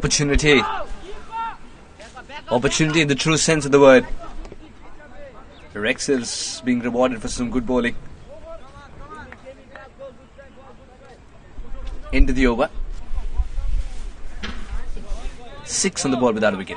opportunity. Opportunity in the true sense of the word. Rex is being rewarded for some good bowling. Into the over. 6 on the board without a wicket.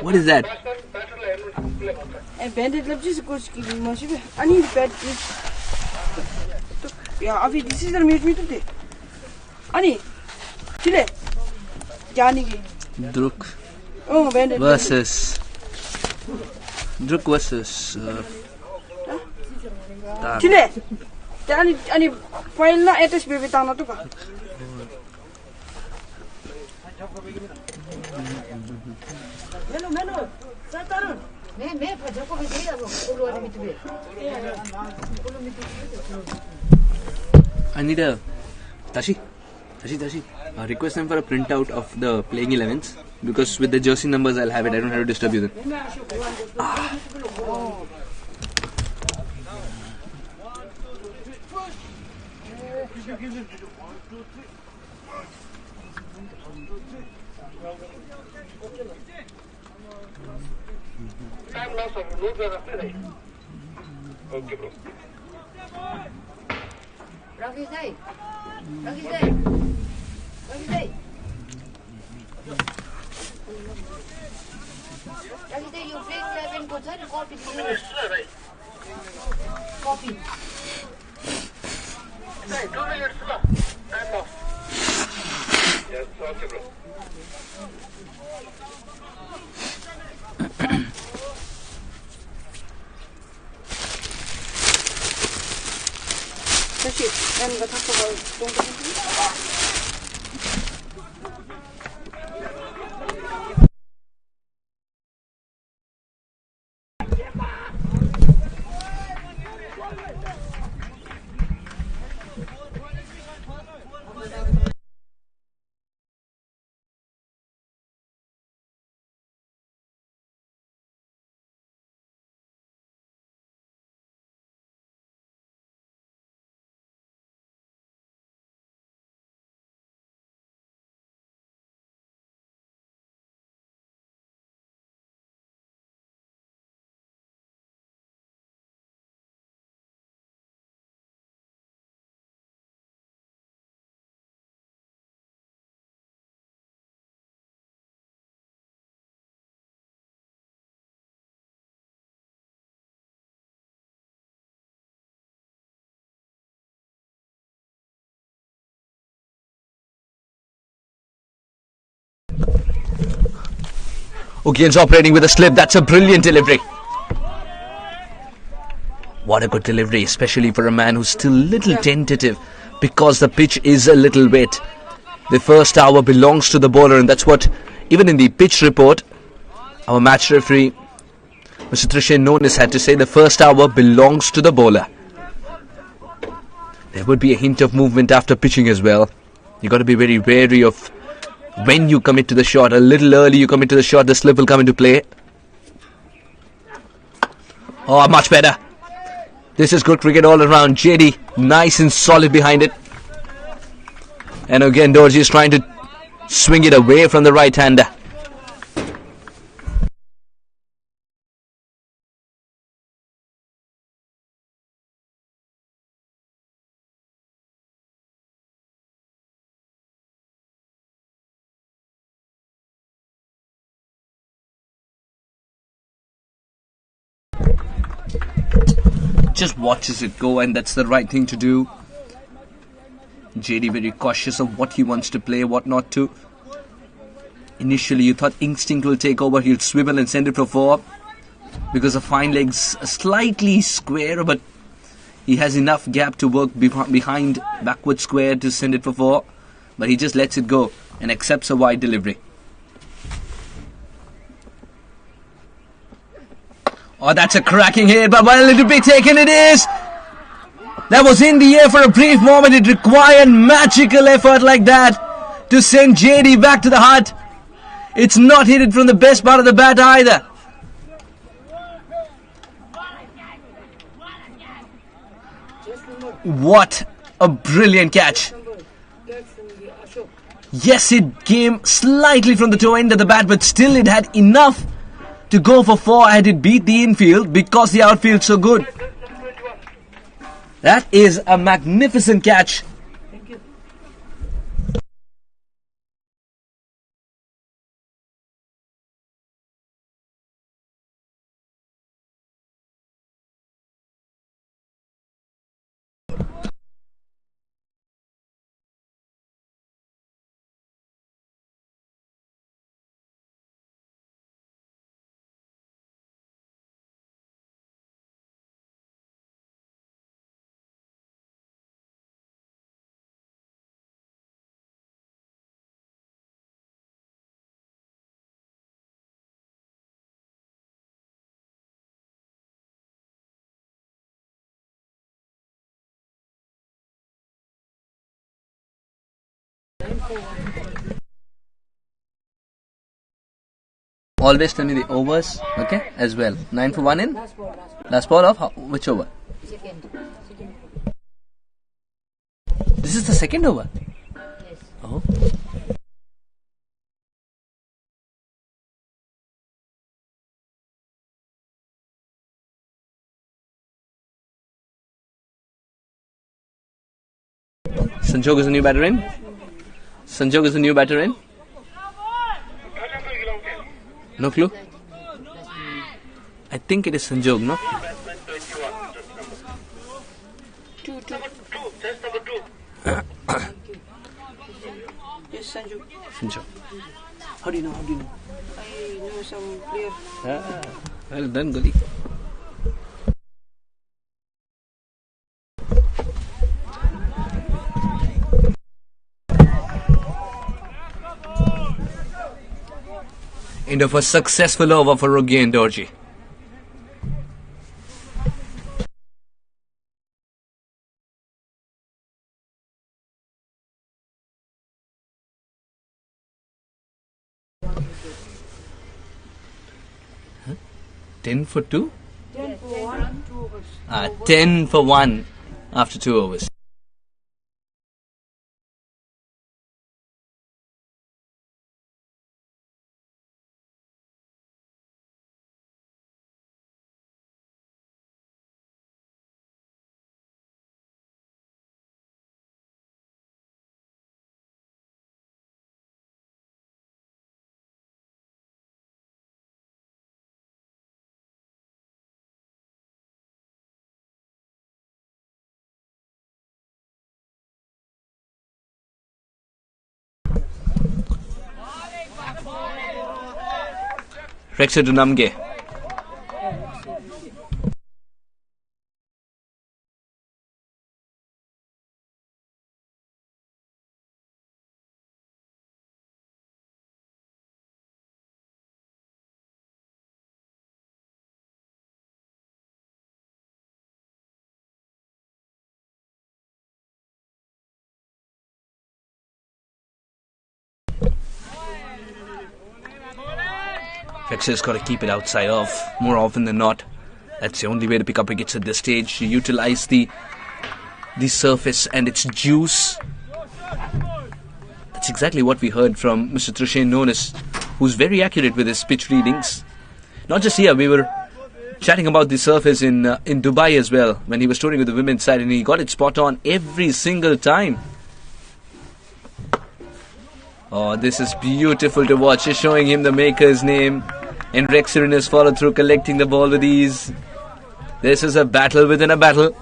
What is that? Bandit left just goes to I need bed. Yeah, I mean, this is the meet today. Ani, Chile, Johnny. DRUK Oh, Bandit versus DRUK versus TAAG. Chile. Ani file na address be bitana to ka. Menu. Satarun. Me phajako be dei abo. Olo ani mitbe. I need a Tashi. Request them for a printout of the playing 11s because with the jersey numbers I'll have it. I don't have to disturb you then. Okay, bro. Ravi Sai, you bring 11 go to coffee. Coffee. 2 minutes, sir. Time off. Yes, okay, bro. That's it. And the talk about Ugian's operating with a slip. That's a brilliant delivery. What a good delivery, especially for a man who's still a little tentative because the pitch is a little wet. The first hour belongs to the bowler, and that's what, even in the pitch report, our match referee, Mr. Trishan Nonis, had to say. The first hour belongs to the bowler. There would be a hint of movement after pitching as well. You got to be very wary of when you commit to the shot. A little early you commit to the shot, the slip will come into play. Oh, much better. This is good cricket all around. JD, nice and solid behind it. And again, Dorji is trying to swing it away from the right-hander. Just watches it go, and that's the right thing to do. JD very cautious of what he wants to play, what not to. Initially you thought instinct will take over, he'll swivel and send it for 4 because the fine leg's slightly square, but he has enough gap to work behind backward square to send it for 4, but he just lets it go and accepts a wide delivery. Oh, that's a cracking hit, but well, it'll be taken, it is! That was in the air for a brief moment. It required magical effort like that to send JD back to the hut. It's not hit it from the best part of the bat either. What a brilliant catch. Yes, it came slightly from the toe end of the bat, but still it had enough to go for 4 had it beat the infield because the outfield's so good. That is a magnificent catch. Thank you. Always tell me the overs, okay, as well. 9 for 1 in? Last ball of which over? Second. This is the second over? Yes. Oh. Sanjog is a new batter in? Sanjog is a new batter in? No clue? I think it is Sanjog, no? Two. Test number 2. Yes, Sanju. Sanjog. How do you know? I know some player. Well done, Gully. End of a successful over for Rogi and Dorji. Huh? 10 for 2? 10 for 1, 2 overs. 10 for 1 after 2 overs. Rexer to Namge. Rexer's got to keep it outside off more often than not. That's the only way to pick up wickets at this stage. To utilize the surface and its juice. That's exactly what we heard from Mr. Trushain Nonis, who's very accurate with his pitch readings. Not just here, we were chatting about the surface in Dubai as well when he was touring with the women's side, and he got it spot on every single time. Oh, this is beautiful to watch. Just showing him the maker's name. And Rexer in his follow through, collecting the ball with ease. This is a battle within a battle.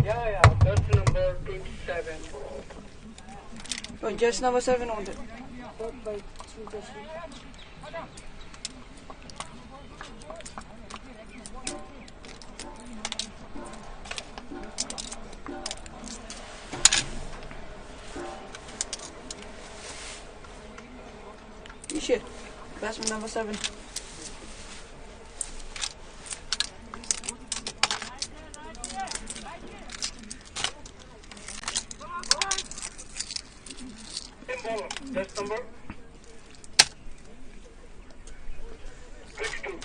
Yeah, that's number 27. Oh, just number 7 on it. Shit. Batsman number 7. That's number 62.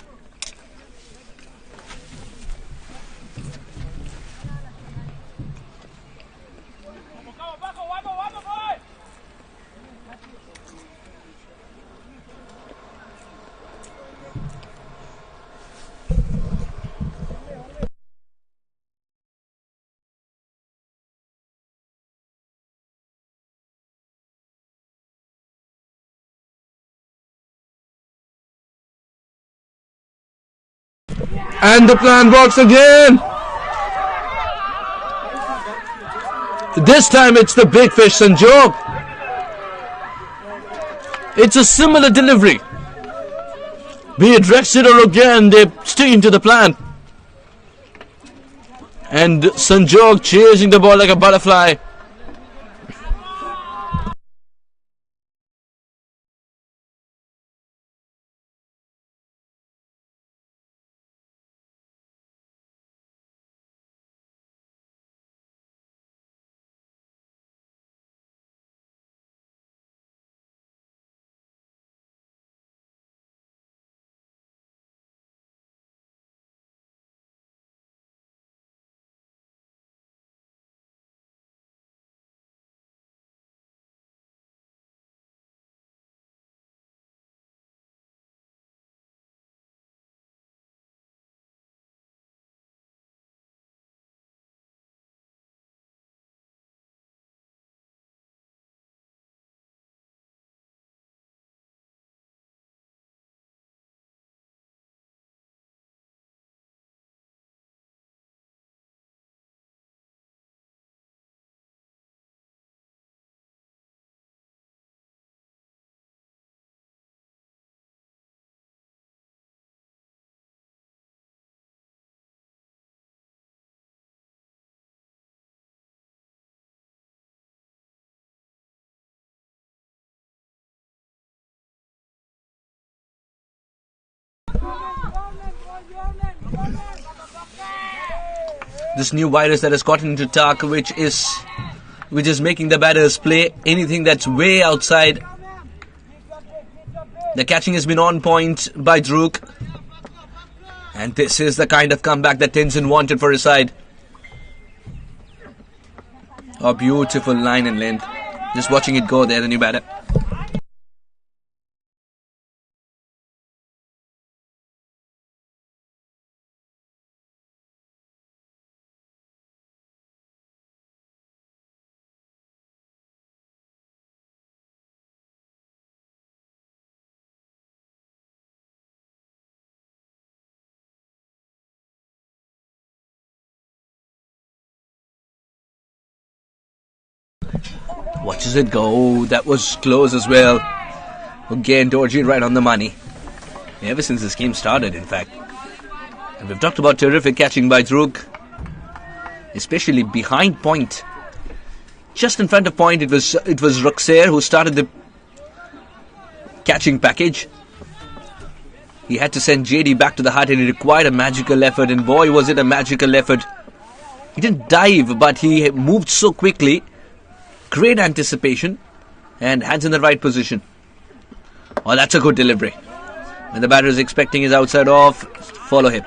And the plan works again. This time it's the big fish Sanjog. It's a similar delivery. Be it Rexer or again, they're sticking to the plan. And Sanjog chasing the ball like a butterfly. This new virus that has gotten into TAAG, which is making the batters play anything that's way outside. The catching has been on point by DRUK. And this is the kind of comeback that Tenzin wanted for his side. A beautiful line and length. Just watching it go there, the new batter. Watches it go. That was close as well. Again, Dorji right on the money. Ever since this game started, in fact. And we've talked about terrific catching by DRUK. Especially behind point. Just in front of point, it was Ruxer who started the catching package. He had to send JD back to the hut and it required a magical effort. And boy, was it a magical effort. He didn't dive, but he moved so quickly. Great anticipation and hands in the right position. Oh, that's a good delivery. When the batter is expecting his outside off, follow him.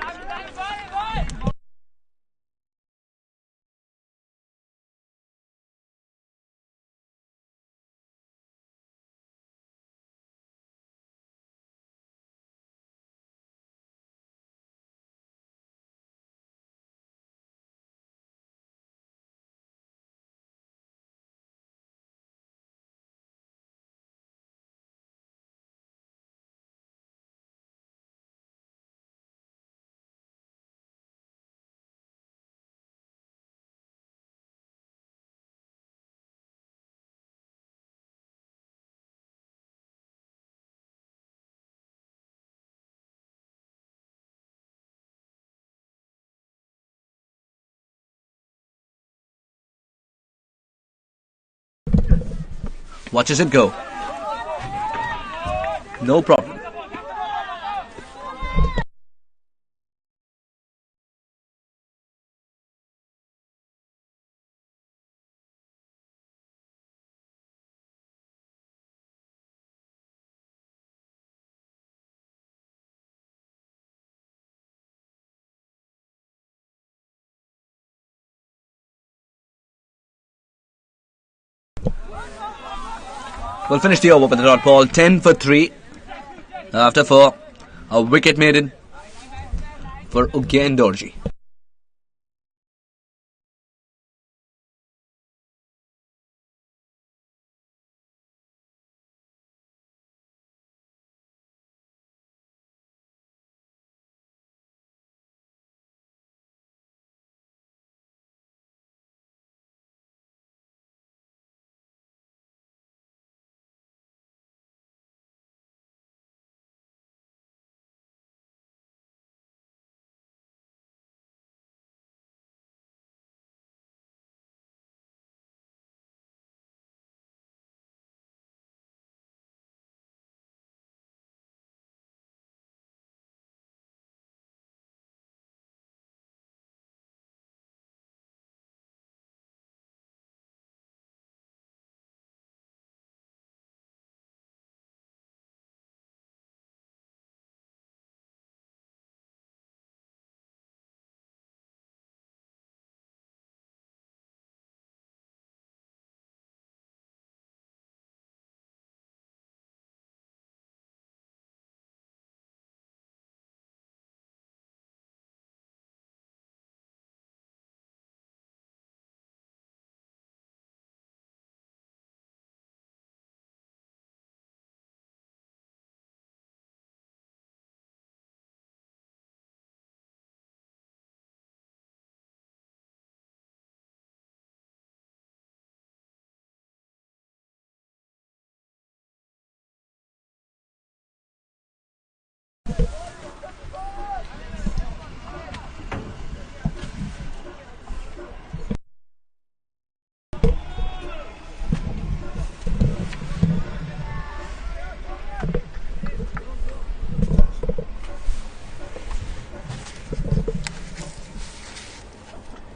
Watches it go. No problem. We'll finish the over with the dot ball. 10 for 3. After 4. A wicket maiden for Ugain Dorji.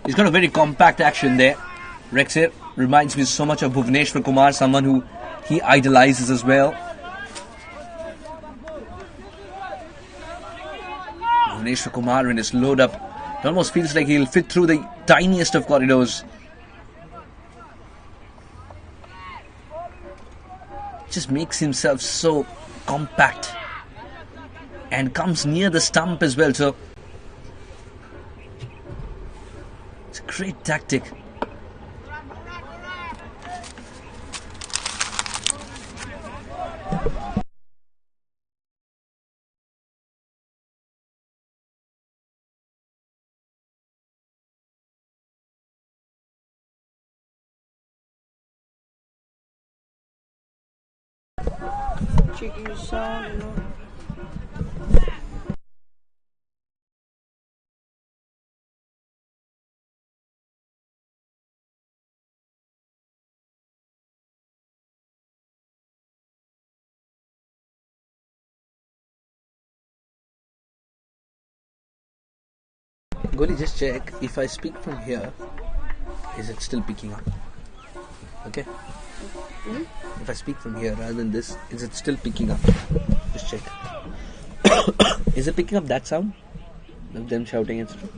He's got a very compact action there. Rexer reminds me so much of Bhuvneshwar Kumar, someone who he idolizes as well. Bhuvneshwar Kumar in his load up, it almost feels like he'll fit through the tiniest of corridors. Just makes himself so compact and comes near the stump as well, so it's a great tactic. Checking the sound, you know. Goli, just check if I speak from here, is it still picking up? Okay? If I speak from here rather than this, is it still picking up? Just check. Is it picking up that sound? Of them shouting and stuff?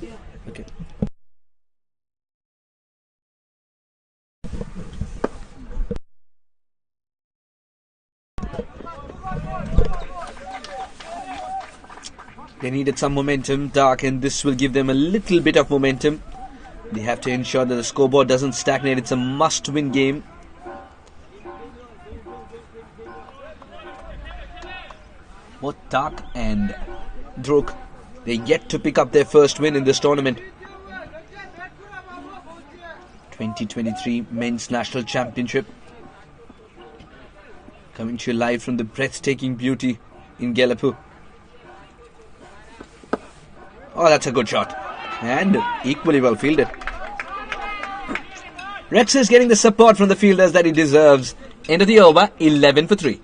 Yeah. Okay. They needed some momentum, DRUK, and this will give them a little bit of momentum. They have to ensure that the scoreboard doesn't stagnate. It's a must-win game. Both DRUK and DRUK, they yet to pick up their first win in this tournament. 2023 Men's National Championship. Coming to you live from the breathtaking beauty in Galapu. Oh, that's a good shot. And equally well fielded. Rex is getting the support from the fielders that he deserves. End of the over, 11 for 3.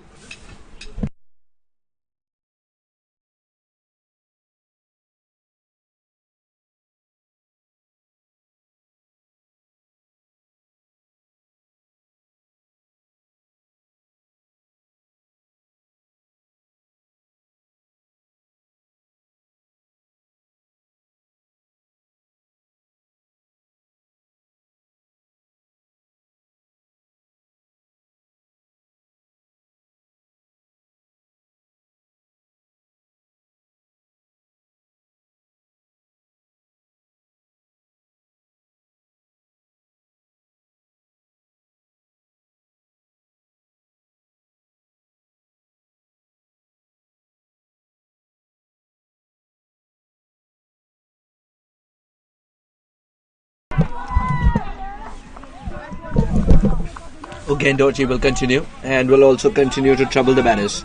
Ugendochi will continue and will also continue to trouble the batters.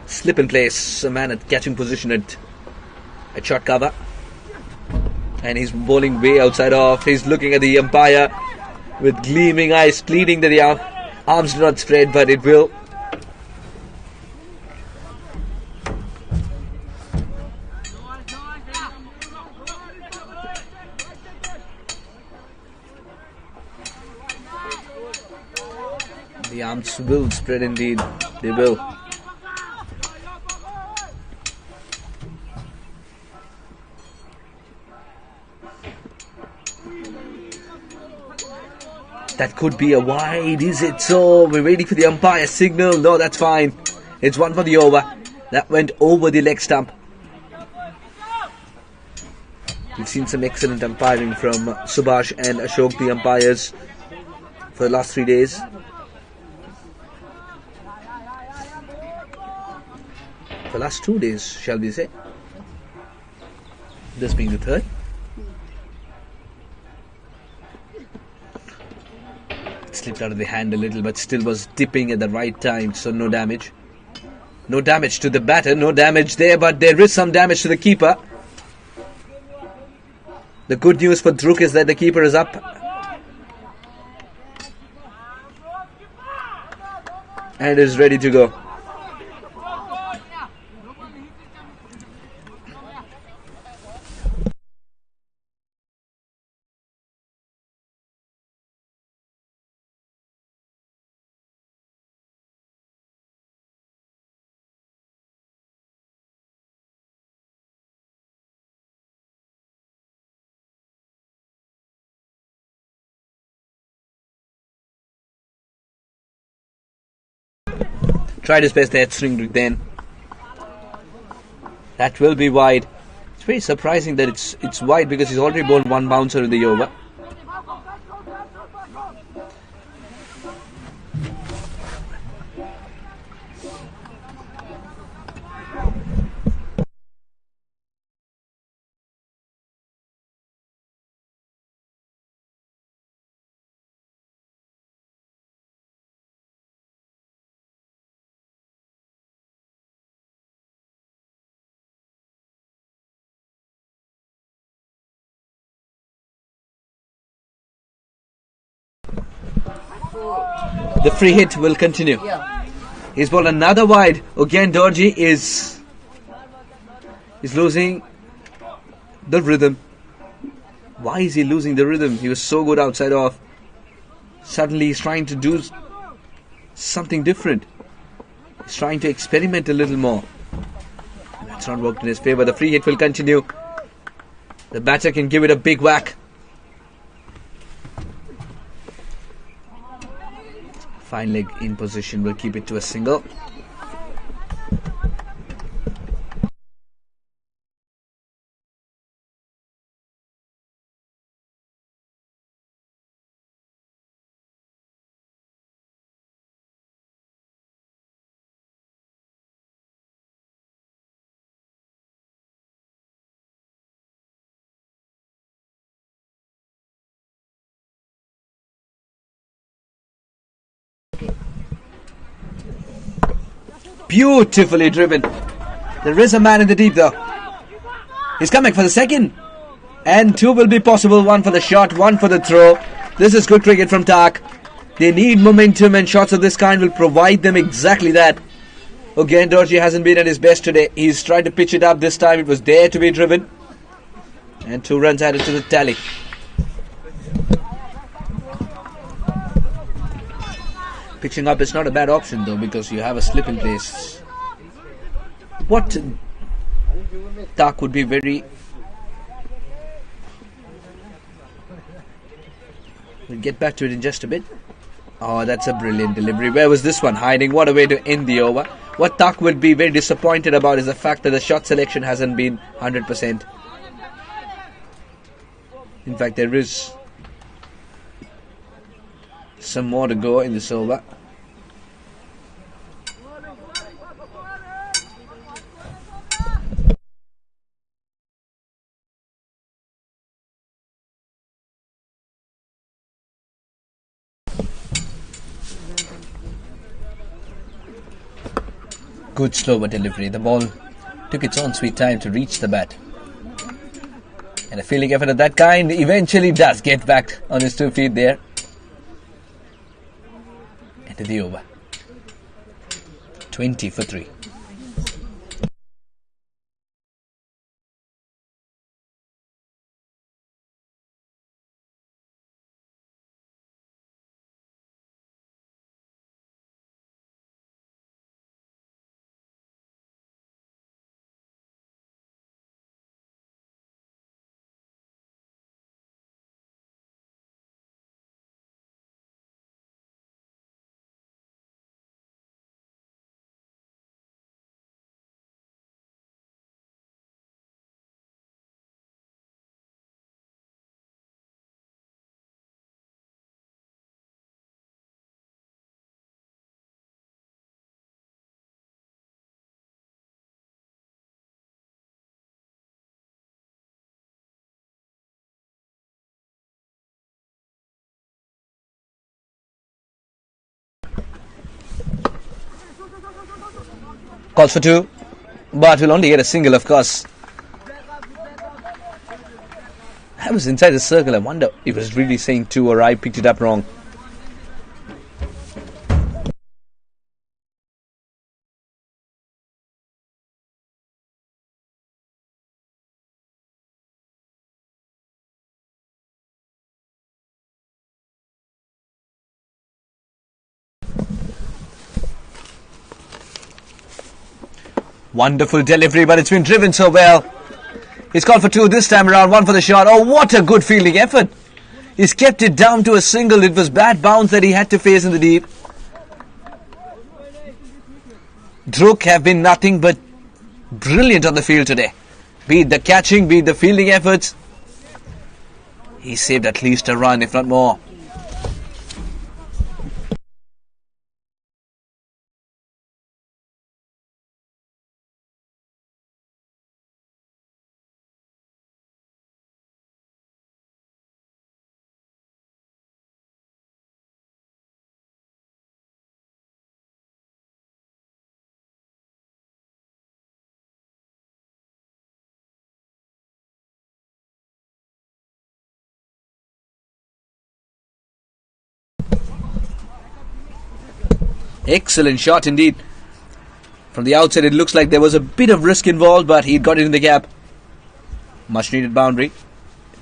Slip in place, a man at catching position at short cover. And he's bowling way outside off. He's looking at the umpire with gleaming eyes, pleading that the arms do not spread, but it will. The arms will spread indeed. They will. That could be a wide, is it so? We're waiting for the umpire signal. No, that's fine. It's one for the over. That went over the leg stump. We've seen some excellent umpiring from Subhash and Ashok, the umpires, for the last 3 days. For the last 2 days, shall we say. This being the third. Slipped out of the hand a little, but still was dipping at the right time, so no damage. No damage to the batter, no damage there, but there is some damage to the keeper. The good news for DRUK is that the keeper is up. and is ready to go. Tried his best there, swing then. That will be wide. It's very surprising that it's wide because he's already bowled one bouncer in the over. The free hit will continue. He's bowled another wide. Again, Dorji is losing the rhythm. Why is he losing the rhythm? He was so good outside off. Suddenly he's trying to do something different. He's trying to experiment a little more. That's not worked in his favour. The free hit will continue. The batter can give it a big whack. Fine leg in position will keep it to a single. Beautifully driven. There is a man in the deep though. He's coming for the second. And two will be possible. One for the shot, one for the throw. This is good cricket from TAAG. They need momentum and shots of this kind will provide them exactly that. Again, Dorji hasn't been at his best today. He's tried to pitch it up this time. It was there to be driven. And 2 runs added to the tally. Pitching up is not a bad option though because you have a slip in place. What TAAG would be very... We'll get back to it in just a bit. Oh, that's a brilliant delivery. Where was this one hiding? What a way to end the over. What TAAG will be very disappointed about is the fact that the shot selection hasn't been 100%. In fact, there is some more to go in this over. Good slower delivery. The ball took its own sweet time to reach the bat. And a fielding effort of that kind eventually does get back on his 2 feet there. Into the over. 20 for 3. Calls for 2, but will only get a single, of course. I was inside the circle. I wonder if it was really saying 2 or I picked it up wrong. Wonderful delivery, but it's been driven so well. He's called for 2 this time around, 1 for the shot. Oh, what a good fielding effort. He's kept it down to a single. It was bad bounce that he had to face in the deep. DRUK have been nothing but brilliant on the field today. Be it the catching, be it the fielding efforts. He saved at least a run, if not more. Excellent shot indeed. From the outside it looks like there was a bit of risk involved, but he got it in the gap. Much needed boundary.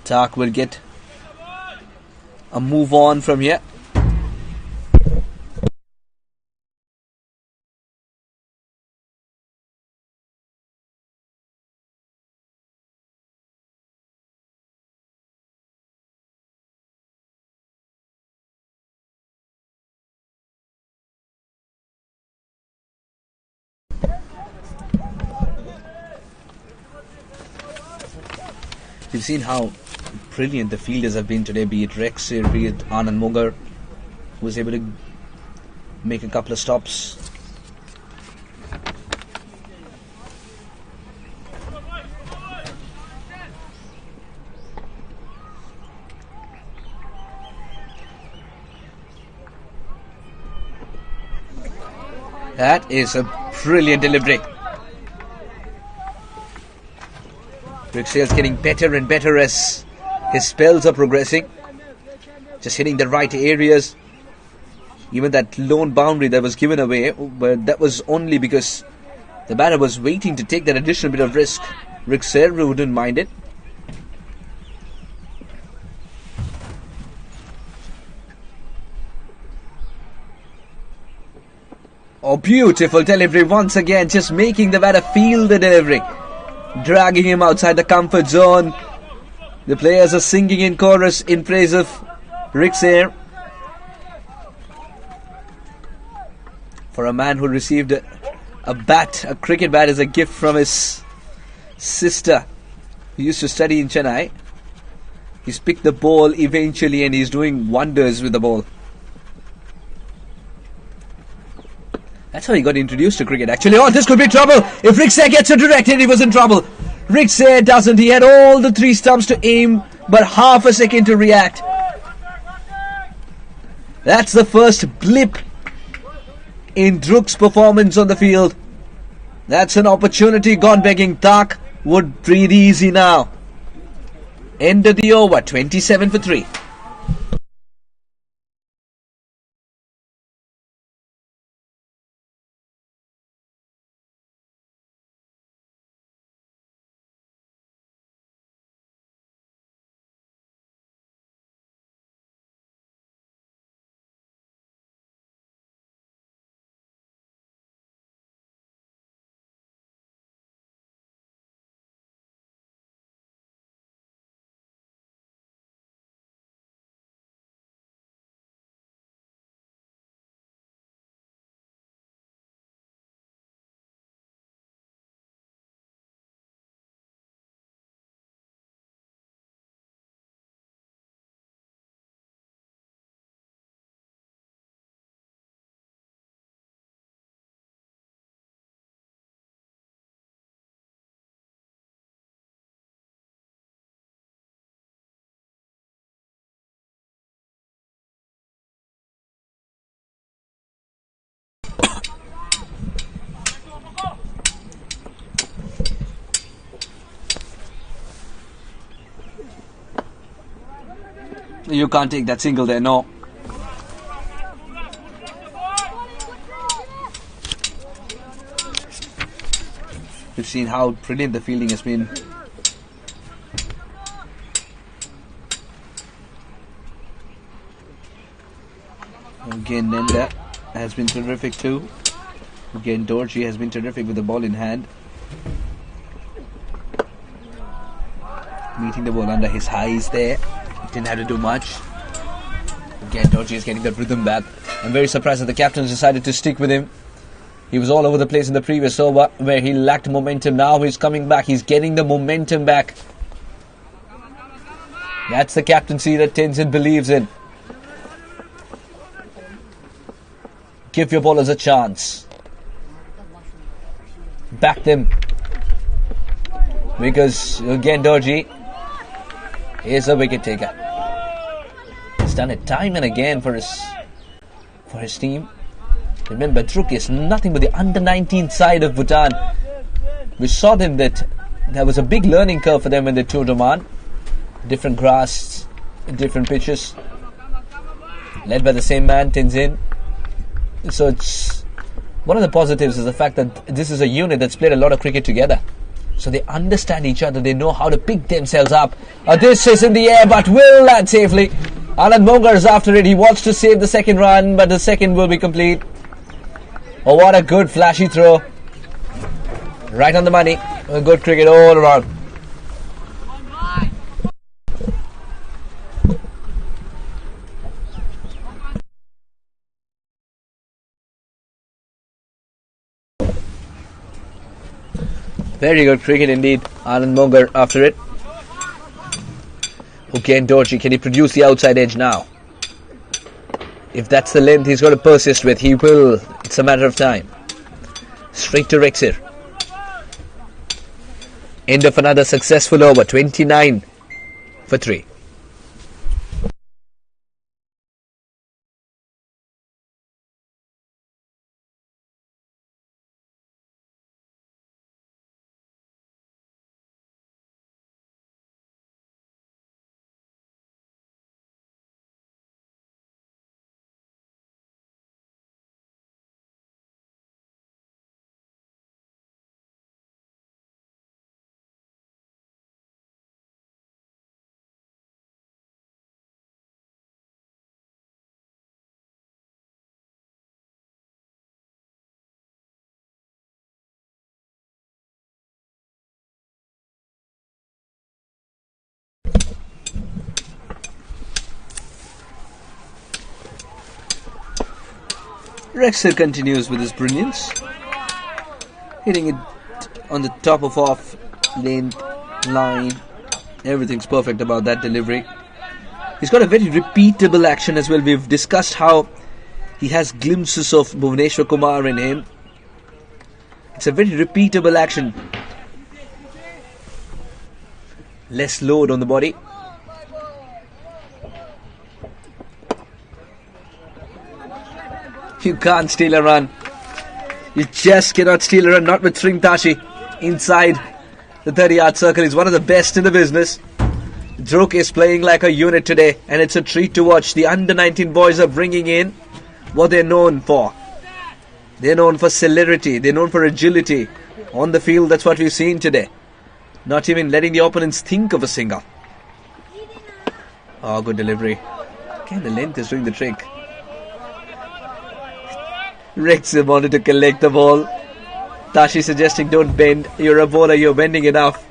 TAAG will get a move on from here. We've seen how brilliant the fielders have been today, be it Rexir, be it Anand Mugar, who was able to make a couple of stops. That is a brilliant delivery. Rexir's getting better and better as his spells are progressing. Just hitting the right areas. Even that lone boundary that was given away, but that was only because the batter was waiting to take that additional bit of risk. Rexir wouldn't mind it. Oh, beautiful delivery once again, just making the batter feel the delivery. Dragging him outside the comfort zone. The players are singing in chorus in praise of Rexir. For a man who received a cricket bat as a gift from his sister, who used to study in Chennai. He's picked the ball eventually and he's doing wonders with the ball. That's how he got introduced to cricket, actually. Oh, this could be trouble. If Rexir gets a direct hit, he was in trouble. Rexir doesn't. He had all the 3 stumps to aim, but half a second to react. That's the first blip in DRUK's performance on the field. That's an opportunity gone begging. TAAG would breathe easy now. End of the over, 27 for 3. You can't take that single there, no. We've seen how brilliant the fielding has been. Again, Nenda has been terrific too. Again, Dorji has been terrific with the ball in hand. meeting the ball under his highs there. Didn't have to do much. Again, Dorji is getting that rhythm back. I'm very surprised that the captains decided to stick with him. He was all over the place in the previous over where he lacked momentum. Now he's coming back. He's getting the momentum back. That's the captaincy that Tenzin believes in. Give your bowlers a chance. Back them. Because again, Dorji is a wicket taker. He's done it time and again for his team. Remember, DRUK is nothing but the under-19 side of Bhutan. We saw them that there was a big learning curve for them when they toured Oman. Different grass, different pitches. Led by the same man, Tenzin. So it's one of the positives is the fact that this is a unit that's played a lot of cricket together. So they understand each other. They know how to pick themselves up. This is in the air, but will land safely. Anand Mongar is after it. He wants to save the second run, but the second will be complete. Oh, what a good flashy throw. Right on the money. Good cricket all around. Very good cricket indeed. Anand Mongar after it. Again, Dorji, can he produce the outside edge now? If that's the length he's got to persist with, he will. It's a matter of time. Straight to Rexir. End of another successful over. 29 for 3. Rexer continues with his brilliance, hitting it on the top of off length, line. Everything's perfect about that delivery. He's got a very repeatable action as well. We've discussed how he has glimpses of Bhuvneshwar Kumar in him. It's a very repeatable action. Less load on the body. You can't steal a run. You just cannot steal a run, not with Sringtashi inside the 30-yard circle. He's one of the best in the business. DRUK is playing like a unit today, and it's a treat to watch. The under-19 boys are bringing in what they're known for. They're known for celerity. They're known for agility. On the field, that's what we've seen today. Not even letting the opponents think of a single. Oh, good delivery. Again, the length is doing the trick. Rexer wanted to collect the ball. Tashi suggesting don't bend. You're a bowler, you're bending enough.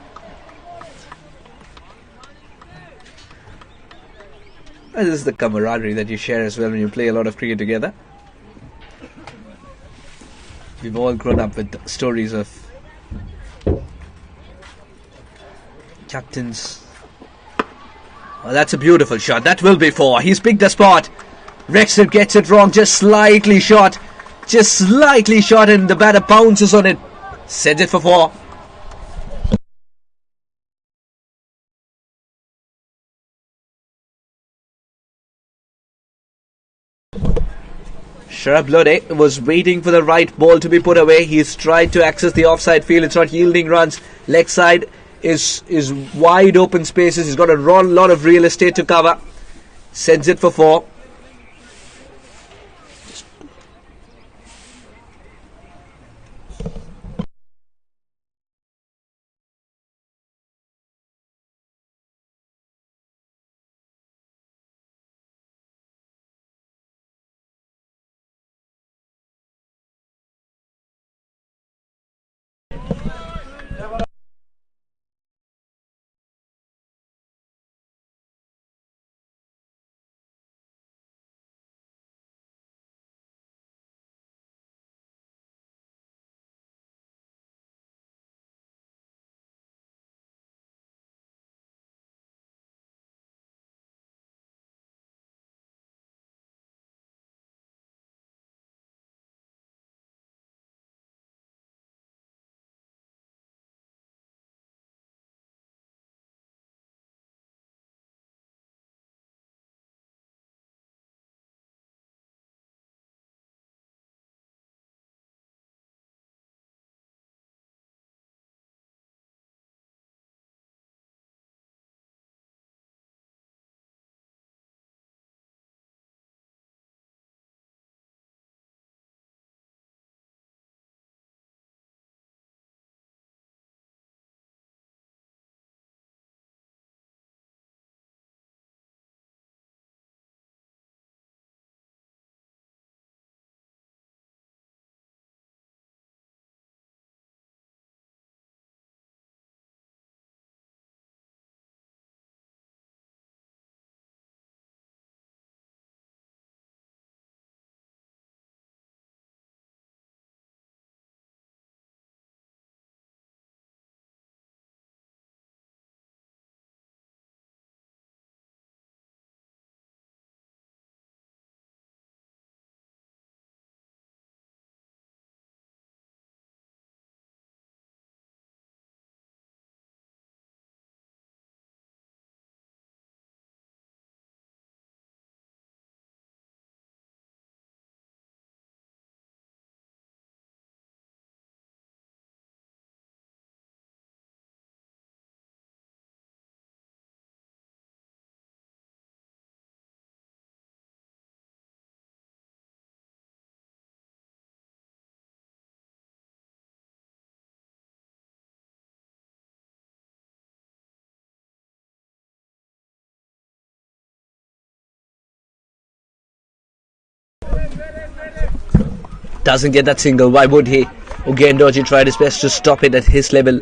And this is the camaraderie that you share as well when you play a lot of cricket together. We've all grown up with stories of captains. Oh, that's a beautiful shot. That will be 4. He's picked the spot. Rexer gets it wrong, just slightly short. Just slightly short, and the batter pounces on it. Sends it for 4. Sharab Lode was waiting for the right ball to be put away. He's tried to access the offside field. It's not yielding runs. Leg side is wide open spaces. He's got a lot of real estate to cover. Sends it for 4. Doesn't get that single. Why would he? Ugendoji tried his best to stop it at his level.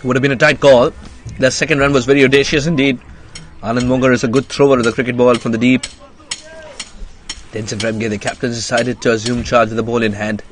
Would have been a tight call. The second run was very audacious indeed. Anand Mongar is a good thrower of the cricket ball from the deep. Tenzin Remge, the captain, decided to assume charge with the ball in hand.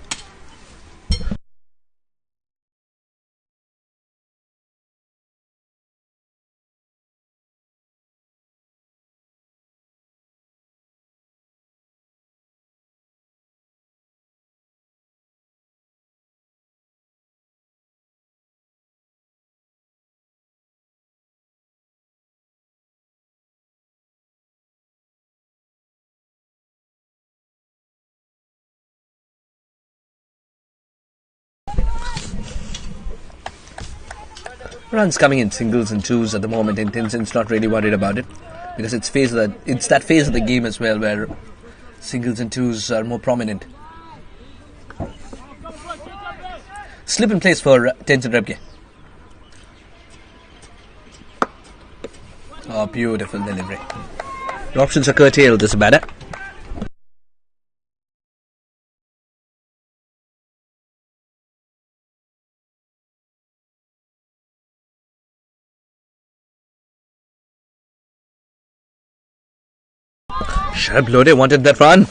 Runs coming in singles and twos at the moment, and Tenzin's not really worried about it because it's that phase of the game as well where singles and twos are more prominent. Slip in place for Tenzin Remge. Oh, beautiful delivery. The options are curtailed, this batter. Sharab Lode wanted that run.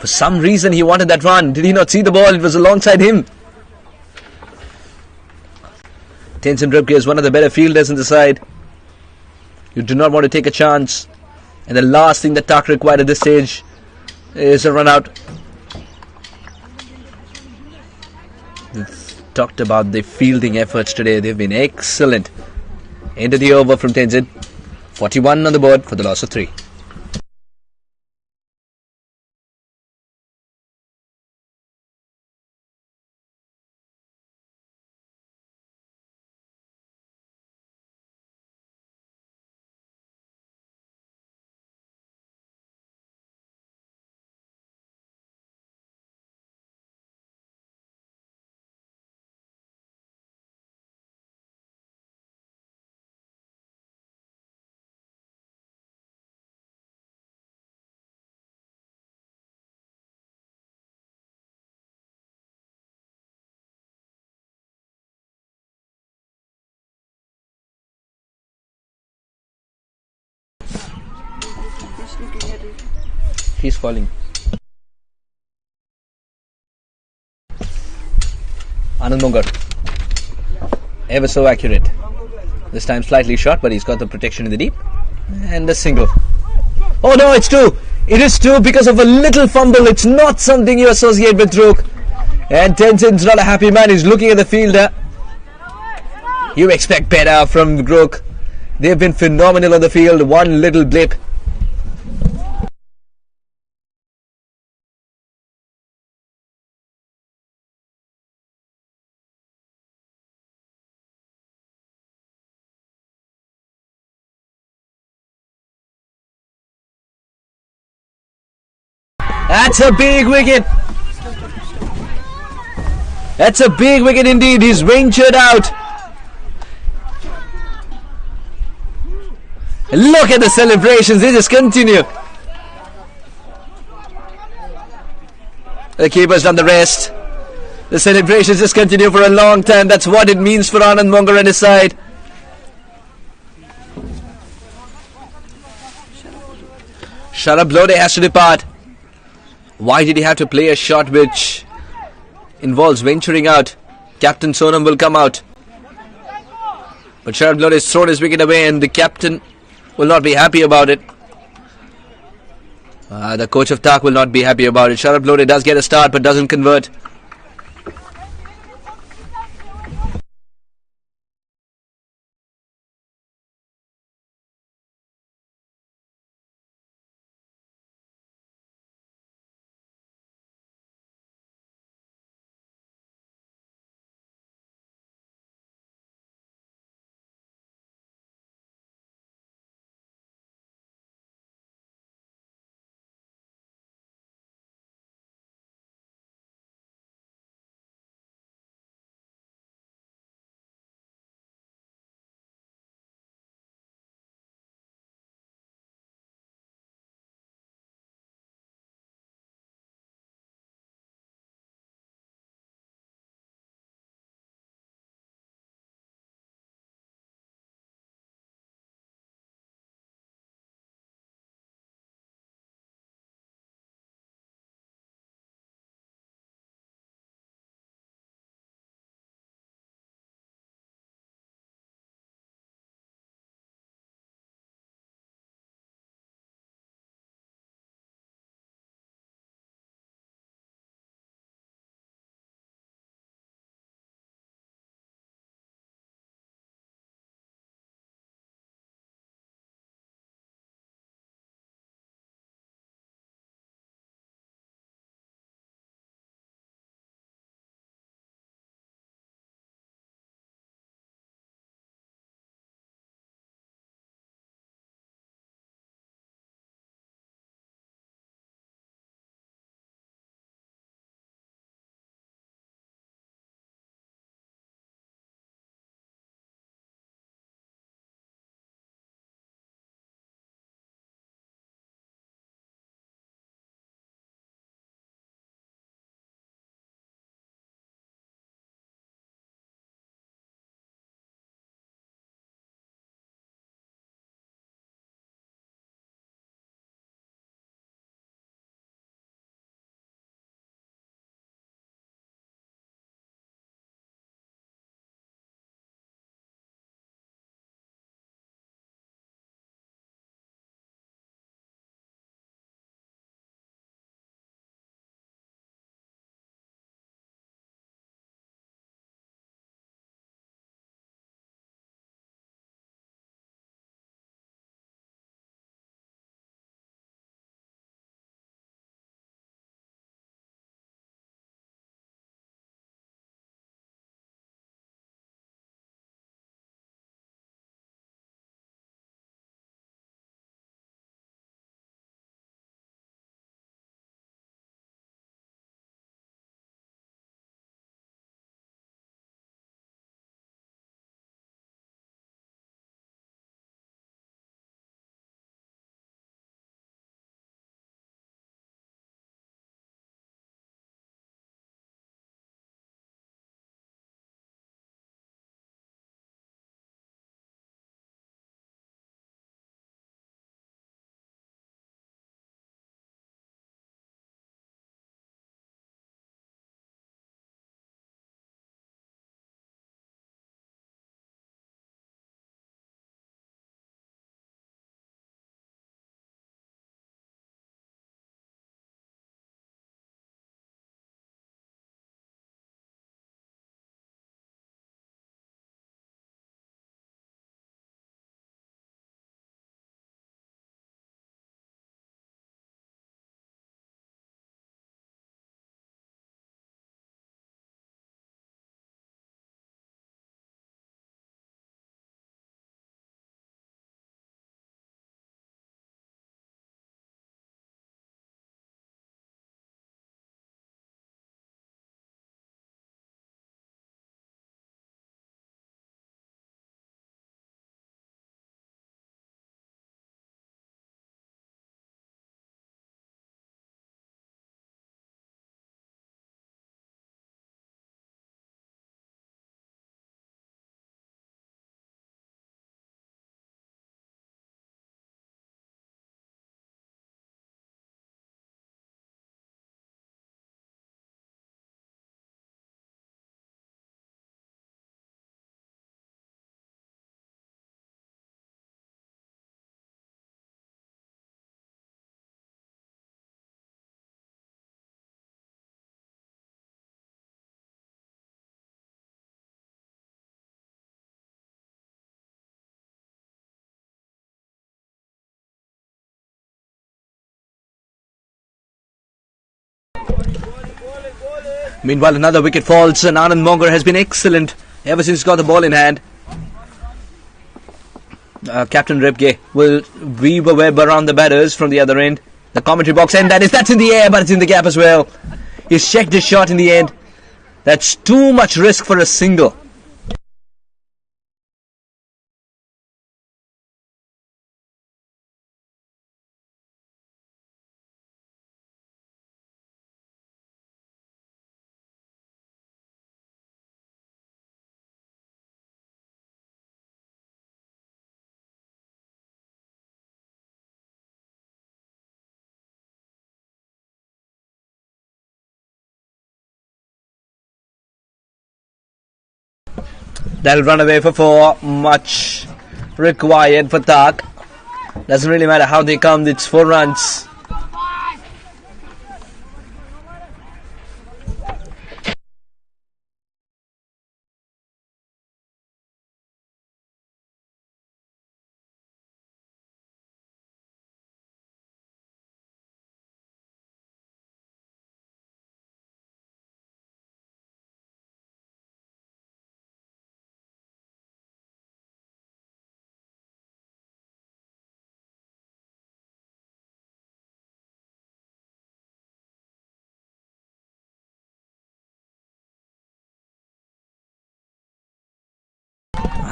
For some reason he wanted that run. Did he not see the ball? It was alongside him. Tenzin Remge is one of the better fielders in the side. You do not want to take a chance. And the last thing that TAAG required at this stage is a run out. We've talked about the fielding efforts today. They've been excellent. End of the over from Tenzin. 41 on the board for the loss of 3. He's falling. Anand Mongar. Ever so accurate. This time slightly short, but he's got the protection in the deep. And a single. Oh no, it's 2. It is 2 because of a little fumble. It's not something you associate with DRUK. And Tenzin's not a happy man. He's looking at the fielder. You expect better from DRUK. They've been phenomenal on the field. One little blip. That's a big wicket. That's a big wicket indeed. He's ventured out. Look at the celebrations. They just continue. The keeper's done the rest. The celebrations just continue for a long time. That's what it means for Anand Mongar and his side. Sharab Lode has to depart. Why did he have to play a shot which involves venturing out? Captain Sonam will come out. But Sharab Lode has thrown his wicket away and the captain will not be happy about it. The coach of TAAG will not be happy about it. Sharab Lode does get a start but doesn't convert. Meanwhile, another wicket falls, and Anand Mongar has been excellent ever since he got the ball in hand. Captain Rebge will weave a web around the batters from the other end. The commentary box, and that's in the air, but it's in the gap as well. He's checked his shot in the end. That's too much risk for a single. That'll run away for 4. Much required for TAAG. Doesn't really matter how they come, it's 4 runs.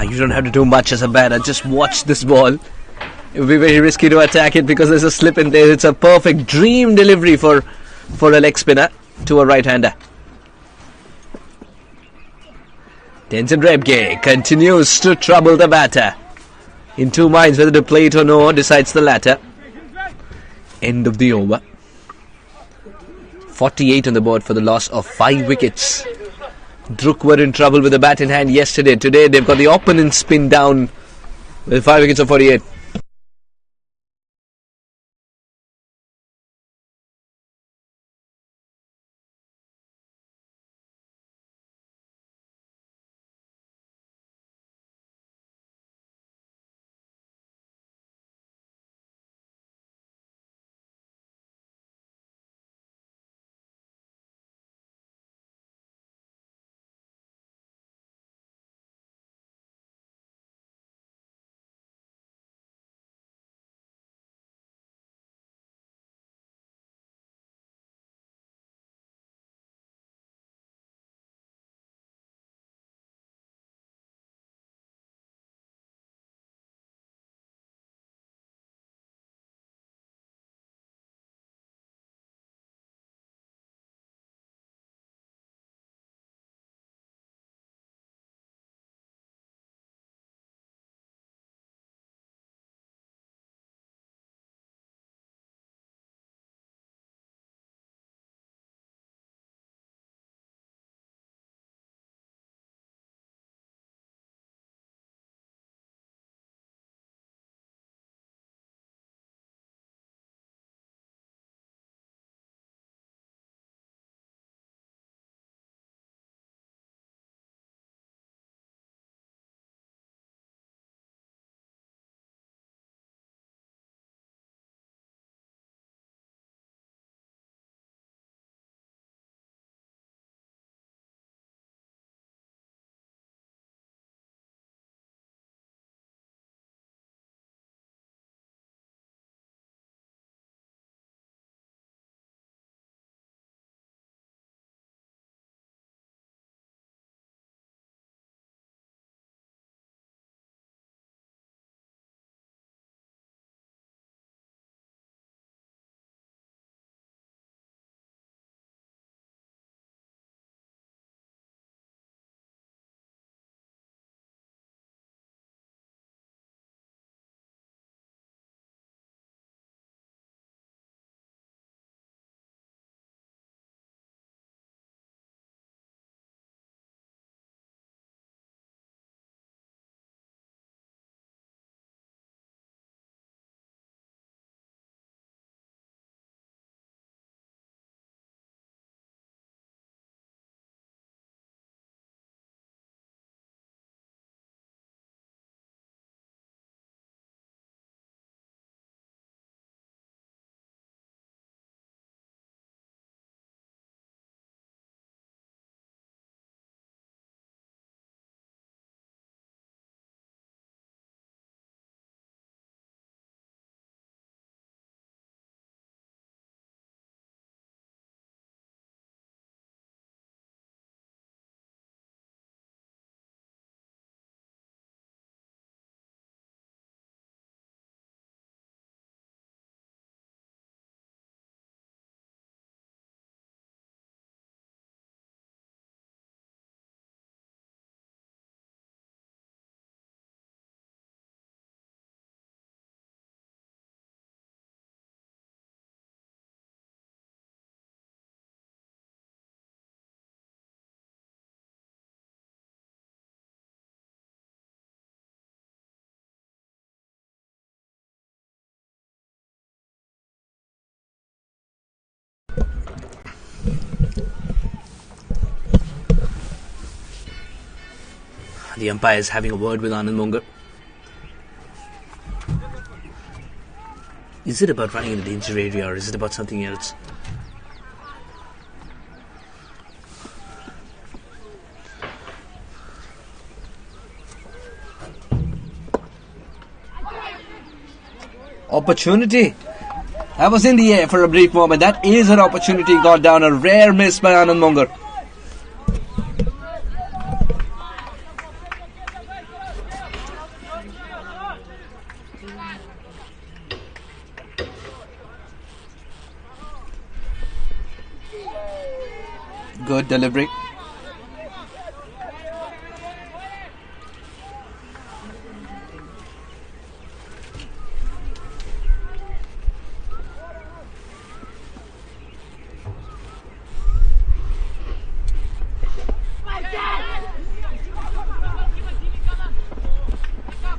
You don't have to do much as a batter, just watch this ball. It would be very risky to attack it because there's a slip in there. It's a perfect dream delivery for a leg spinner to a right-hander. Tenzin Rebge continues to trouble the batter. In 2 minds whether to play it or no, decides the latter. End of the over. 48 on the board for the loss of 5 wickets. DRUK were in trouble with the bat in hand yesterday. Today they've got the opponent spin down with 5 wickets of 48. The umpire is having a word with Anand Mongar. Is it about running in the danger area or is it about something else? Opportunity. That was in the air for a brief moment. That is an opportunity. Got down. A rare miss by Anand Mongar. Good delivery.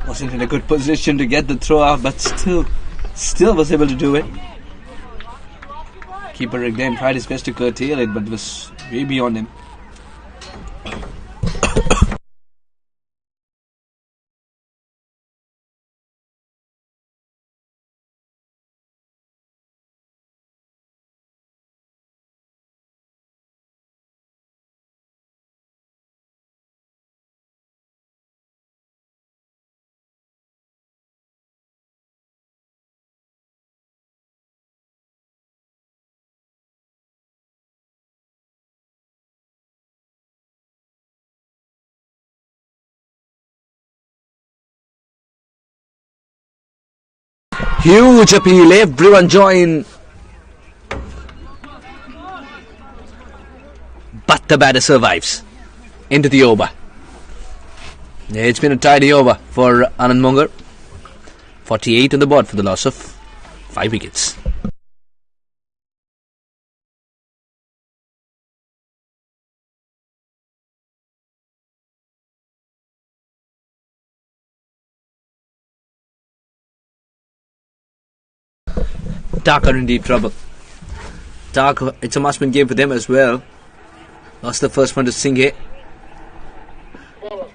Wasn't in a good position to get the throw out, but still was able to do it. Keeper again tried his best to curtail it, but it was way beyond him. Huge appeal, everyone join. But the batter survives into the over. It's been a tidy over for Anand Mongar. 48 on the board for the loss of 5 wickets. TAAG are in deep trouble. TAAG, it's a must-win game for them as well. Lost the first one to Singh. But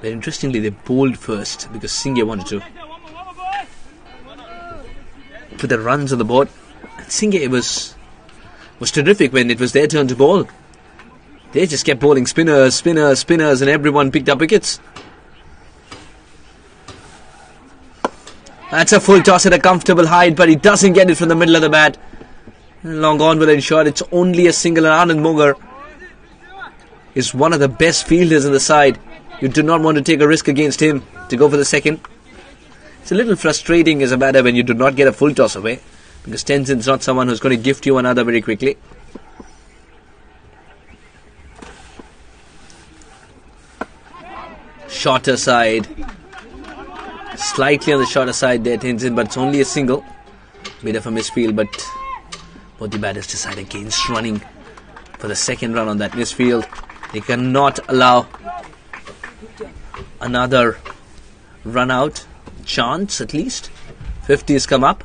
interestingly, they bowled first because Singh wanted to put the runs on the board. And Singh was terrific when it was their turn to bowl. They just kept bowling spinners, and everyone picked up wickets. That's a full toss at a comfortable height, but he doesn't get it from the middle of the bat. Long on with a shot. It's only a single, and Anand Mongar is one of the best fielders in the side. You do not want to take a risk against him to go for the second. It's a little frustrating as a batter when you do not get a full toss away, because Tenzin's not someone who's going to gift you another very quickly. Shorter side. Slightly on the shorter side there, Tenzin, but it's only a single. Bit of a misfield, but both the batters decide against running for the second run on that misfield. They cannot allow another run out chance, at least. 50 has come up,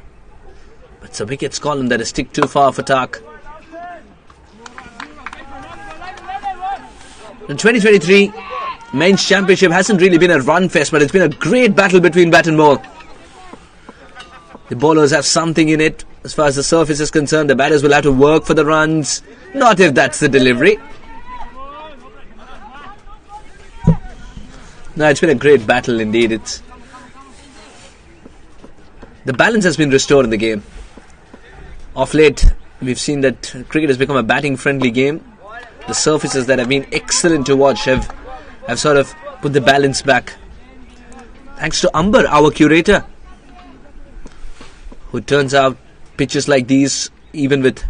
but it's a wicket's column that is stick too far for TAAG. In 2023, Men's Championship hasn't really been a run fest, but it's been a great battle between bat and ball. The bowlers have something in it as far as the surface is concerned. The batters will have to work for the runs, not if that's the delivery. No, it's been a great battle indeed. The balance has been restored in the game. Of late, we've seen that cricket has become a batting-friendly game. The surfaces that have been excellent to watch have sort of put the balance back. Thanks to Amber, our curator, who turns out pitches like these even with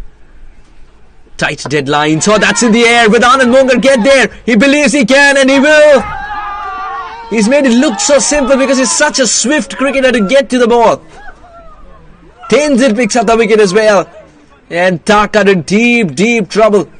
tight deadlines. Oh, that's in the air. With Anand Mongar get there. He believes he can and he will. He's made it look so simple because he's such a swift cricketer to get to the ball. Tenzin picks up the wicket as well. And TAAG are in deep trouble.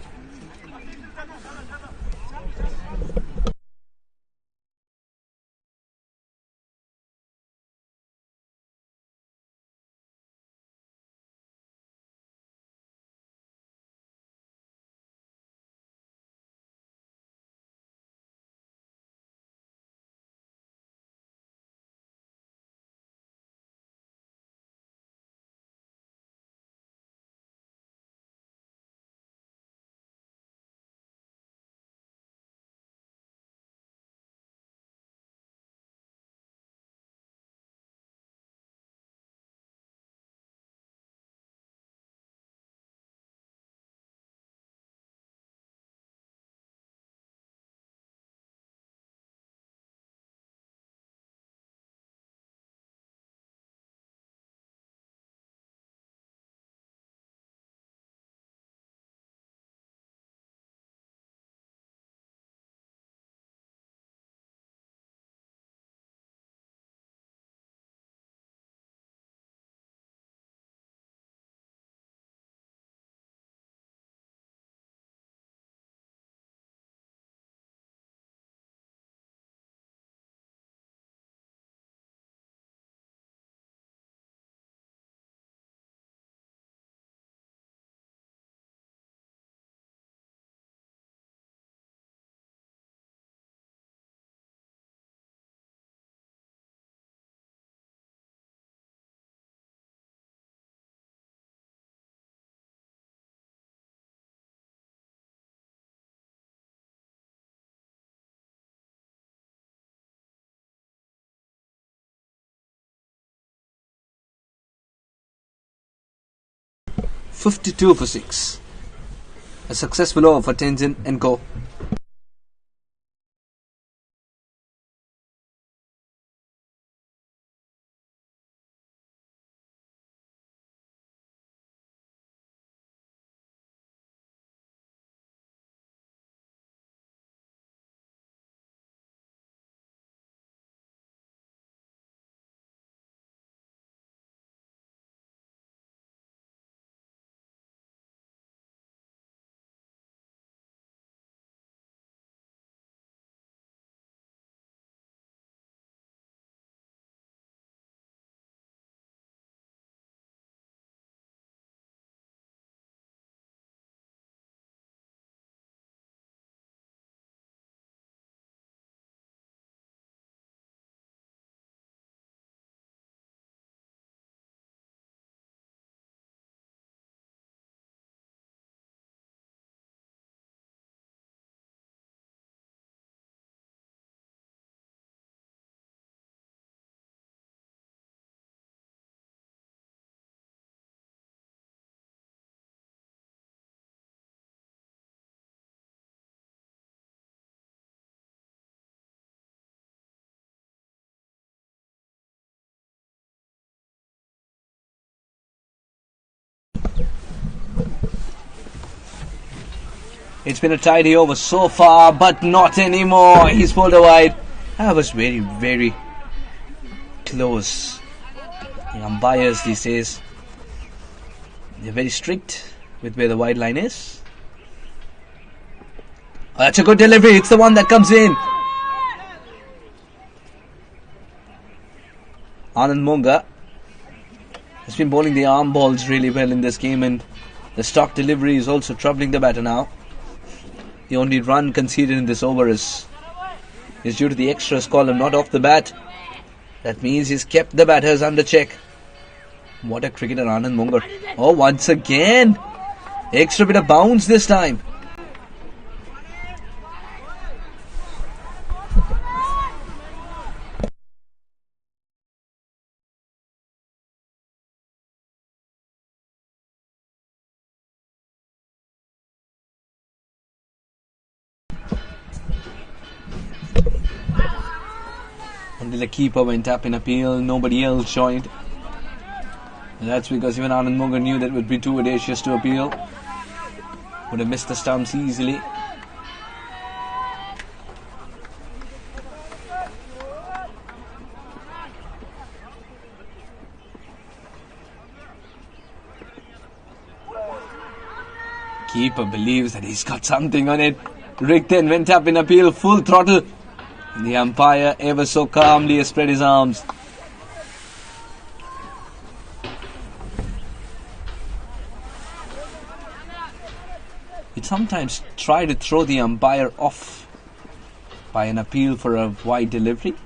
52 for 6. A successful over for Tenzin and Co. It's been a tidy over so far, but not anymore. He's pulled a wide. That was very, very close. The umpires these days, they're very strict with where the wide line is. Oh, that's a good delivery. It's the one that comes in. Anand Munga has been bowling the arm balls really well in this game, and the stock delivery is also troubling the batter now. The only run conceded in this over is due to the extras column, not off the bat. That means he's kept the batters under check. What a cricketer Anand Mungar. Oh, once again, extra bit of bounce this time. Until the keeper went up in appeal, nobody else joined. And that's because even Anand Mungar knew that it would be too audacious to appeal. Would have missed the stumps easily. Keeper believes that he's got something on it. Rick then went up in appeal, full throttle. The umpire ever so calmly spread his arms. He'd sometimes try to throw the umpire off by an appeal for a wide delivery,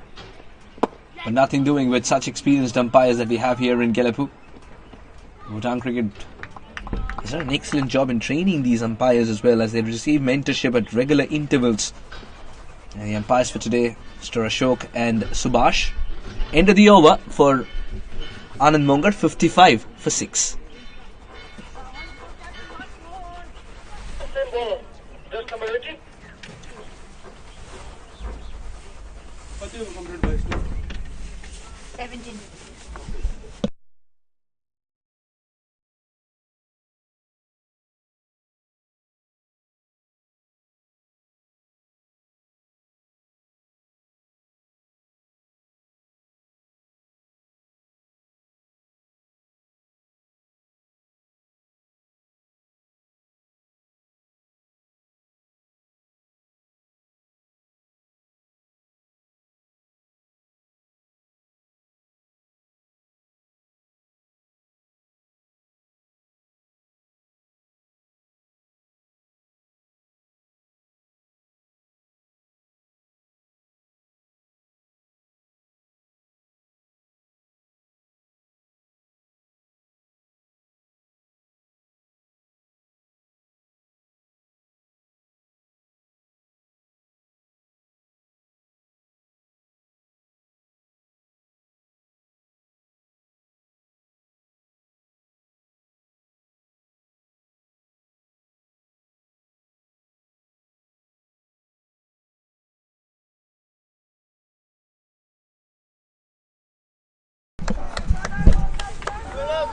but nothing doing with such experienced umpires that we have here in Gallipoo. Bhutan Cricket has done an excellent job in training these umpires as well, as they've received mentorship at regular intervals. And the umpires for today, Mr. Ashok and Subhash. End of the over for Anand Mungar, 55 for 6. Just number 18. 17.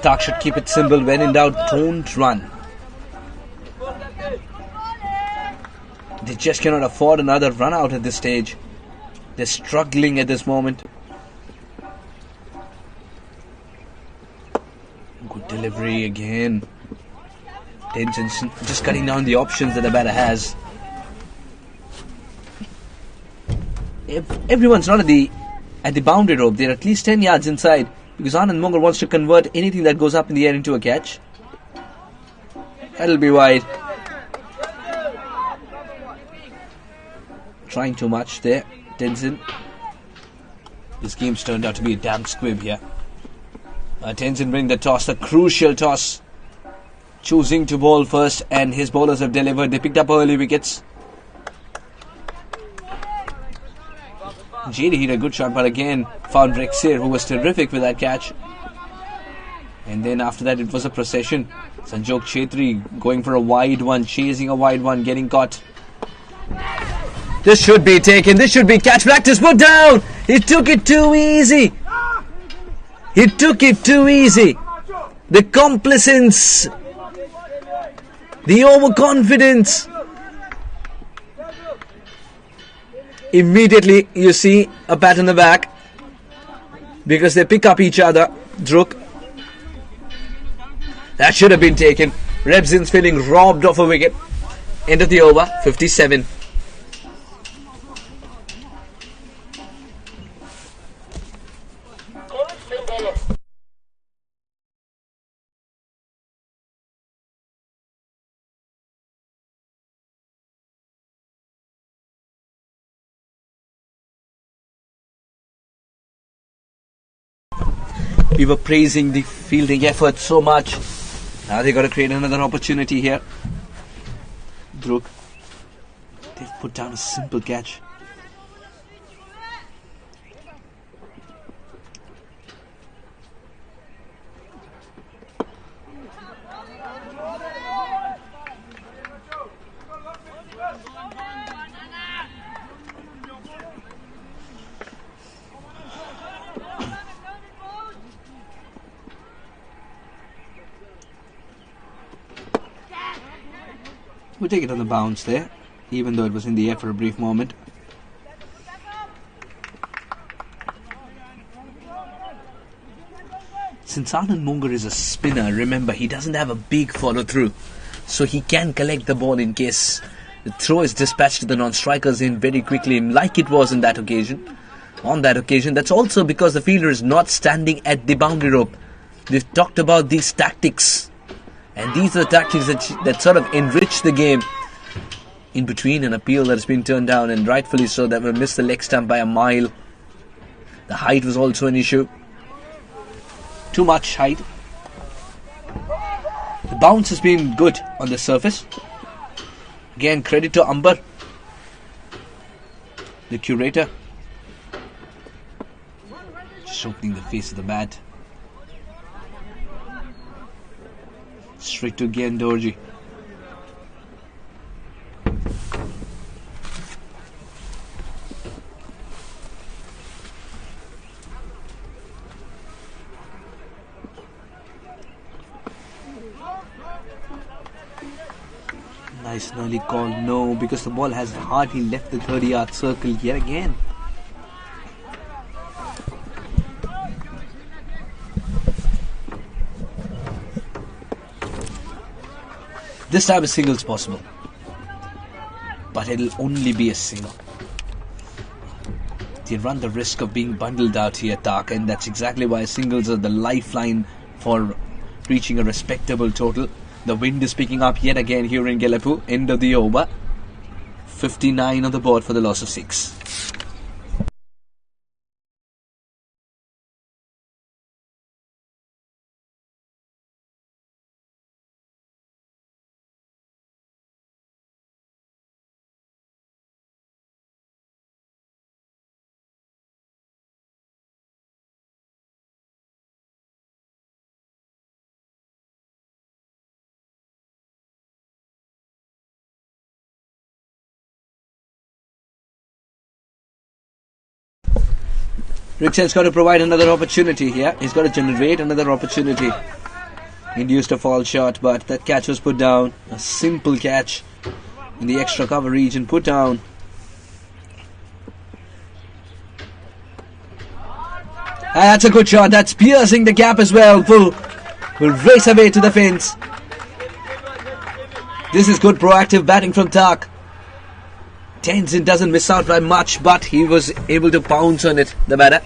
TAAG should keep it simple. When in doubt, don't run. They just cannot afford another run out at this stage. They're struggling at this moment. Good delivery again. Tenzin just cutting down the options that the batter has. Everyone's not at the boundary rope. They're at least 10 yards inside because Anand Mongar wants to convert anything that goes up in the air into a catch. That'll be wide. Trying too much there, Tenzin. This game's turned out to be a damn squib here. Tenzin winning the toss, the crucial toss. Choosing to bowl first, and his bowlers have delivered. They picked up early wickets. JD hit a good shot, but again found Rexir, who was terrific with that catch. And then after that, it was a procession. Sanjog Chetri going for a wide one, chasing a wide one, getting caught. This should be taken. This should be catch. Practice put down. He took it too easy. He took it too easy. The complacence, the overconfidence. Immediately you see a pat on the back because they pick up each other. DRUK. That should have been taken. Rebzin's feeling robbed of a wicket. End of the over, 57. We were praising the fielding effort so much. Now they got to create another opportunity here. DRUK. They've put down a simple catch. We'll take it on the bounce there, even though it was in the air for a brief moment. Since Anand Mongar is a spinner, remember, he doesn't have a big follow through, so he can collect the ball in case the throw is dispatched to the non-strikers in very quickly, like it was in that occasion. On that occasion, that's also because the fielder is not standing at the boundary rope. We've talked about these tactics. And these are the tactics that sort of enrich the game. In between, an appeal that has been turned down, and rightfully so, that will miss the leg stump by a mile. The height was also an issue. Too much height. The bounce has been good on the surface. Again, credit to Amber, the curator. Just opening the face of the bat. Straight to Gyan Dorji. Nice and early call. No, because the ball has hardly left the 30-yard circle yet again. This time a single is possible, but it'll only be a single. They run the risk of being bundled out here, TAAG, and that's exactly why singles are the lifeline for reaching a respectable total. The wind is picking up yet again here in Gelepu. End of the over. 59 on the board for the loss of 6. Ricksen's got to provide another opportunity here. He's got to generate another opportunity. Induced a fall shot, but that catch was put down. A simple catch in the extra cover region, put down. That's a good shot. That's piercing the gap as well. Will race away to the fence. This is good proactive batting from TAAG. Tenzin doesn't miss out by much, but he was able to pounce on it, the batter.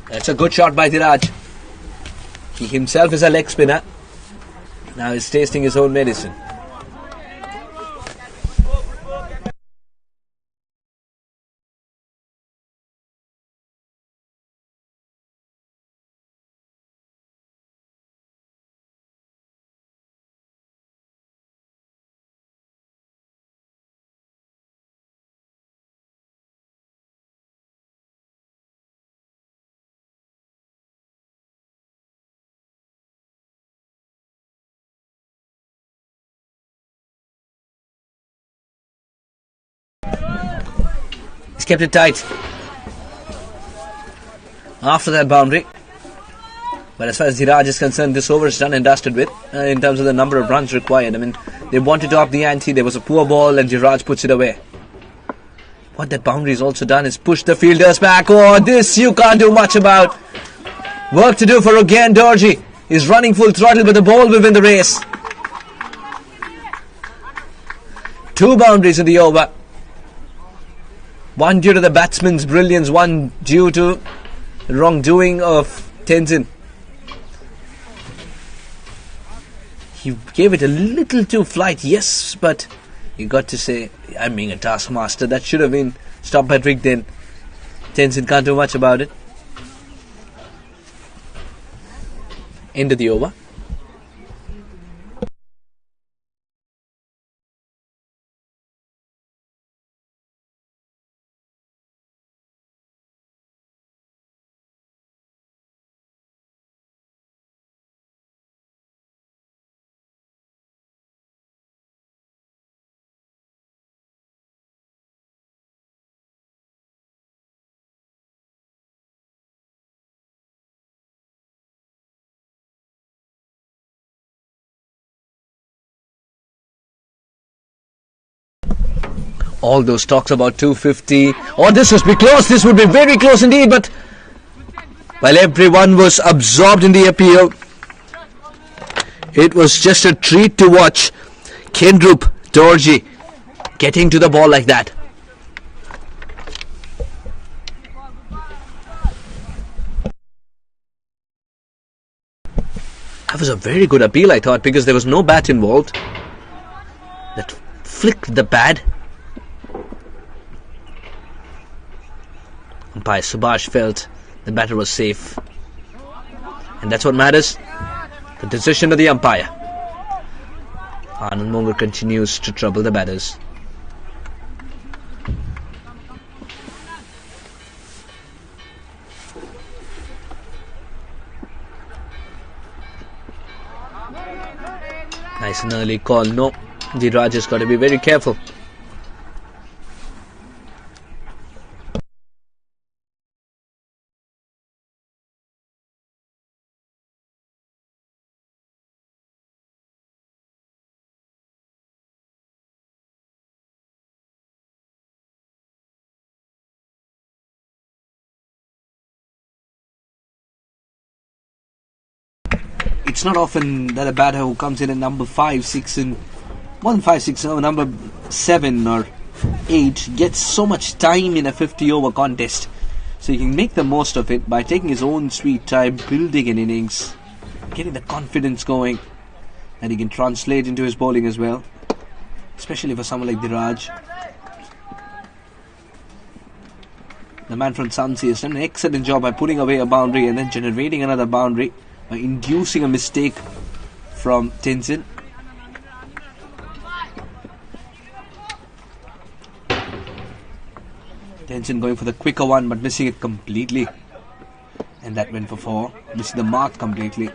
That's a good shot by DRUK. He himself is a leg spinner. Now he's tasting his own medicine. He's kept it tight after that boundary. But as far as DRUK is concerned, this over is done and dusted with in terms of the number of runs required. I mean, they wanted to up the ante. There was a poor ball and DRUK puts it away. What that boundary has also done is push the fielders back. Oh, this you can't do much about. Work to do for again. Dorji is running full throttle, but the ball will win the race. 2 boundaries in the over. One due to the batsman's brilliance, one due to the wrongdoing of Tenzin. He gave it a little too flight, yes, but you got to say, I'm being a taskmaster. That should have been stopped by DRUK then. Tenzin can't do much about it. End of the over. All those talks about 250. Oh, this must be close. This would be very close indeed. But while everyone was absorbed in the appeal, it was just a treat to watch Kendrup Dorji getting to the ball like that. That was a very good appeal, I thought, because there was no bat involved. That flicked the pad. Umpire Subhash felt the batter was safe. And that's what matters. The decision of the umpire. Anand Mongar continues to trouble the batters. Nice and early call. No, DRUK has got to be very careful. It's not often that a batter who comes in at number 5, 6 and 1, 5, 6, number 7 or 8 gets so much time in a 50 over contest. So he can make the most of it by taking his own sweet time, building an innings, getting the confidence going, and he can translate into his bowling as well, especially for someone like DRUK. The man from Sunsi has done an excellent job by putting away a boundary and then generating another boundary by inducing a mistake from Tenzin. Tenzin going for the quicker one but missing it completely, and that went for 4, missing the mark completely.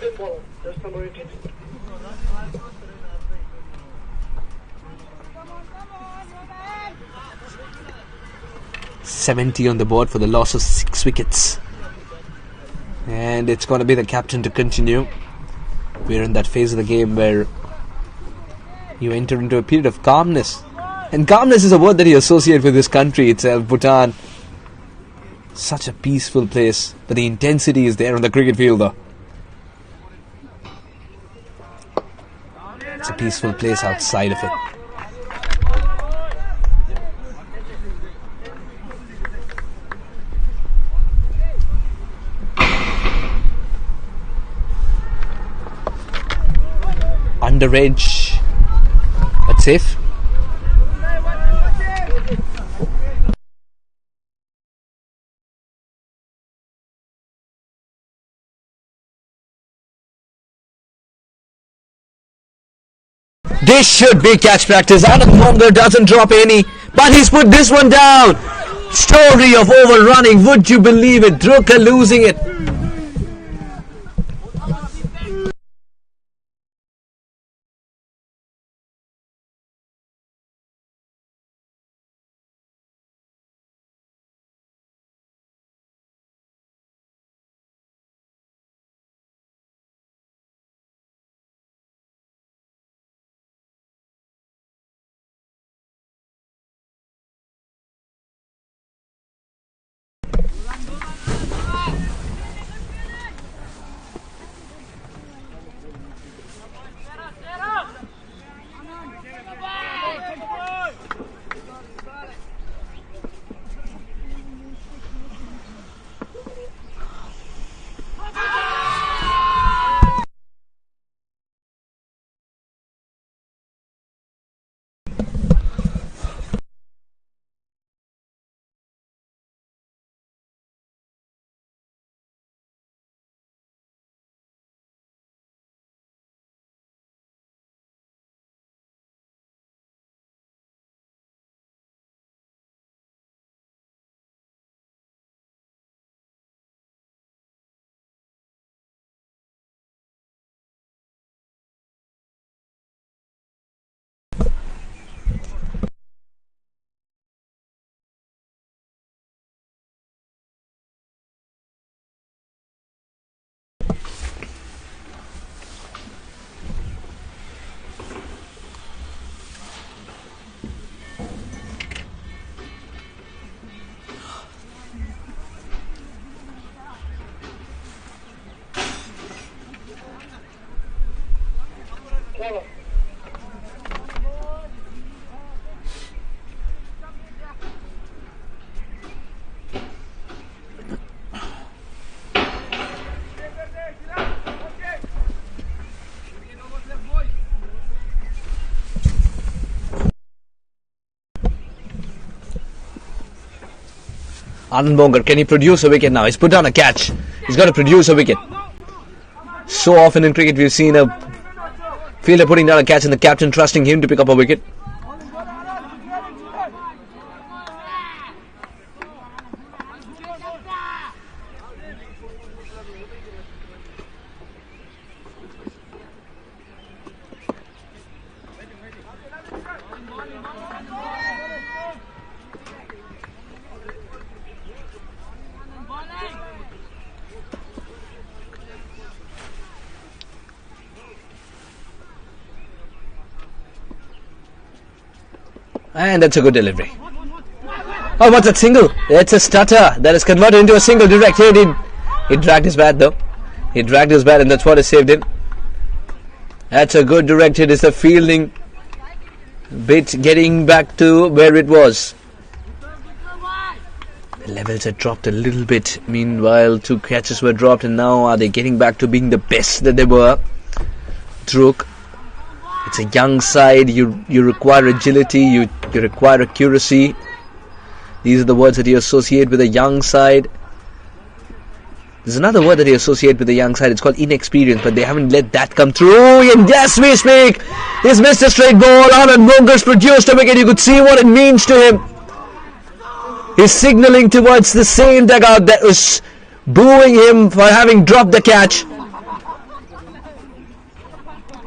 Spin ball. That's number 18. .70 on the board for the loss of 6 wickets. And it's going to be the captain to continue. We're in that phase of the game where you enter into a period of calmness. And calmness is a word that you associate with this country itself, Bhutan. Such a peaceful place. But the intensity is there on the cricket field though. It's a peaceful place outside of it. Under edge, but safe. This should be catch practice. Anand Mongar doesn't drop any, but he's put this one down. Story of overrunning. Would you believe it? DRUK are losing it. Anand Mongar, can he produce a wicket now? He's put down a catch. He's got to produce a wicket. So often in cricket we've seen a fielder putting down a catch and the captain trusting him to pick up a wicket. And that's a good delivery. Oh, what's that single? It's a stutter that is converted into a single direct hit. He dragged his bat though. He dragged his bat and that's what has saved him. That's a good direct hit. It's a fielding bit getting back to where it was. The levels had dropped a little bit. Meanwhile, 2 catches were dropped and now are they getting back to being the best that they were? DRUK. It's a young side, you require agility, you require accuracy. These are the words that you associate with a young side. There's another word that you associate with a young side, it's called inexperience, but they haven't let that come through. And yes, we speak! He's missed a straight ball, Anand Mongar's produced a wicket, you could see what it means to him. He's signalling towards the same dugout that was booing him for having dropped the catch.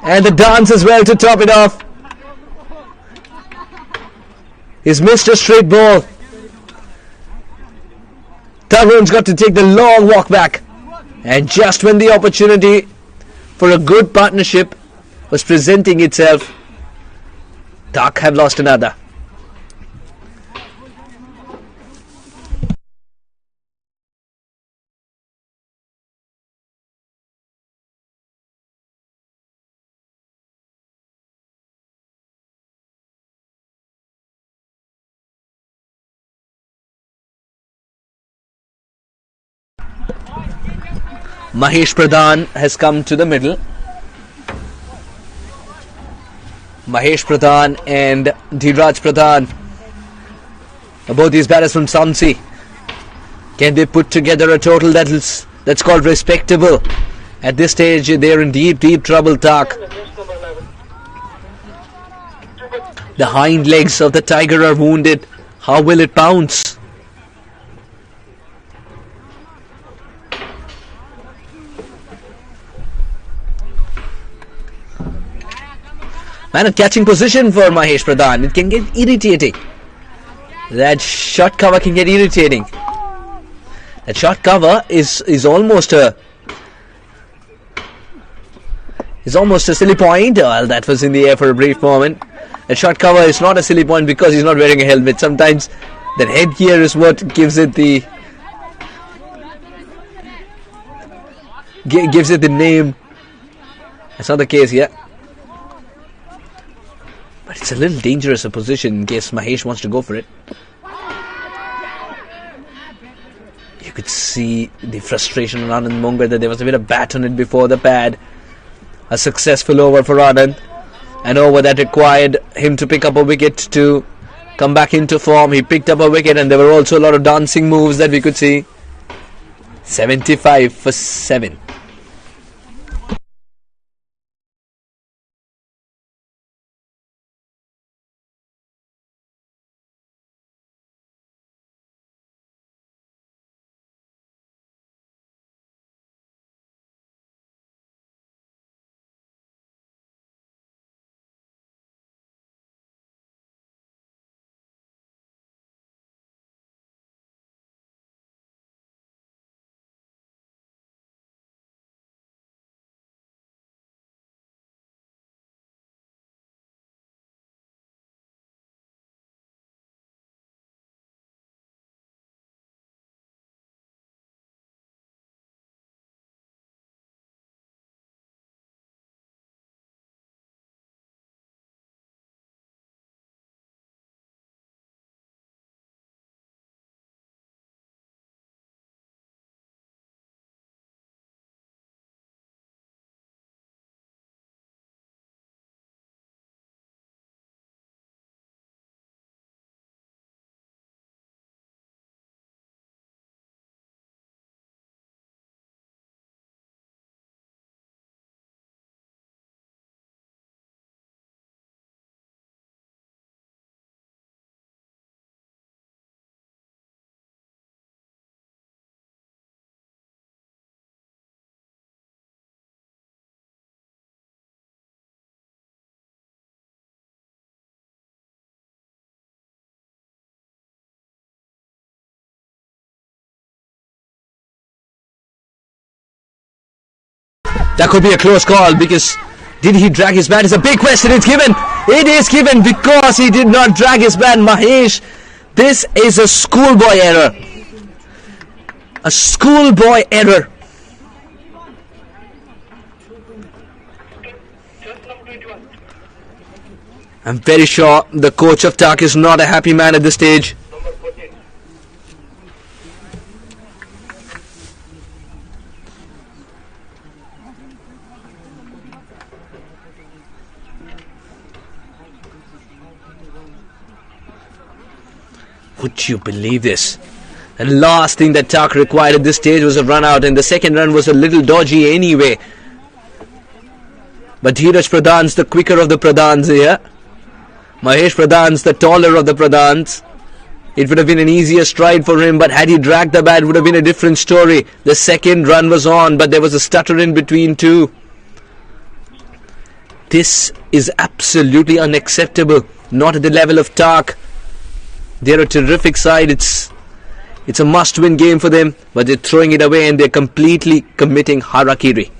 And the dance as well to top it off. He's missed a straight ball. Tyrone got to take the long walk back. And just when the opportunity for a good partnership was presenting itself, TAAG have lost another. Mahesh Pradhan has come to the middle. Mahesh Pradhan and Dheeraj Pradhan, both these batters from Swansea. Can they put together a total that's called respectable? At this stage, they're in deep trouble, TAAG. The hind legs of the Tiger are wounded. How will it bounce? Man, a catching position for Mahesh Pradhan. It can get irritating. That short cover can get irritating. That short cover is almost a silly point. Well, that was in the air for a brief moment. That short cover is not a silly point because he's not wearing a helmet. Sometimes that headgear is what gives it the name. That's not the case here. But it's a little dangerous a position in case Mahesh wants to go for it. You could see the frustration on Anand Mongar that there was a bit of bat on it before the pad. A successful over for Anand. An over that required him to pick up a wicket to come back into form. He picked up a wicket and there were also a lot of dancing moves that we could see. 75 for 7. That could be a close call because did he drag his bat? It's a big question. It's given. It is given because he did not drag his bat. Mahesh, this is a schoolboy error. A schoolboy error. I'm very sure the coach of TAAG is not a happy man at this stage. Would you believe this? The last thing that TAAG required at this stage was a run out, and the second run was a little dodgy anyway. But Dheeraj Pradhan's the quicker of the Pradhans here. Mahesh Pradhan's the taller of the Pradhans. It would have been an easier stride for him, but had he dragged the bat, it would have been a different story. The second run was on, but there was a stutter in between too. This is absolutely unacceptable. Not at the level of TAAG. They're a terrific side. It's a must-win game for them, but they're throwing it away and they're completely committing harakiri.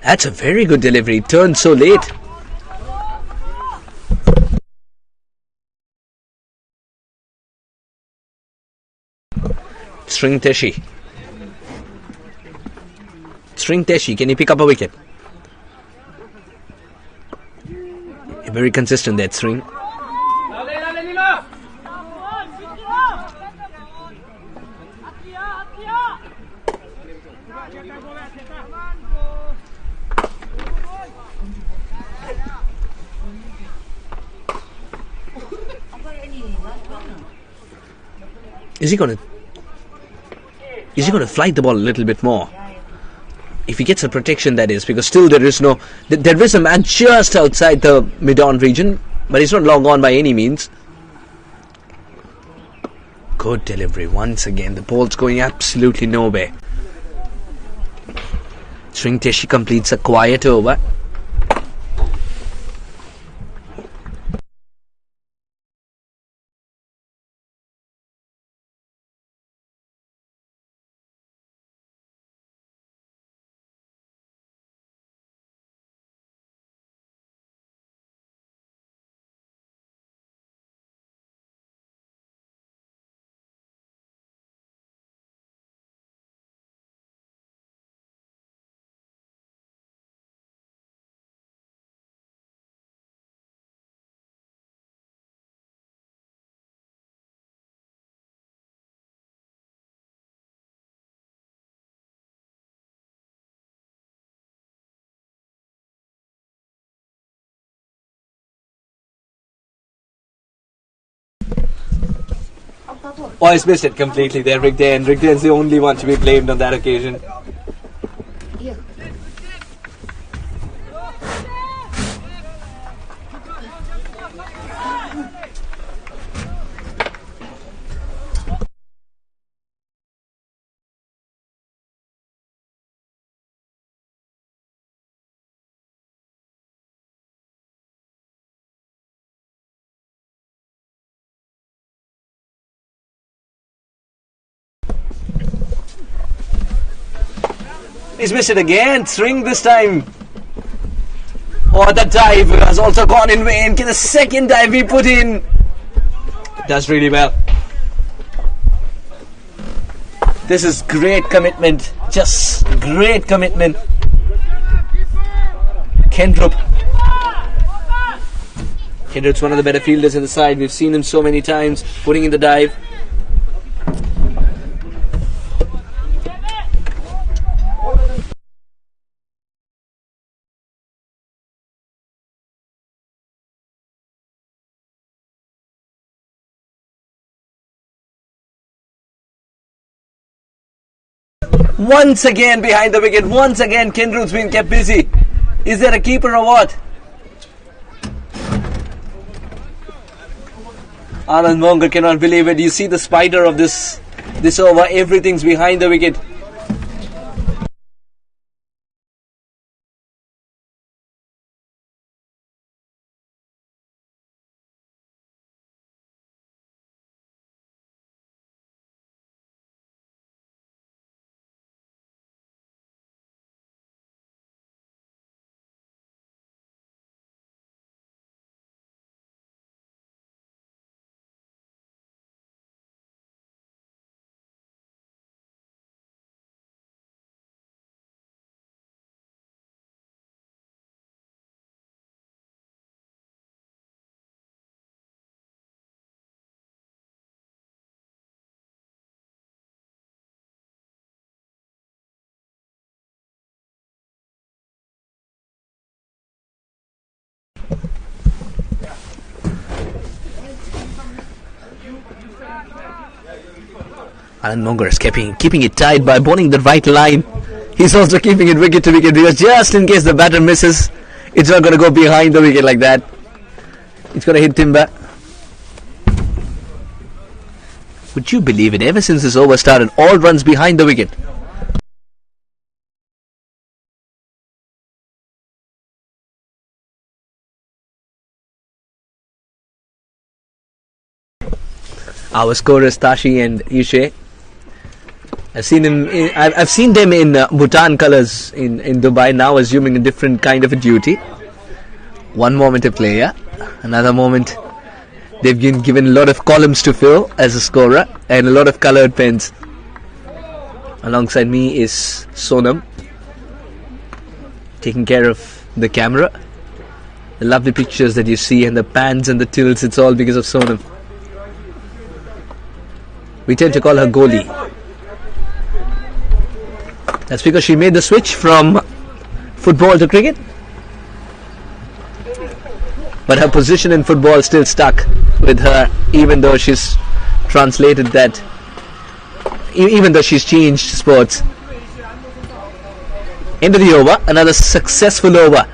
That's a very good delivery. Turned so late. String Teshi, can you pick up a wicket? You're very consistent there, String. Is he going to flight the ball a little bit more? If he gets a protection, that is, because still there is a man just outside the mid-on region, but he's not long gone by any means. Good delivery once again. The ball's going absolutely nowhere. String Teshi completes a quiet over. Oh, he's missed it completely there, Rigden. Rigden's the only one to be blamed on that occasion. Yeah. He's missed it again. String this time. Oh, that dive has also gone in vain. Can the second dive he put in? Does really well. This is great commitment. Just great commitment. Kendrup's one of the better fielders in the side. We've seen him so many times putting in the dive. Once again behind the wicket. Once again Kendrup's been kept busy. Is there a keeper or what? Anand Mongar cannot believe it. You see the spider of this over. Everything's behind the wicket. Anand Mongar is keeping it tight by bowling the right line. He's also keeping it wicket to wicket because just in case the batter misses, it's not going to go behind the wicket like that. It's going to hit timber. Would you believe it? Ever since this over started, all runs behind the wicket. Our scorers Tashi and Yushe. I've seen them in Bhutan colours in Dubai, now assuming a different kind of a duty. One moment a player, another moment they've been given a lot of columns to fill as a scorer and a lot of coloured pens. Alongside me is Sonam, taking care of the camera. The lovely pictures that you see and the pans and the tilts, it's all because of Sonam. We tend to call her Goli. That's because she made the switch from football to cricket. But her position in football still stuck with her, even though she's translated that, even though she's changed sports. End of the over, another successful over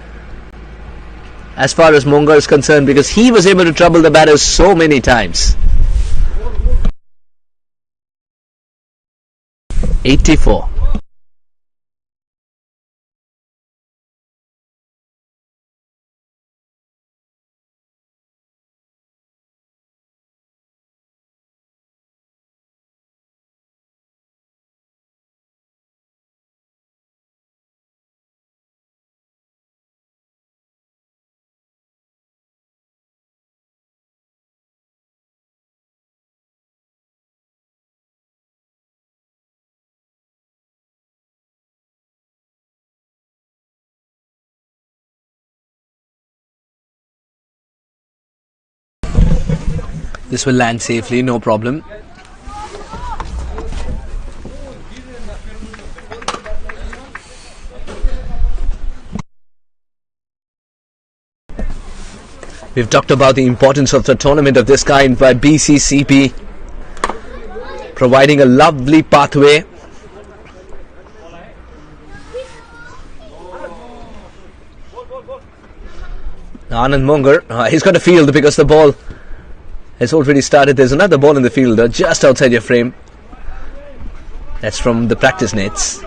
as far as Monga is concerned, because he was able to trouble the batters so many times. 84. This will land safely, no problem. We've talked about the importance of the tournament of this kind by BCCP, providing a lovely pathway. Anand Mongar, he's got a field because the ball has already started. There's another ball in the field just outside your frame. That's from the practice nets.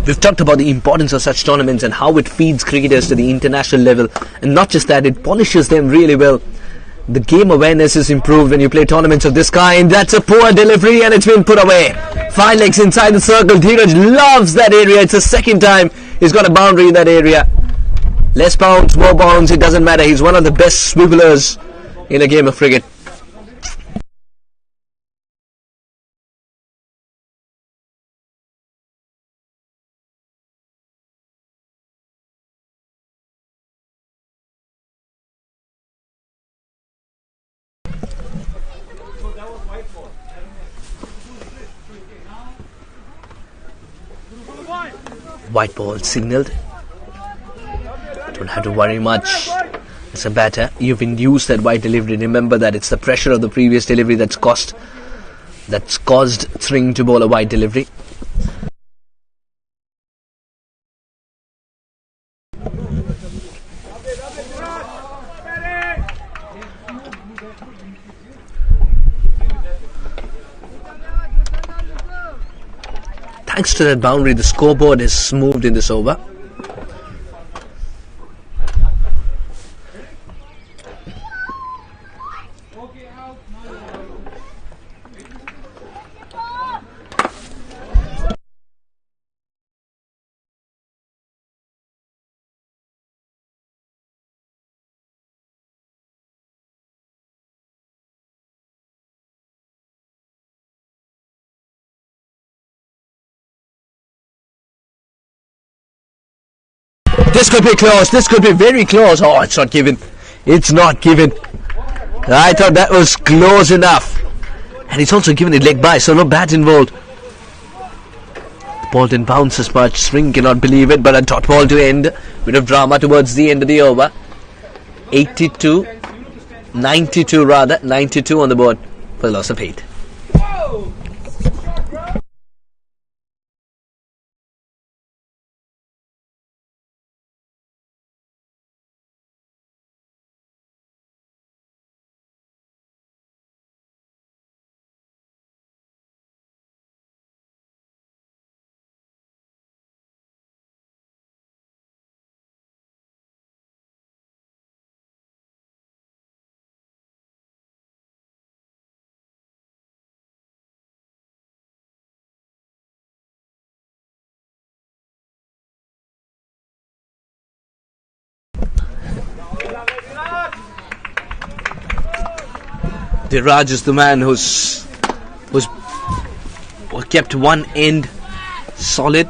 We've talked about the importance of such tournaments and how it feeds cricketers to the international level, and not just that, it polishes them really well. The game awareness is improved when you play tournaments of this kind. That's a poor delivery and it's been put away. 5 legs inside the circle. Dheeraj loves that area. It's the second time he's got a boundary in that area. Less bounds, more bounds, it doesn't matter. He's one of the best swivelers in a game of cricket. White ball signalled. Don't have to worry much. As a batter, you've induced that wide delivery. Remember that it's the pressure of the previous delivery that's caused Thring to bowl a wide delivery. Thanks to that boundary, the scoreboard is moved in this over. This could be close. This could be very close. Oh, it's not given. It's not given. I thought that was close enough. And he's also given it leg by, so no bat involved. The ball didn't bounce as much. Thring cannot believe it, but a dot ball to end. Bit of drama towards the end of the over. 82, 92 rather, 92 on the board for the loss of 8. DRUK is the man who's kept one end solid.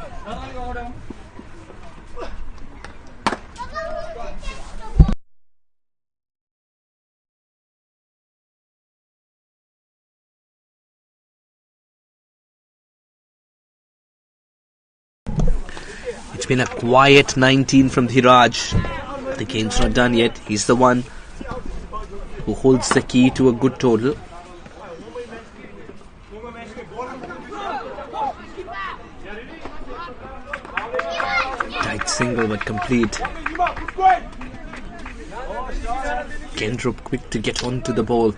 It's been a quiet 19 from DRUK. The game's not done yet. He's the one who holds the key to a good total. Tight single but complete. Kendrup quick to get onto the ball.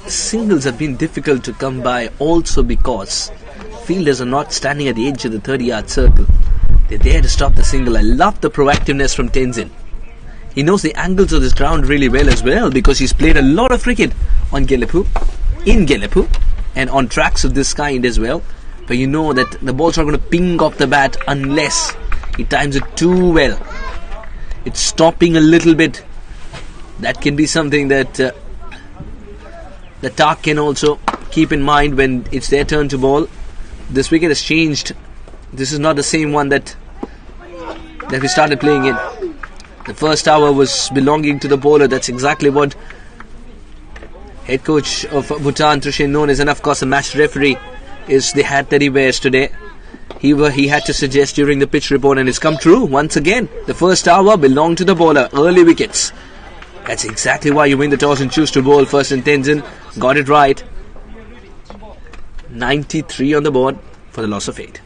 Singles have been difficult to come by also because fielders are not standing at the edge of the 30-yard circle. They're there to stop the single. I love the proactiveness from Tenzin. He knows the angles of this ground really well as well because he's played a lot of cricket on Gelepu, in Gelepu, and on tracks of this kind as well. But you know that the ball's not going to ping off the bat unless he times it too well. It's stopping a little bit. That can be something that the TAAG can also keep in mind when it's their turn to bowl. This wicket has changed. This is not the same one that we started playing in. The first hour was belonging to the bowler. That's exactly what head coach of Bhutan, Trushen, known as, and of course the match referee, is the hat that he wears today. He had to suggest during the pitch report, and it's come true once again. The first hour belonged to the bowler. Early wickets. That's exactly why you win the toss and choose to bowl first, and Tenzin got it right. 93 on the board for the loss of 8.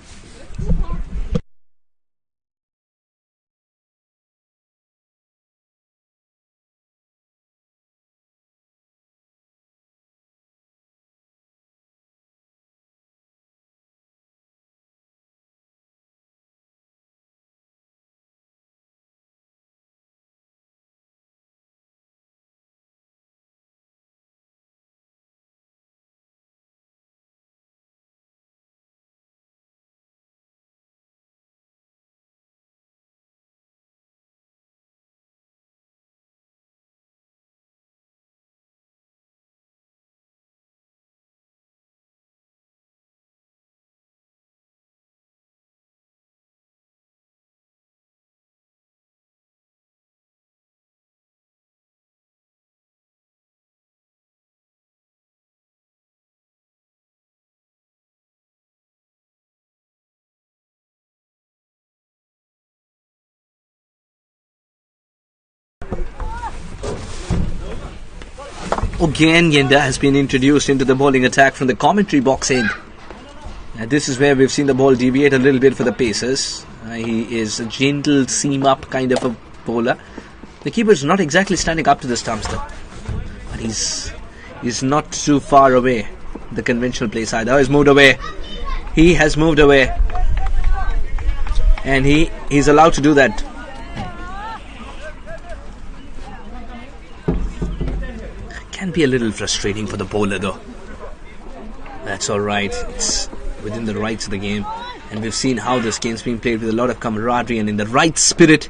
Again, Yenda has been introduced into the bowling attack from the commentary box end. This is where we've seen the ball deviate a little bit for the Pacers. He is a gentle seam-up kind of a bowler. The keeper is not exactly standing up to the stumps though. But he's not too far away. The conventional play side. He's moved away. He has moved away. And he's allowed to do that. Can be a little frustrating for the bowler though. That's alright. It's within the rights of the game. And we've seen how this game's been played with a lot of camaraderie and in the right spirit.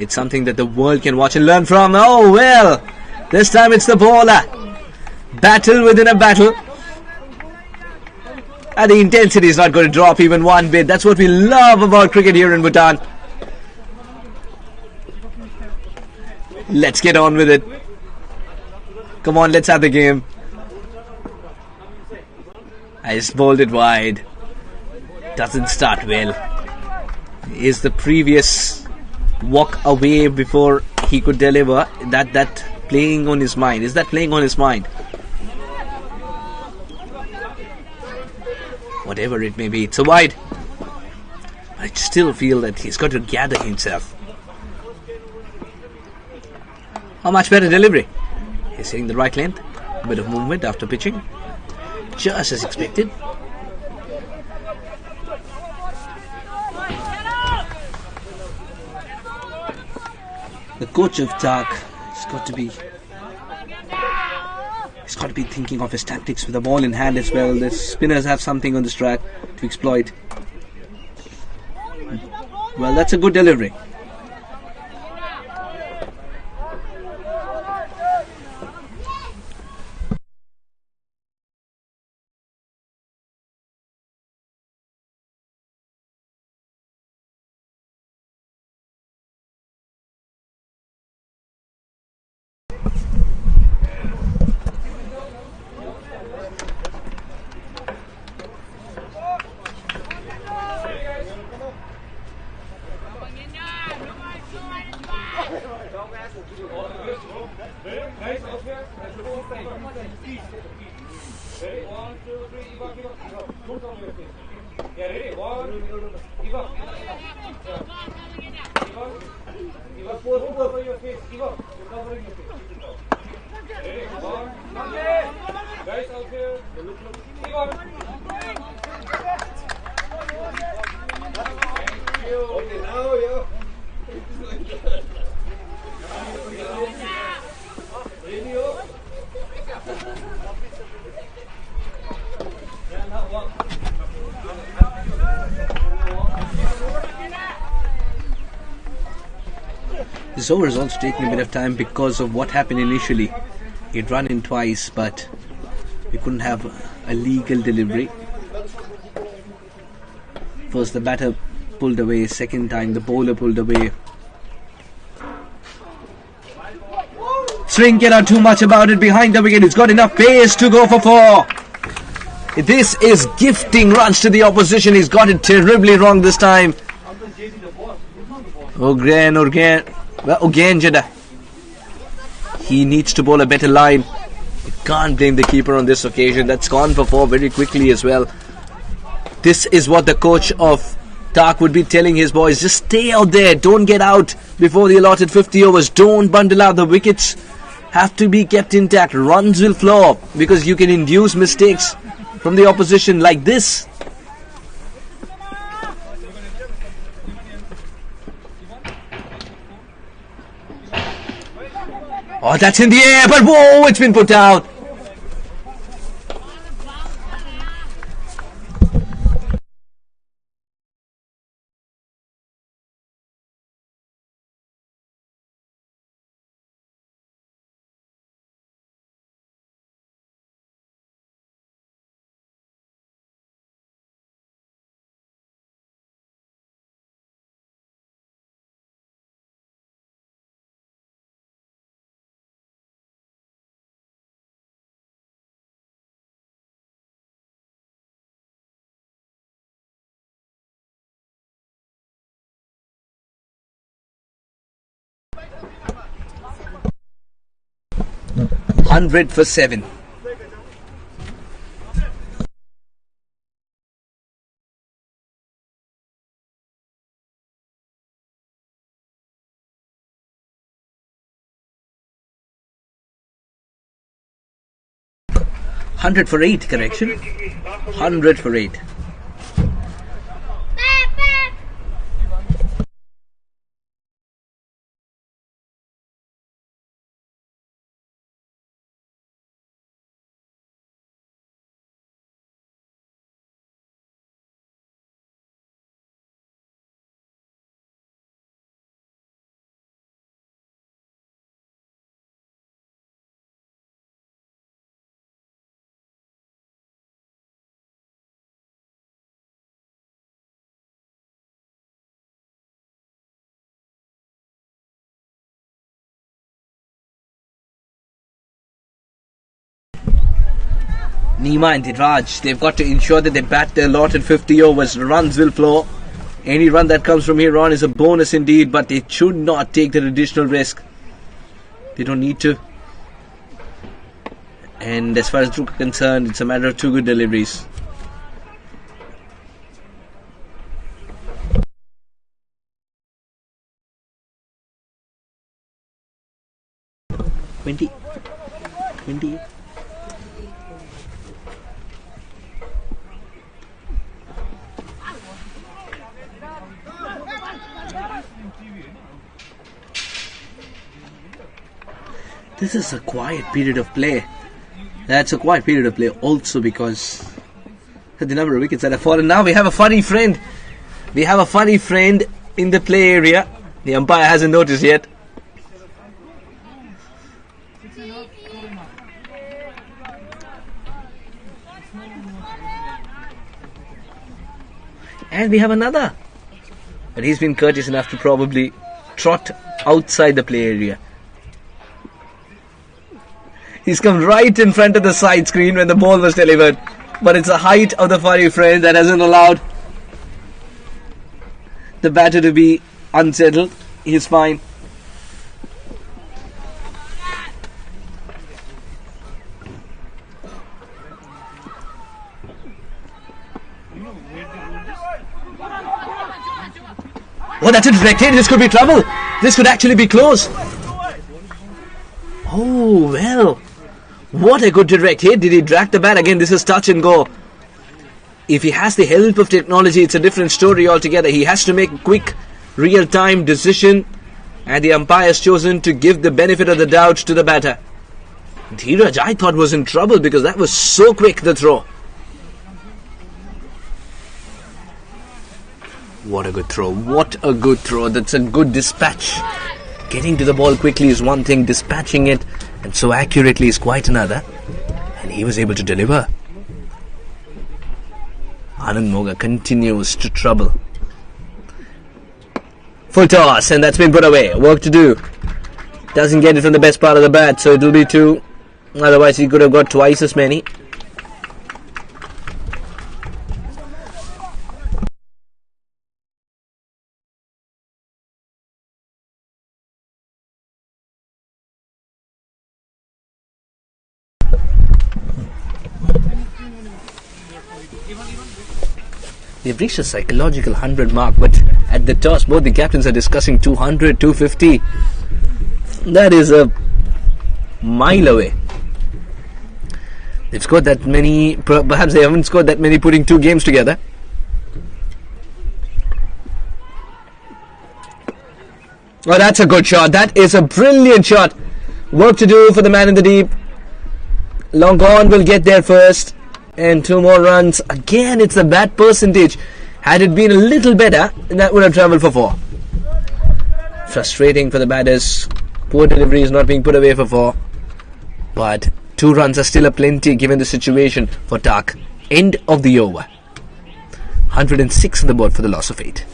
It's something that the world can watch and learn from. Oh well, this time it's the bowler. Battle within a battle. And the intensity is not going to drop even one bit. That's what we love about cricket here in Bhutan. Let's get on with it. Come on, let's have the game. I just bowled it wide. doesn't start well. Is the previous walk away before he could deliver that playing on his mind? Is that playing on his mind? Whatever it may be, it's a wide. I still feel that he's got to gather himself. A much better delivery. He's hitting the right length. A bit of movement after pitching. Just as expected. The coach of TAAG has got to be... He's got to be thinking of his tactics with the ball in hand as well. The spinners have something on this track to exploit. Well, that's a good delivery. This over is also taking a bit of time because of what happened initially. He'd run in twice, but we couldn't have a legal delivery. First the batter pulled away, second time the bowler pulled away. Swing cannot do much about it behind the wicket. He's got enough pace to go for 4. This is gifting runs to the opposition. He's got it terribly wrong this time. Again, Jada. He needs to bowl a better line. You can't blame the keeper on this occasion. That's gone for 4 very quickly as well. This is what the coach of TAAG would be telling his boys. Just stay out there. Don't get out before the allotted 50 overs. Don't bundle out. The wickets have to be kept intact. Runs will flow because you can induce mistakes from the opposition like this. Oh, that's in the air, but whoa, it's been put out. Hundred for 7. Hundred for 8, correction. 100 for 8. Nima and Raj, they've got to ensure that they bat their lot at 50 overs. Runs will flow. Any run that comes from here on is a bonus indeed, but they should not take that additional risk. They don't need to. And as far as DRUK are concerned, it's a matter of 2 good deliveries. Twenty. This is a quiet period of play. That's a quiet period of play also because of the number of wickets that have fallen. Now we have a funny friend. We have a funny friend in the play area. The umpire hasn't noticed yet. And we have another. But he's been courteous enough to probably trot outside the play area. He's come right in front of the side screen when the ball was delivered. But it's the height of the funny friend that hasn't allowed the batter to be unsettled. He's fine. Oh, that's a direct hit. This could be trouble. This could actually be close. Oh, well. What a good direct hit. Did he drag the bat? Again, this is touch and go. If he has the help of technology, it's a different story altogether. He has to make a quick, real-time decision. And the umpire has chosen to give the benefit of the doubt to the batter. Dheeraj, I thought, was in trouble because that was so quick, the throw. What a good throw. What a good throw. That's a good dispatch. Getting to the ball quickly is one thing. Dispatching it and so accurately is quite another. And he was able to deliver. Anand Moga continues to trouble. Full toss, and that's been put away. Work to do. Doesn't get it from the best part of the bat, so it'll be 2. Otherwise he could have got twice as many. They've reached a psychological 100 mark, but at the toss, both the captains are discussing 200, 250. That is a mile away. They've scored that many, perhaps they haven't scored that many putting 2 games together. Oh, that's a good shot. That is a brilliant shot. Work to do for the man in the deep. Long on will get there first. And 2 more runs. Again, it's the bat percentage. Had it been a little better, that would have travelled for 4. Frustrating for the batters. Poor delivery is not being put away for 4. But 2 runs are still a plenty given the situation for TAAG. End of the over. 106 on the board for the loss of 8.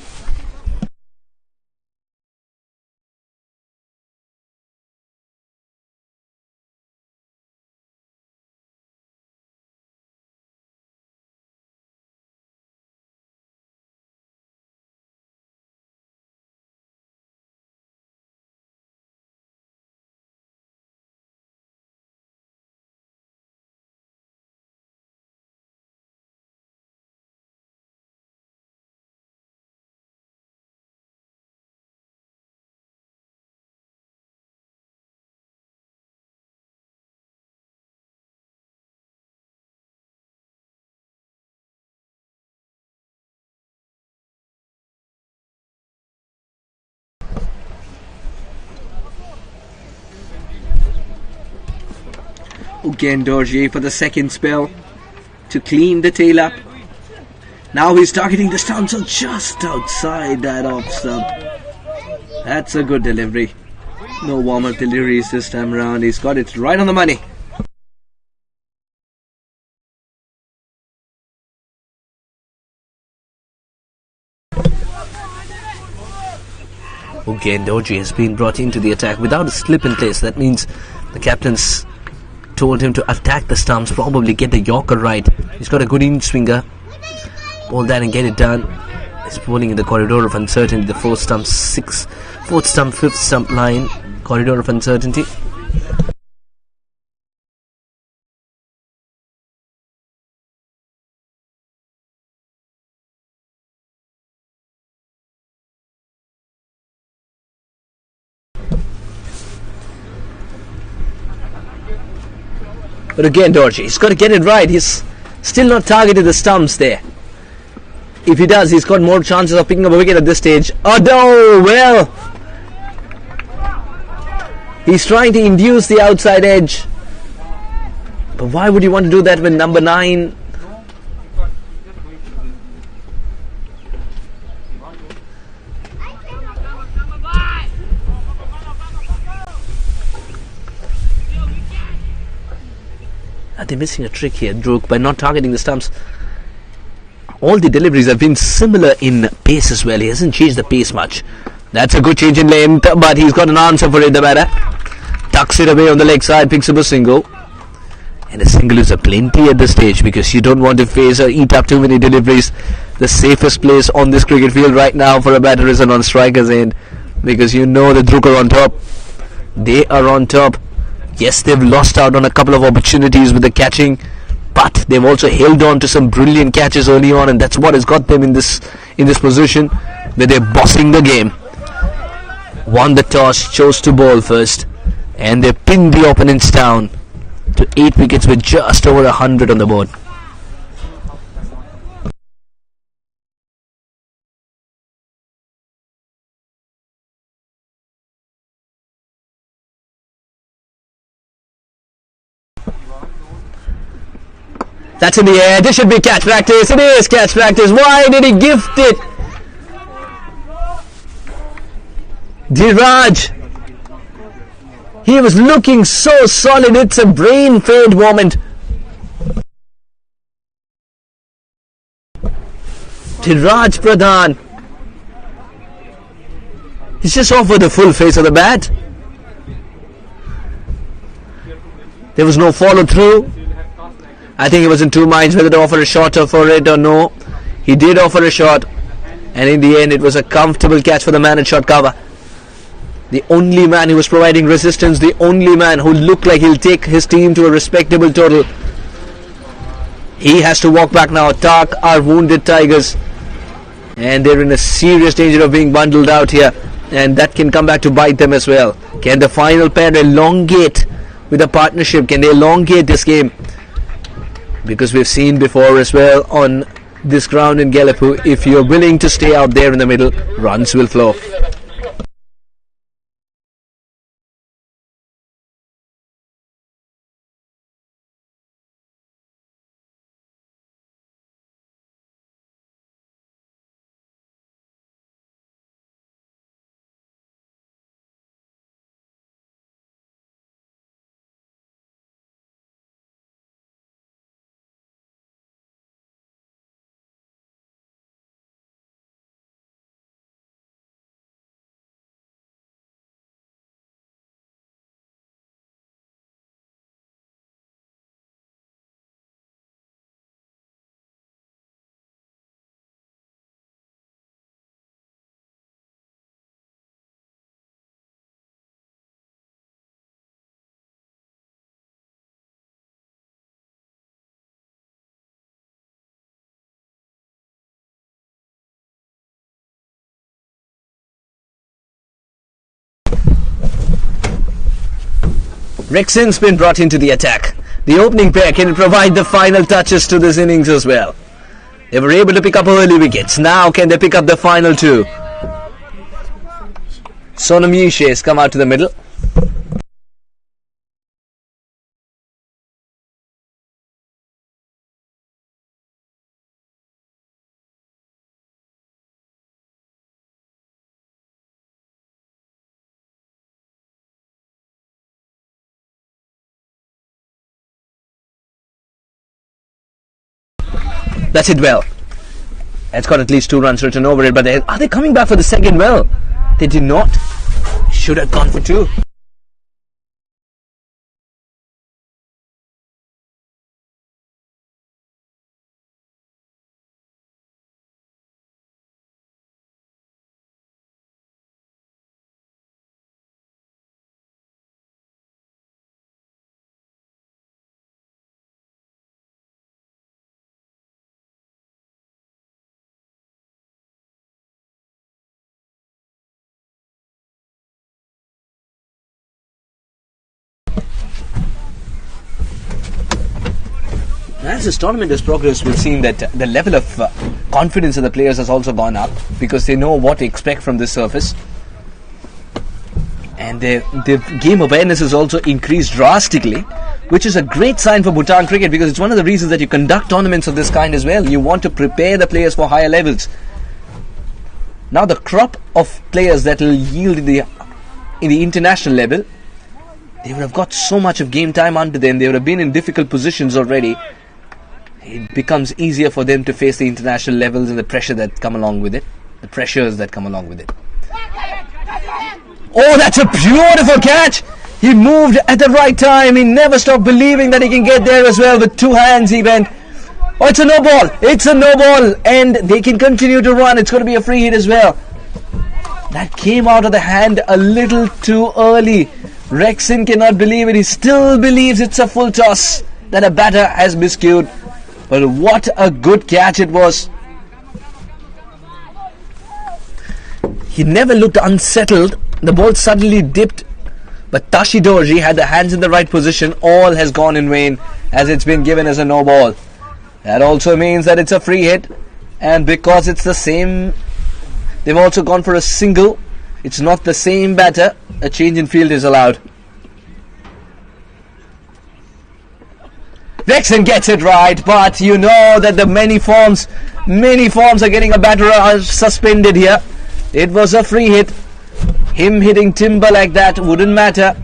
Again, Dorje for the second spell to clean the tail up. Now he's targeting the stance just outside that off stump. That's a good delivery. No warm-up deliveries this time around. He's got it right on the money. Again, Dorje has been brought into the attack without a slip in place. That means the captains told him to attack the stumps, probably get the Yorker right. He's got a good in-swinger. All that and get it done. He's bowling in the corridor of uncertainty. The fourth stump, fifth stump line. Corridor of uncertainty. But again, Dorji, he's got to get it right. He's still not targeted the stumps there. If he does, he's got more chances of picking up a wicket at this stage. Oh no, well, he's trying to induce the outside edge. But why would you want to do that with number 9? Are they missing a trick here, DRUK, by not targeting the stumps? All the deliveries have been similar in pace as well. He hasn't changed the pace much. That's a good change in length, but he's got an answer for it, the batter. Tucks it away on the leg side, picks up a single. And a single is a plenty at this stage, because you don't want to face or eat up too many deliveries. The safest place on this cricket field right now for a batter is on striker's end, because you know the DRUK are on top. They are on top. Yes, they've lost out on a couple of opportunities with the catching, but they've also held on to some brilliant catches early on, and that's what has got them in this position where they're bossing the game. Won the toss, chose to bowl first, and they pinned the opponents down to 8 wickets with just over 100 on the board. That's in the air. This should be catch practice. It is catch practice. Why did he gift it? Dhiraj. He was looking so solid. It's a brain fade moment. Dhiraj Pradhan. He's just offered the full face of the bat. There was no follow through. I think he was in two minds whether to offer a shot for it or no. He did offer a shot, and in the end it was a comfortable catch for the man at short cover. The only man who was providing resistance, the only man who looked like he'll take his team to a respectable total. He has to walk back now. TAAG are wounded Tigers, and they're in a serious danger of being bundled out here, and that can come back to bite them as well. Can the final pair elongate with a partnership? Can they elongate this game? Because we've seen before as well on this ground in Gallipoo, if you're willing to stay out there in the middle, runs will flow. Rexon's been brought into the attack. The opening pair can provide the final touches to this innings as well. They were able to pick up early wickets. Now can they pick up the final two? Sonam Yishe has come out to the middle. That's it well. It's got at least 2 runs written over it, but are they coming back for the second well? They did not. Should have gone for 2. As this tournament has progressed, we've seen that the level of confidence of the players has also gone up because they know what to expect from this surface. And their game awareness has also increased drastically, which is a great sign for Bhutan cricket because it's one of the reasons that you conduct tournaments of this kind as well. You want to prepare the players for higher levels. Now the crop of players that will yield in the international level, they would have got so much of game time under them. They would have been in difficult positions already. It becomes easier for them to face the international levels and the pressure that come along with it. The pressures that come along with it. Oh, that's a beautiful catch! He moved at the right time. He never stopped believing that he can get there as well. With two hands he went. Oh, it's a no ball. It's a no ball. And they can continue to run. It's going to be a free hit as well. That came out of the hand a little too early. Rexon cannot believe it. He still believes it's a full toss that a batter has miscued. But what a good catch it was. He never looked unsettled. The ball suddenly dipped. But Tashi Dorji had the hands in the right position. All has gone in vain as it's been given as a no ball. That also means that it's a free hit. And because it's the same, they've also gone for a single. It's not the same batter. A change in field is allowed. Rexon gets it right, but you know that the many forms are getting a batter suspended here. It was a free hit. Him hitting timber like that wouldn't matter.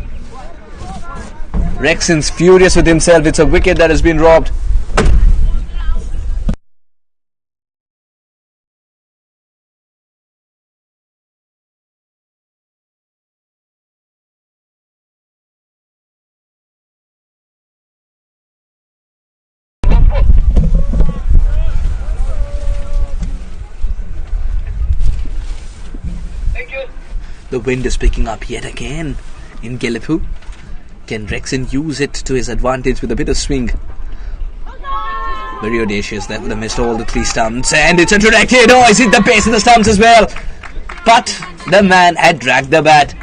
Rexon's furious with himself. It's a wicket that has been robbed. The wind is picking up yet again in Gelipu. Can Rexon use it to his advantage with a bit of swing? Very audacious. That would have missed all the three stumps. And it's a direct hit. Oh, he's hit the base of the stumps as well. But the man had dragged the bat.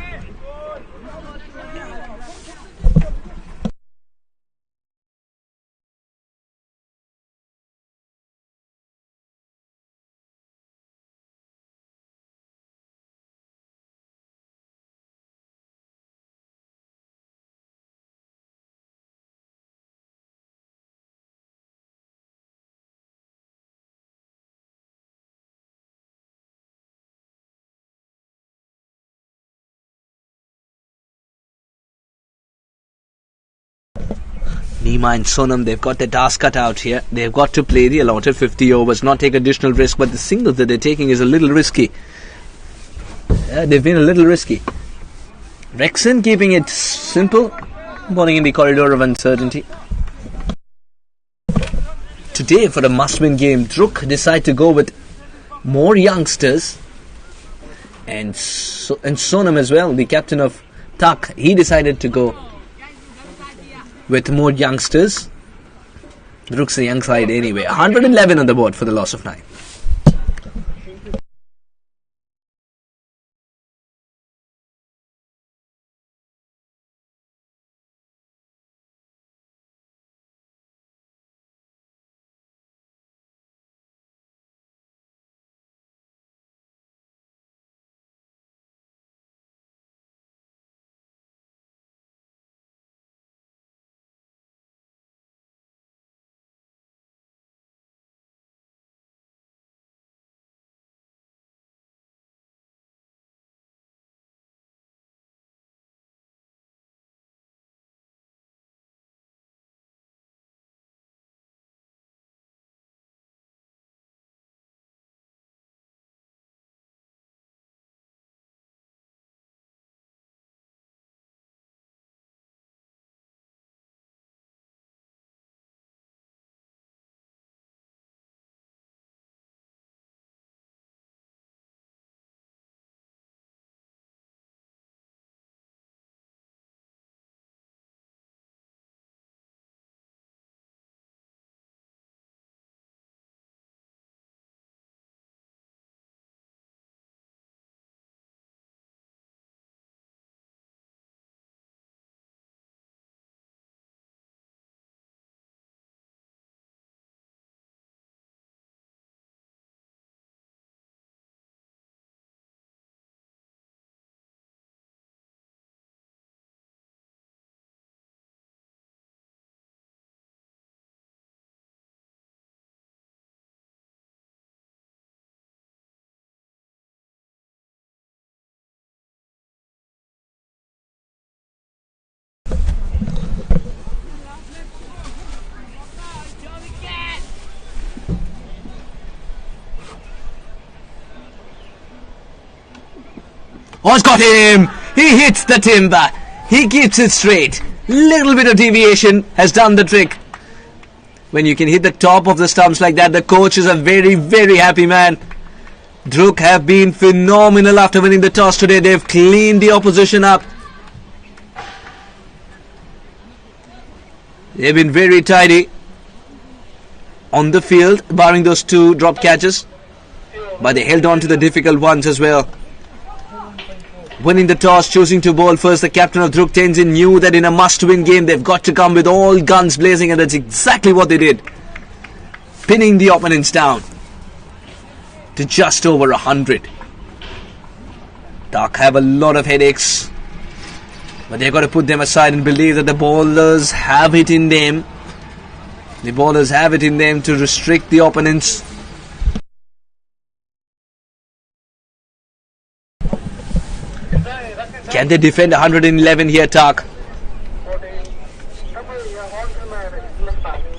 Nima and Sonam, they've got their task cut out here. They've got to play the allotted 50 overs, not take additional risk, but the singles that they're taking is a little risky. They've been a little risky. Rexon keeping it simple, bowling in the corridor of uncertainty. Today, for a must-win game, DRUK decide to go with more youngsters, and Sonam as well, the captain of TAAG, he decided to go with more youngsters. DRUK's a young side anyway. 111 on the board for the loss of 9. Oh, it's got him! He hits the timber. He keeps it straight. Little bit of deviation has done the trick. When you can hit the top of the stumps like that, the coach is a very, very happy man. DRUK have been phenomenal after winning the toss today. They've cleaned the opposition up. They've been very tidy on the field, barring those 2 drop catches. But they held on to the difficult ones as well. Winning the toss, choosing to bowl first, the captain of DRUK Tenzin knew that in a must-win game, they've got to come with all guns blazing, and that's exactly what they did. Pinning the opponents down to just over 100. TAAG have a lot of headaches, but they've got to put them aside and believe that the bowlers have it in them. The bowlers have it in them to restrict the opponents. Can they defend 111 here, TAAG?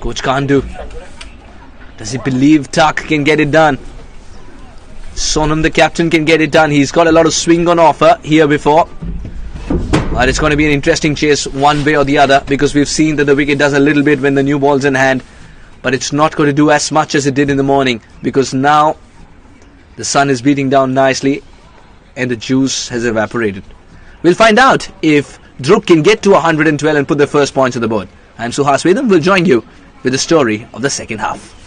Coach can't do. Does he believe TAAG can get it done? Sonam, the captain, can get it done. He's got a lot of swing on offer here before. But it's going to be an interesting chase one way or the other, because we've seen that the wicket does a little bit when the new ball's in hand. But it's not going to do as much as it did in the morning, because now the sun is beating down nicely and the juice has evaporated. We'll find out if DRUK can get to 112 and put the first points on the board. I'm Suhas Vedam. We'll join you with the story of the second half.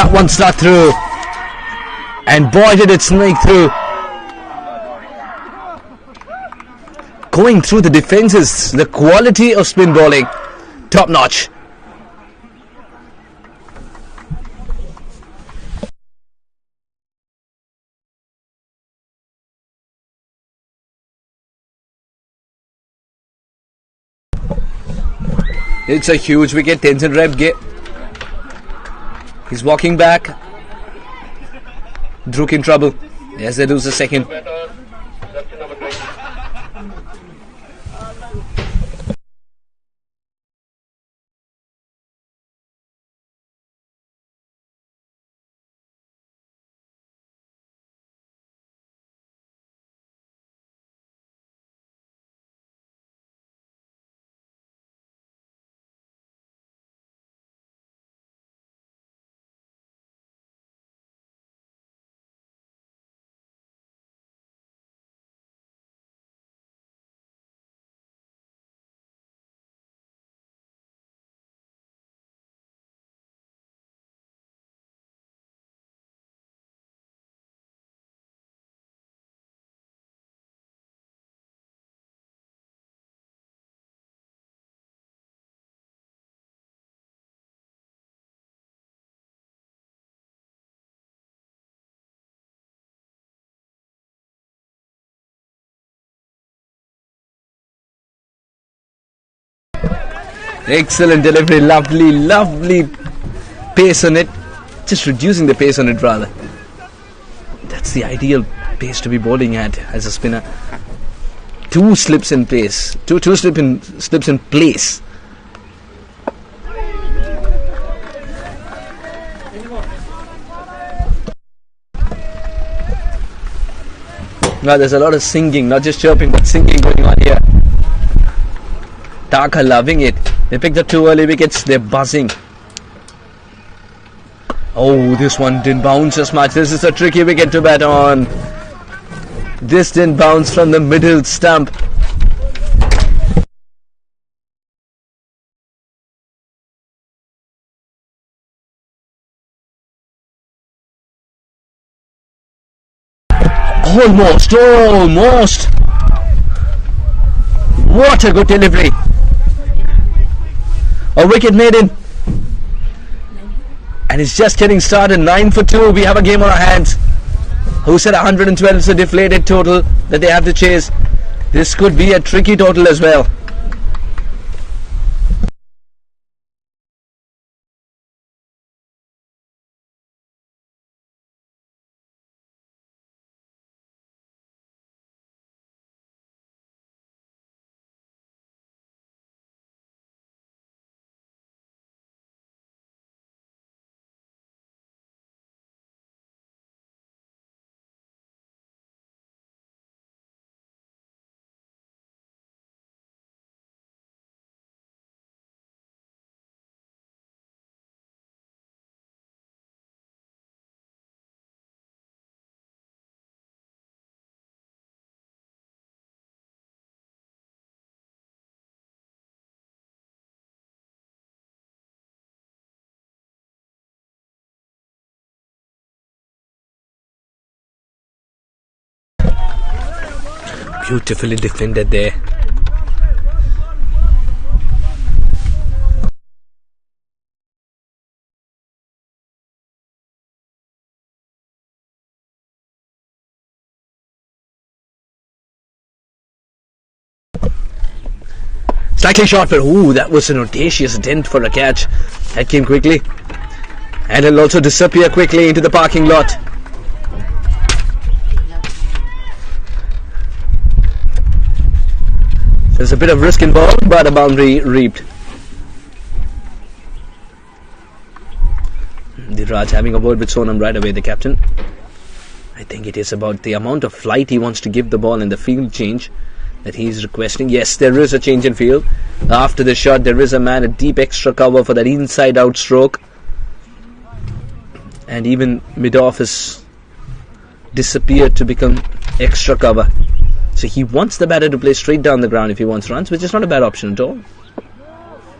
That one stuck through. And boy did it snake through. Going through the defenses, the quality of spin bowling, top notch. It's a huge wicket, Tenzin Rebge. He's walking back. DRUK in trouble. Yes, they lose a second. Excellent delivery, lovely pace on it. Just reducing the pace on it rather. That's the ideal pace to be bowling at as a spinner. Two slips in pace, two slips in place. Now there's a lot of singing, not just chirping but singing going on here. TAAG are loving it. They picked up 2 early wickets. They're buzzing. Oh, this one didn't bounce as much. This is a tricky wicket to bat on. This didn't bounce from the middle stump. Almost. What a good delivery. A wicket maiden. And it's just getting started. 9 for 2. We have a game on our hands. Who said 112 is a deflated total that they have to chase? This could be a tricky total as well. Beautifully defended there. Slightly short, but ooh, that was an audacious dent for a catch. That came quickly. And it'll also disappear quickly into the parking lot. There's a bit of risk involved, but a boundary reaped. Diraj having a word with Sonam right away, the captain. I think it is about the amount of flight he wants to give the ball and the field change that he's requesting. Yes, there is a change in field. After the shot, there is a man, a deep extra cover for that inside-out stroke. And even mid-off has disappeared to become extra cover. So he wants the batter to play straight down the ground if he wants runs, which is not a bad option at all.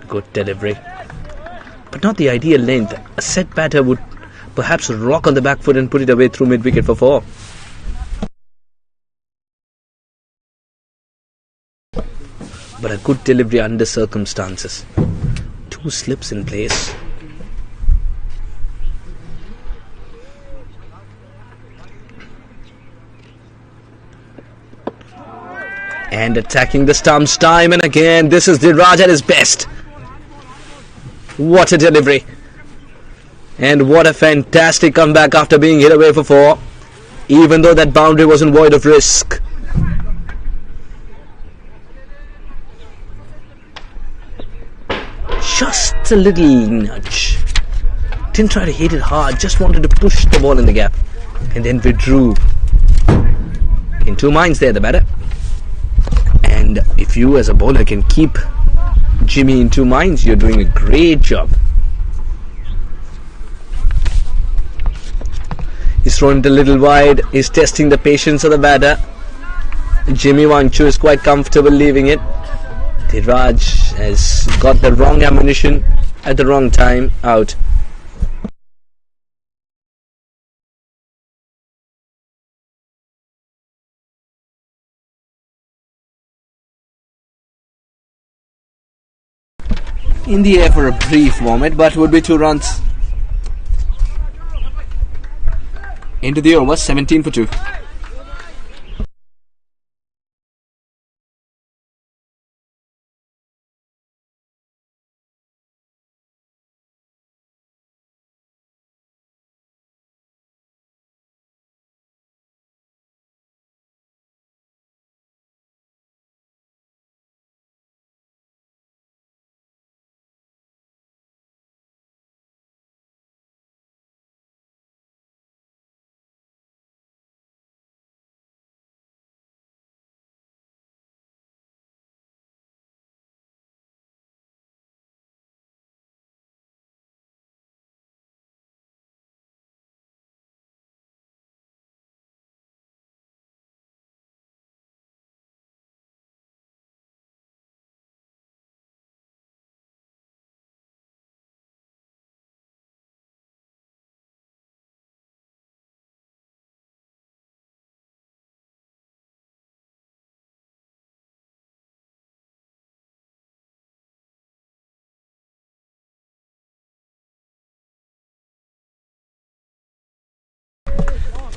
Good delivery. But not the ideal length. A set batter would perhaps rock on the back foot and put it away through mid-wicket for 4. But a good delivery under circumstances. 2 slips in place. And attacking the stumps time and again. This is DRUK at his best. What a delivery. And what a fantastic comeback after being hit away for 4. Even though that boundary wasn't void of risk. Just a little nudge. Didn't try to hit it hard. Just wanted to push the ball in the gap. And then withdrew. In 2 minds there, the batter. And if you as a bowler can keep Jimmy in 2 minds, you're doing a great job. He's thrown it a little wide. He's testing the patience of the batter. Jimmy Wangchu is quite comfortable leaving it. DRUK has got the wrong ammunition at the wrong time. Out. In the air for a brief moment, but would be 2 runs. Into the over, 17 for 2.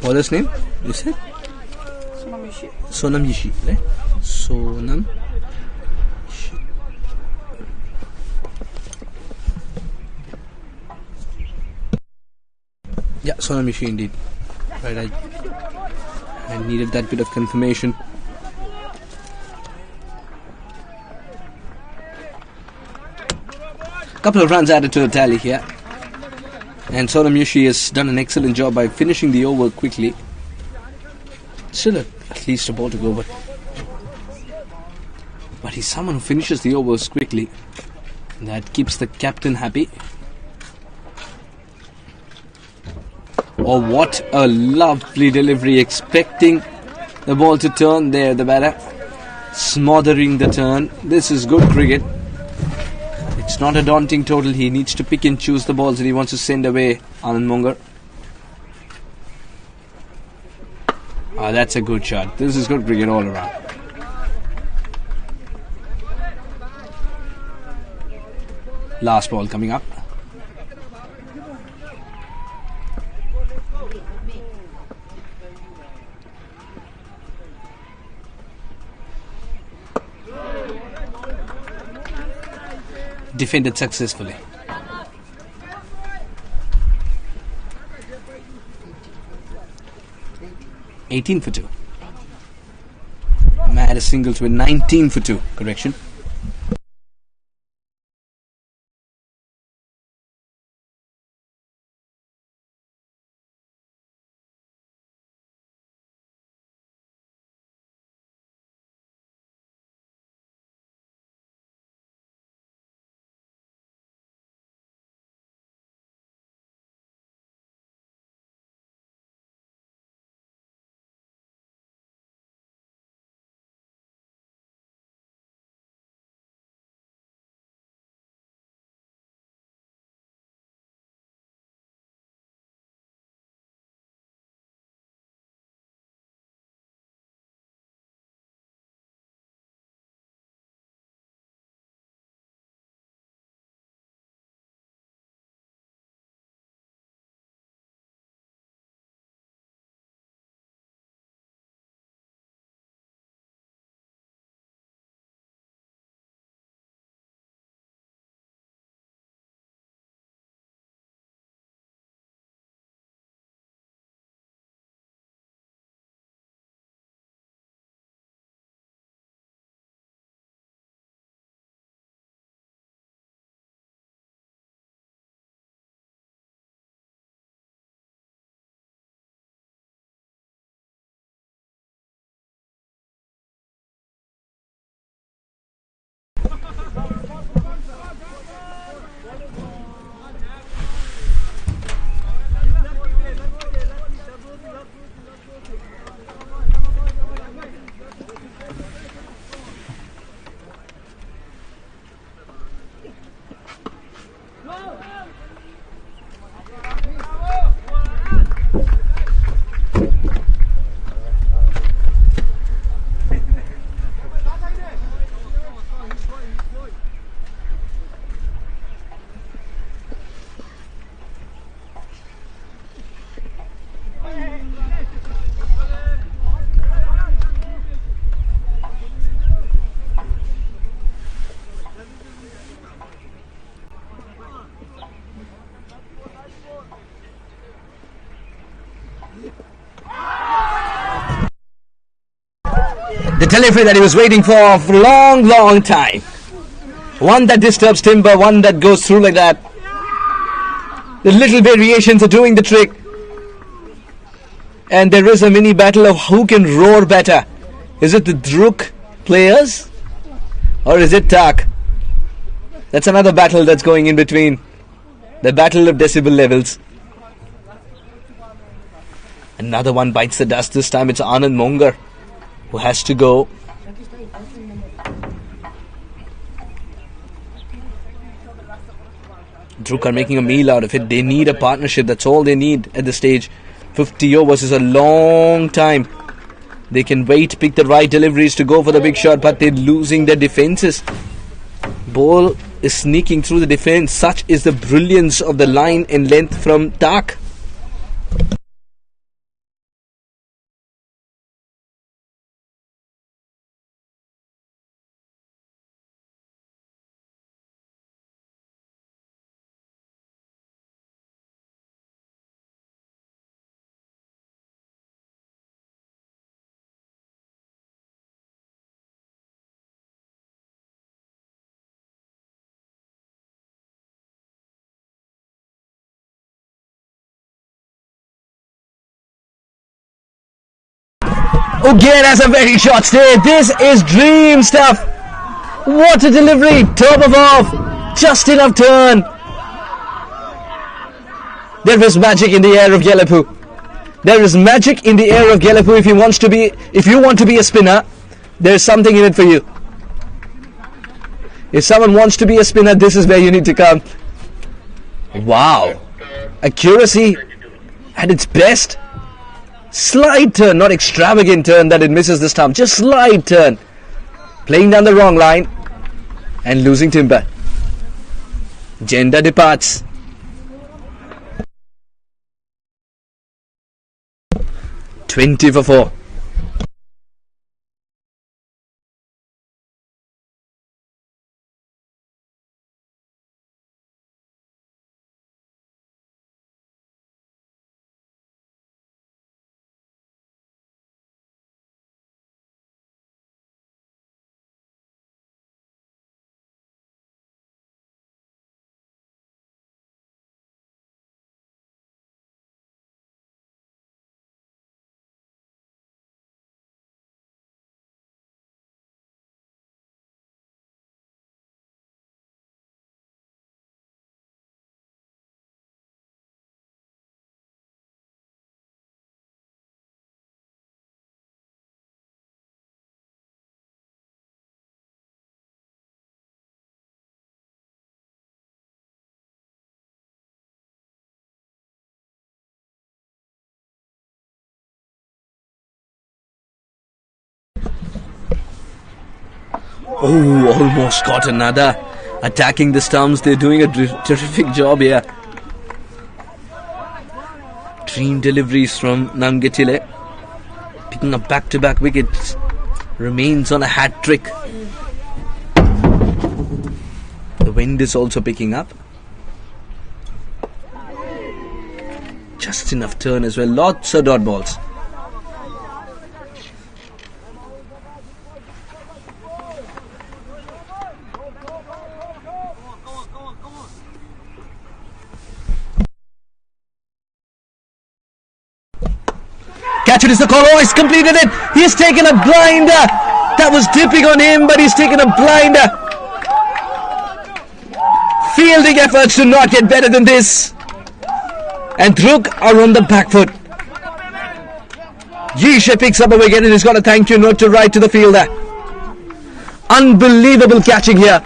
Bowler's name? You said? Sonam Yishi, right? Sonam Yishi. Yeah, Sonam Yishi indeed. Right, I needed that bit of confirmation. Couple of runs added to the tally here. And Sonam Yishi has done an excellent job by finishing the over quickly. Still at least a ball to go, but he's someone who finishes the overs quickly. That keeps the captain happy. Oh, what a lovely delivery, expecting the ball to turn there, the batter. Smothering the turn. This is good cricket. It's not a daunting total. He needs to pick and choose the balls that he wants to send away. Anand Mongar. That's a good shot. This is good cricket all around. Last ball coming up. Defended successfully. $18 for 2. Mad a single to win 19 for 2. Correction. delivery that he was waiting for a long time. One that disturbs timber, one that goes through like that. The little variations are doing the trick. And there is a mini battle of who can roar better. Is it the DRUK players? Or is it TAAG? That's another battle that's going in between. The battle of decibel levels. Another one bites the dust. This time it's Anand Mongar who has to go. DRUK are making a meal out of it. They need a partnership. That's all they need at this stage. 50 overs is a long time. They can wait, pick the right deliveries to go for the big shot, but they're losing their defenses. Ball is sneaking through the defense. Such is the brilliance of the line and length from TAAG. Again, as a very short stay. This is dream stuff. What a delivery. Top of off. Just enough turn. There is magic in the air of Yelapu. There is magic in the air of Yelapu. If you want to be a spinner, there is something in it for you. If someone wants to be a spinner, this is where you need to come. Wow. Accuracy at its best. Slight turn, not extravagant turn that it misses this time. Just slight turn. Playing down the wrong line and losing timber. Gender departs. $20 for 4. Oh, almost got another. Attacking the stumps. They're doing a terrific job here. Dream deliveries from Namgetile. Picking up back-to-back wickets. Remains on a hat trick. The wind is also picking up. Just enough turn as well. Lots of dot balls. Catch it is the call. Oh, he's completed it. He's taken a blinder. That was dipping on him, but he's taken a blinder. Fielding efforts do not get better than this. And DRUK are on the back foot. Yisha picks up a wicket and he's got a thank you note to write to the fielder. Unbelievable catching here.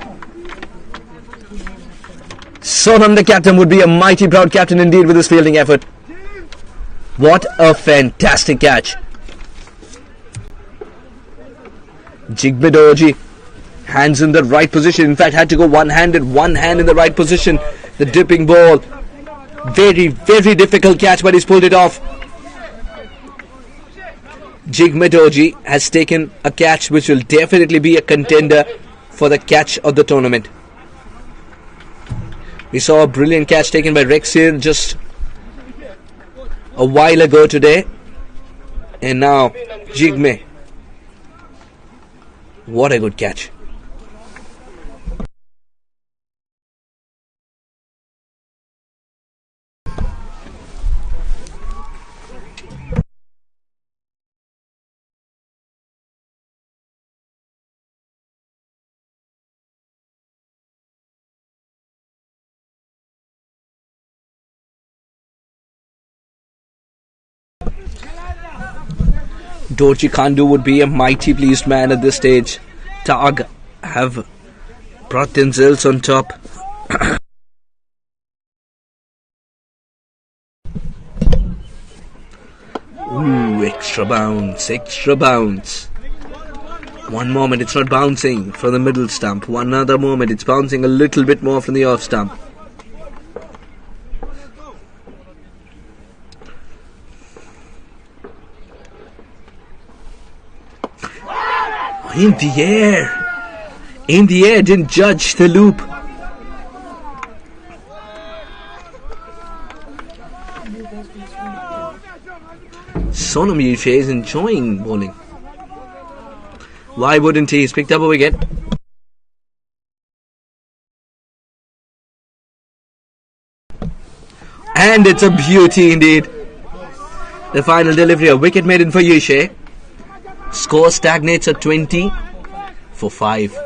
Sonam, the captain, would be a mighty proud captain indeed with his fielding effort. What a fantastic catch. Jigmedoji, hands in the right position. In fact, had to go one-handed, one hand in the right position. The dipping ball. Very, very difficult catch, but he's pulled it off. Jigmedoji has taken a catch which will definitely be a contender for the catch of the tournament. We saw a brilliant catch taken by Rex here just a while ago today, and now Jigme What a good catch. Dorji Khandu would be a mighty pleased man at this stage. TAAG have brought themselves on top. Ooh, extra bounce, extra bounce. One moment it's not bouncing from the middle stump. One other moment it's bouncing a little bit more from the off stump. In the air. In the air, didn't judge the loop. Sonam Yushe is enjoying bowling. Why wouldn't he? He's picked up a wicket. And it's a beauty indeed. The final delivery, a wicket maiden for Yushe. Score stagnates at 20 for 5.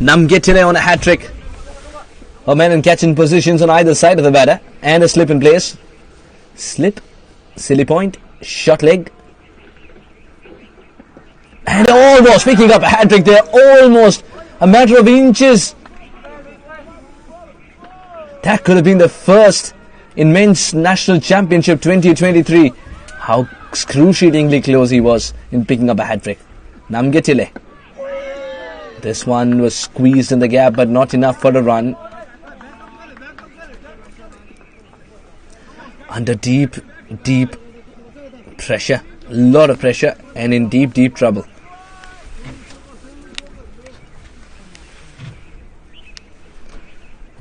Namgetile on a hat-trick. A man in catching positions on either side of the batter. And a slip in place. Slip. Silly point. Short leg. And almost picking up a hat-trick there. Almost a matter of inches. That could have been the first in Men's National Championship 2023. How excruciatingly close he was in picking up a hat-trick. Namgetile. This one was squeezed in the gap, but not enough for a run. Under deep pressure. A lot of pressure and in deep trouble.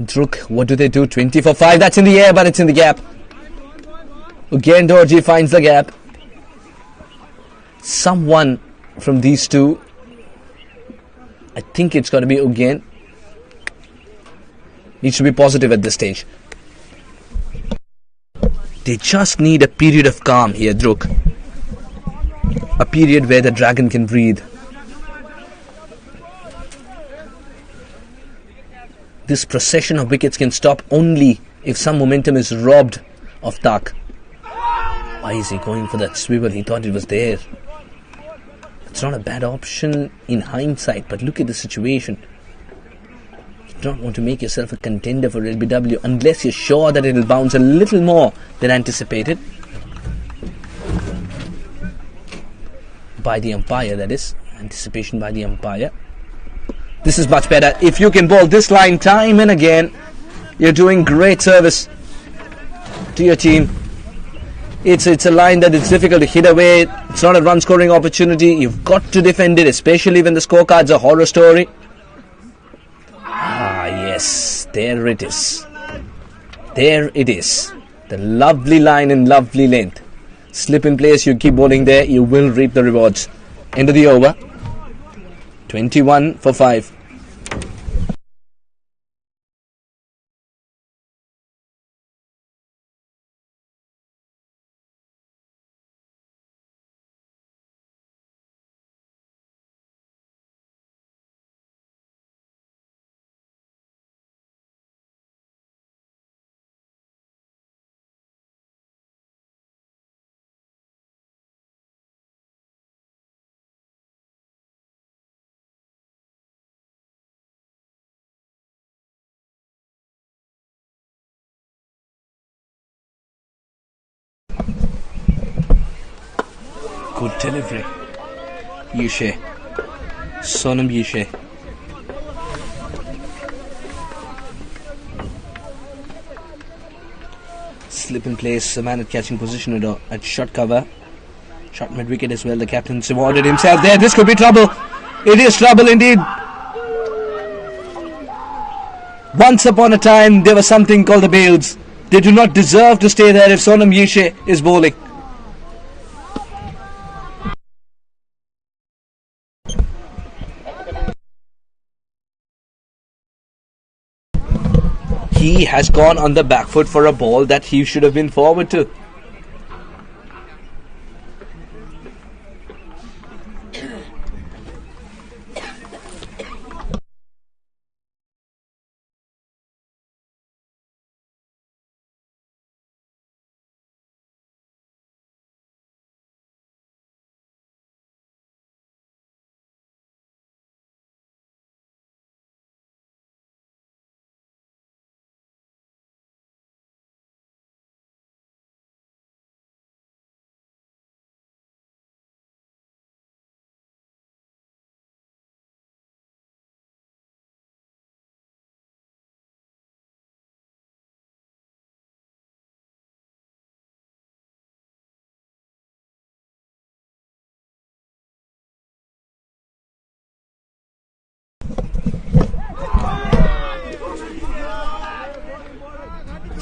DRUK, what do they do? 20 for 5. That's in the air, but it's in the gap. Again, Dorji finds the gap. Someone from these two. I think it's got to be Ugain. Needs to be positive at this stage. They just need a period of calm here, DRUK. A period where the dragon can breathe. This procession of wickets can stop only if some momentum is robbed of TAAG. Why is he going for that swivel? He thought it was there. It's not a bad option in hindsight, but look at the situation. You don't want to make yourself a contender for LBW unless you're sure that it'll bounce a little more than anticipated. By the umpire, that is. Anticipation by the umpire. This is much better. If you can bowl this line time and again, you're doing great service to your team. It's a line that is difficult to hit away. It's not a run scoring opportunity. You've got to defend it, especially when the scorecard's a horror story. Ah, yes. There it is. There it is. The lovely line and lovely length. Slip in place, you keep bowling there, you will reap the rewards. End of the over. 21 for 5. Good delivery. Yushe. Sonam Yushe. Slip in place, a man at catching position at shot cover. Shot mid wicket as well. The captain's rewarded himself there. This could be trouble. It is trouble indeed. Once upon a time, there was something called the Bales. They do not deserve to stay there if Sonam Yushe is bowling. He has gone on the back foot for a ball that he should have been forward to.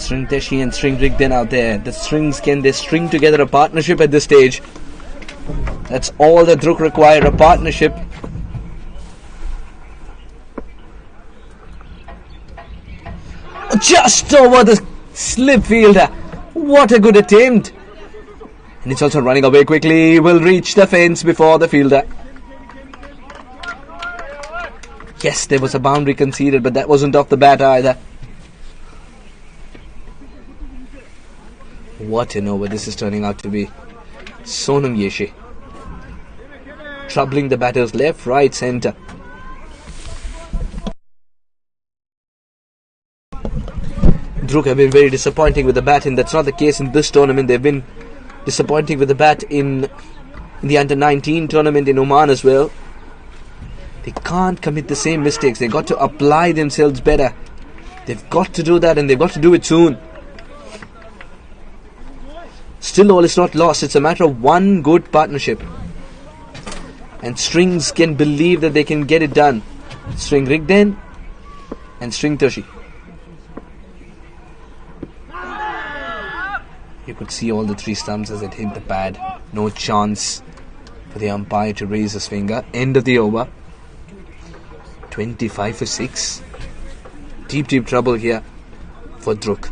String Teshi and String Rigden out there. The strings, can they string together a partnership at this stage? That's all the DRUK require, a partnership. Just over the slip fielder. What a good attempt. And it's also running away quickly. Will reach the fence before the fielder. Yes, there was a boundary conceded, but that wasn't off the bat either. What an over this is turning out to be. Sonam Yushe troubling the batters left, right, centre. DRUK have been very disappointing with the bat, and that's not the case in this tournament. They've been disappointing with the bat in the under-19 tournament in Oman as well. They can't commit the same mistakes. They've got to apply themselves better. They've got to do that, and they've got to do it soon. Still, all is not lost. It's a matter of one good partnership. And Strings can believe that they can get it done. String Rigden and String Toshi. You could see all the three stumps as it hit the pad. No chance for the umpire to raise his finger. End of the over. 25 for 6. Deep trouble here for DRUK.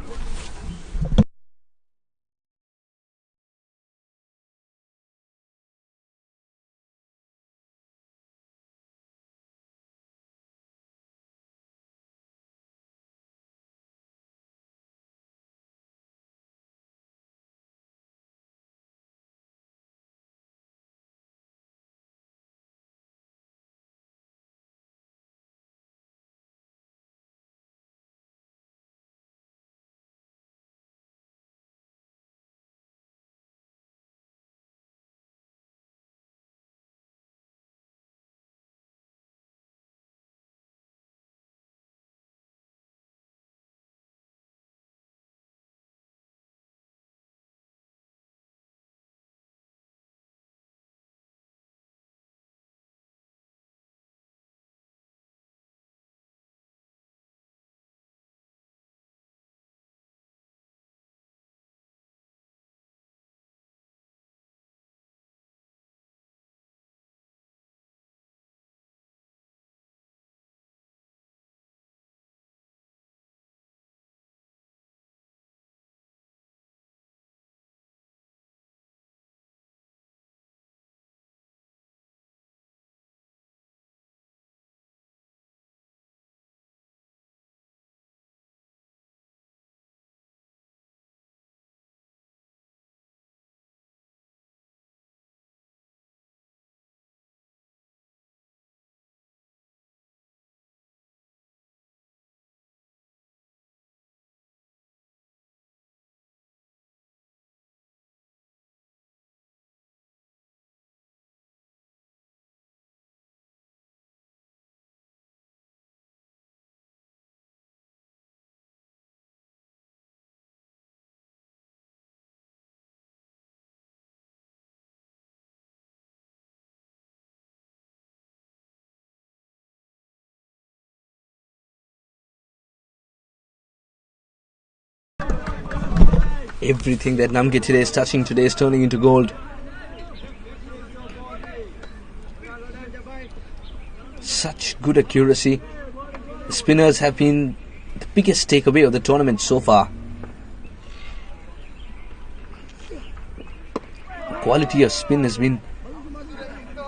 Everything that Namge today is touching today is turning into gold. Such good accuracy. The spinners have been the biggest takeaway of the tournament so far. The quality of spin has been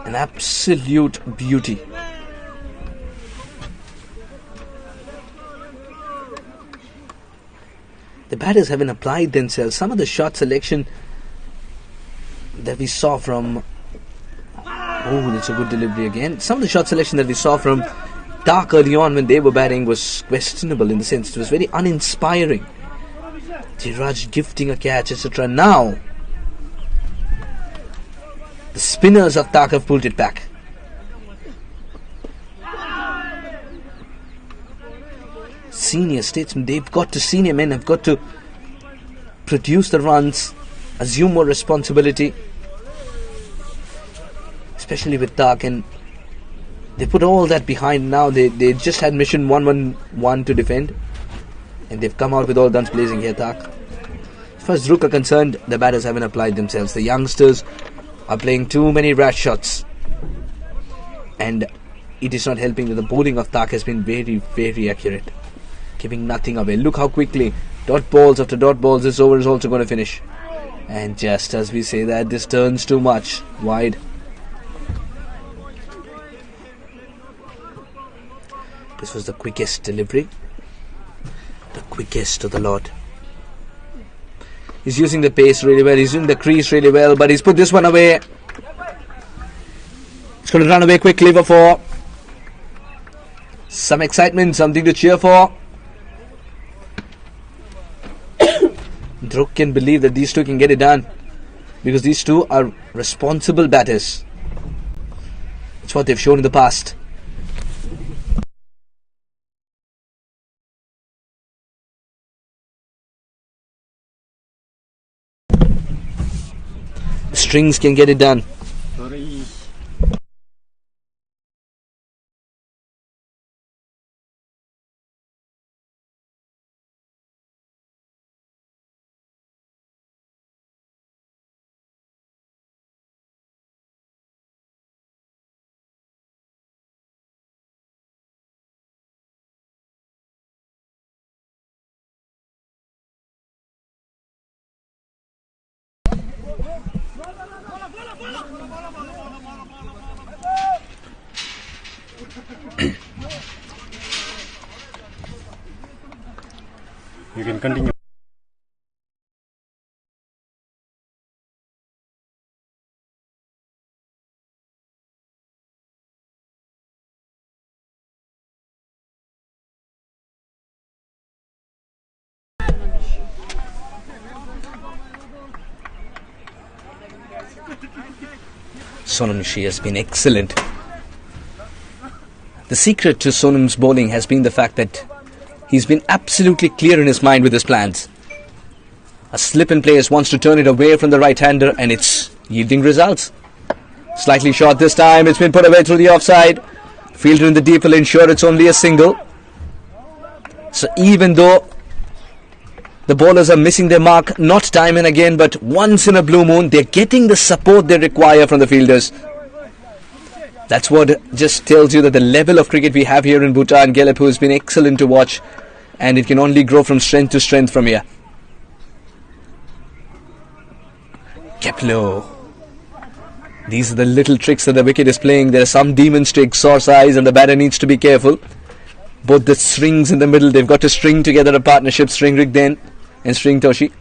an absolute beauty. The batters haven't applied themselves. Some of the shot selection that we saw from... Oh, that's a good delivery again. Some of the shot selection that we saw from TAAG early on when they were batting was questionable in the sense it was very uninspiring. Jiraj gifting a catch, etc. Now, the spinners of TAAG have pulled it back. Senior statesmen, senior men have got to produce the runs, assume more responsibility, especially with TAAG, and they put all that behind now. They just had mission 1-1-1 to defend, and they've come out with all guns blazing here, TAAG. As far as DRUK are concerned, the batters haven't applied themselves. The youngsters are playing too many rash shots, and it is not helping that the bowling of TAAG has been very, very accurate, giving nothing away. Look how quickly dot balls after dot balls this over is also going to finish. And just as we say that, this turns too much wide. This was the quickest delivery, the quickest of the lot. He's using the pace really well, he's using the crease really well, but he's put this one away. He's going to run away quickly for 4. Some excitement, something to cheer for. DRUK can believe that these two can get it done, because these two are responsible batters. It's what they've shown in the past. The strings can get it done. You can continue. Sonam has been excellent. The secret to Sonam's bowling has been the fact that he's been absolutely clear in his mind with his plans. A slip in place wants to turn it away from the right-hander, and it's yielding results. Slightly short this time, it's been put away through the offside. Fielder in the deep will ensure it's only a single. So even though the bowlers are missing their mark, not time and again, but once in a blue moon, they're getting the support they require from the fielders. That's what just tells you that the level of cricket we have here in Bhutan, Gelep, has been excellent to watch, and it can only grow from strength to strength from here. Keplo. These are the little tricks that the wicket is playing. There are some demons to exorcise, and the batter needs to be careful. Both the strings in the middle, they've got to string together a partnership, string Rigden and string Toshi.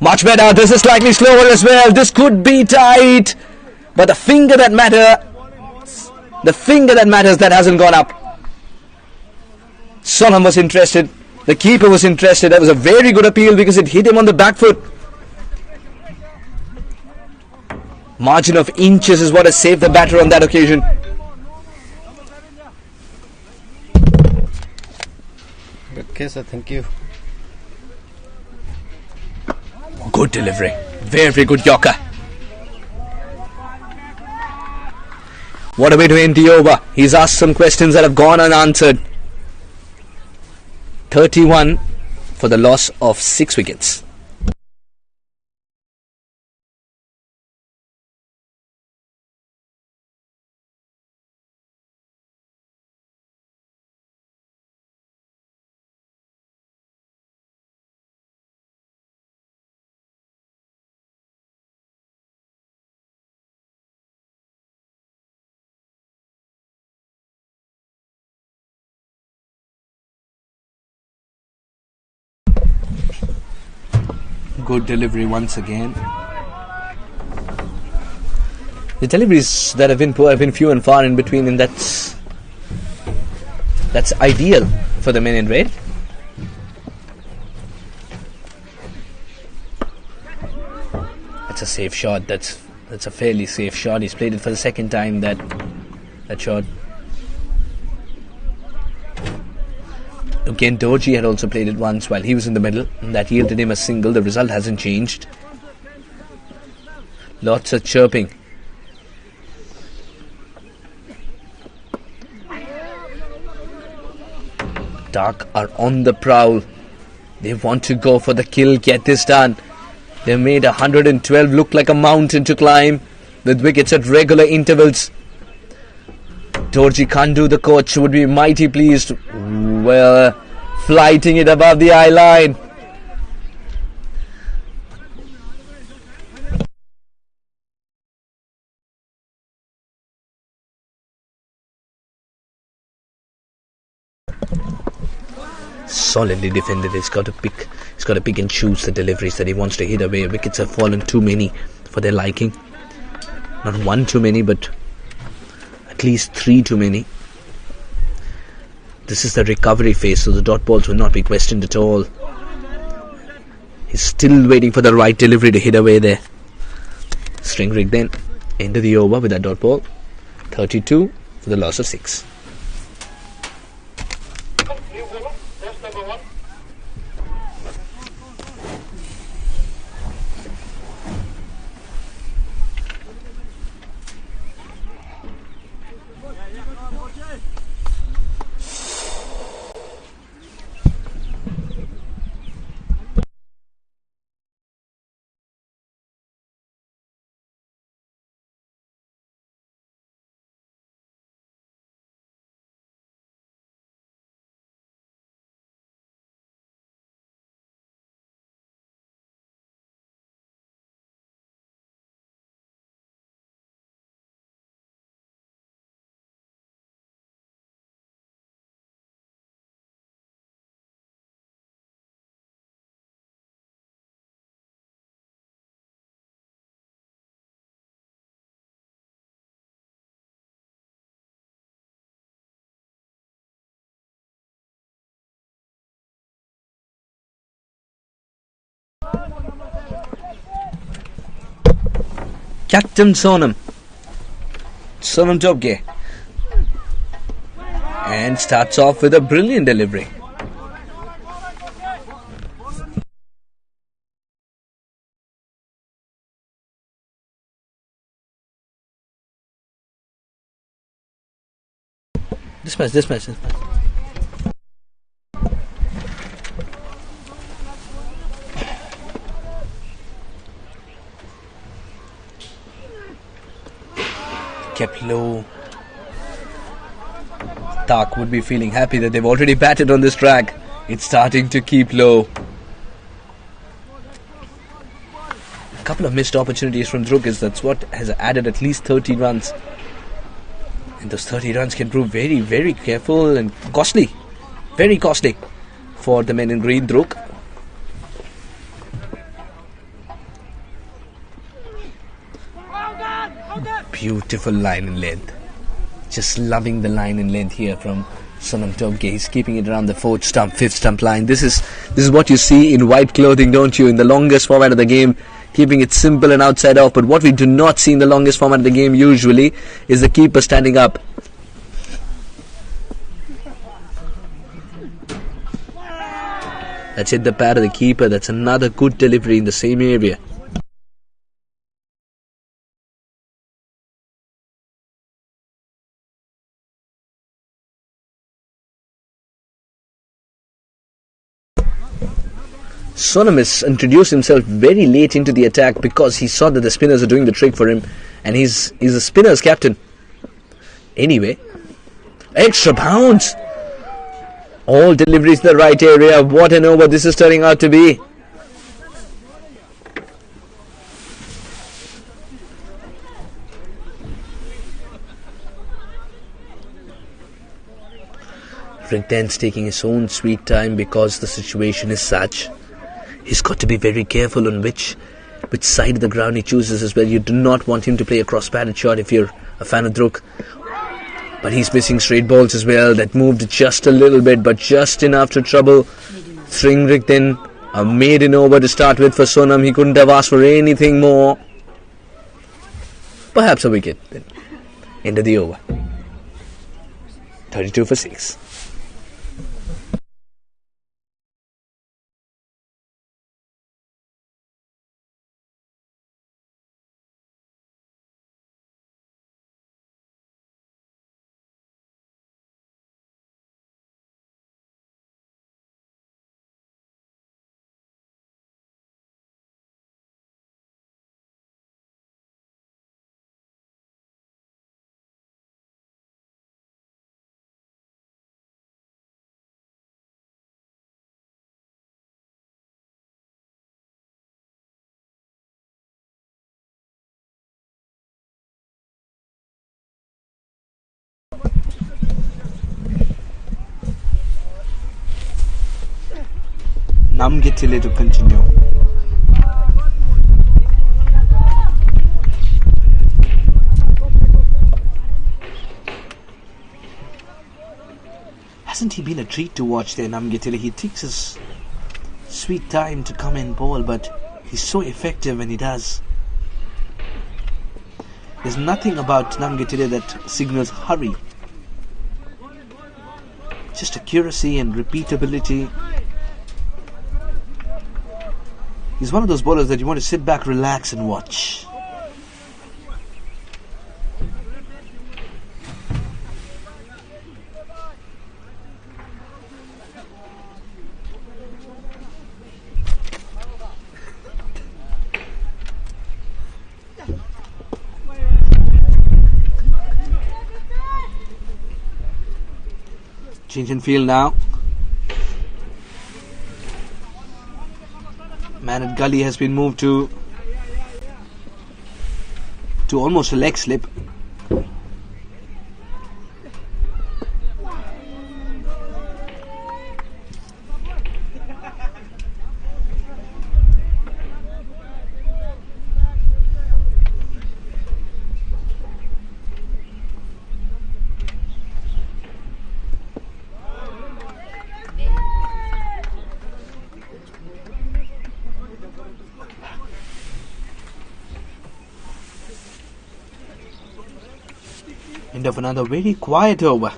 Much better. This is slightly slower as well. This could be tight, but the finger that matters, that hasn't gone up. Sonam was interested. The keeper was interested. That was a very good appeal because it hit him on the back foot. Margin of inches is what has saved the batter on that occasion. Okay, sir. Thank you. Good delivery. Very good Yorker. What a way to end the over. He's asked some questions that have gone unanswered. 31 for the loss of 6 wickets. Good delivery once again. The deliveries that have been poor have been few and far in between, and that's ideal for the men in red. That's a safe shot. That's a fairly safe shot. He's played it for the second time. That shot. Again, Dorji had also played it once while he was in the middle, and that yielded him a single. The result hasn't changed. Lots of chirping. DRUK are on the prowl. They want to go for the kill, get this done. They made 112 look like a mountain to climb, with wickets at regular intervals. Dorji can't do the coach, would be mighty pleased. Well, flighting it above the eye line. Solidly defended. He's got to pick and choose the deliveries that he wants to hit away. Wickets have fallen too many for their liking. Not one too many, but at least 3 too many. This is the recovery phase, so the dot balls will not be questioned at all. He's still waiting for the right delivery to hit away there. String rig then. End of the over with that dot ball. 32 for the loss of 6. New bowler, that's number 1. Captain Sonam Tobge, and starts off with a brilliant delivery. This match. Kept low. TAAG would be feeling happy that they've already batted on this track. It's starting to keep low. A couple of missed opportunities from DRUK. That's what has added at least 30 runs. And those 30 runs can prove very, very careful and costly. Very costly for the men in green. DRUK. Beautiful line and length. Just loving the line and length here from Sonam Tobge. He's keeping it around the 4th stump, 5th stump line. This is what you see in white clothing, don't you? In the longest format of the game, keeping it simple and outside off. But what we do not see in the longest format of the game usually is the keeper standing up. That's hit the pad of the keeper. That's another good delivery in the same area. Sonam has introduced himself very late into the attack because he saw that the spinners are doing the trick for him, and he's a spinners captain. Anyway, extra bounce. All deliveries in the right area. What an over this is turning out to be. Rick Dent's taking his own sweet time because the situation is such. He's got to be very careful on which side of the ground he chooses as well. You do not want him to play a cross-batted shot if you're a fan of DRUK. But he's missing straight balls as well. That moved just a little bit, but just enough to trouble Rick Dent. A maiden over to start with for Sonam. He couldn't have asked for anything more. Perhaps a wicket then. End of the over. 32 for 6. Namgitile to continue. Hasn't he been a treat to watch there, Namgitile? He takes his sweet time to come and bowl, but he's so effective when he does. There's nothing about Namgitile that signals hurry. Just accuracy and repeatability. He's one of those bowlers that you want to sit back, relax and watch. Change in field now. Man at gully has been moved to almost a leg slip. End of another very quiet over.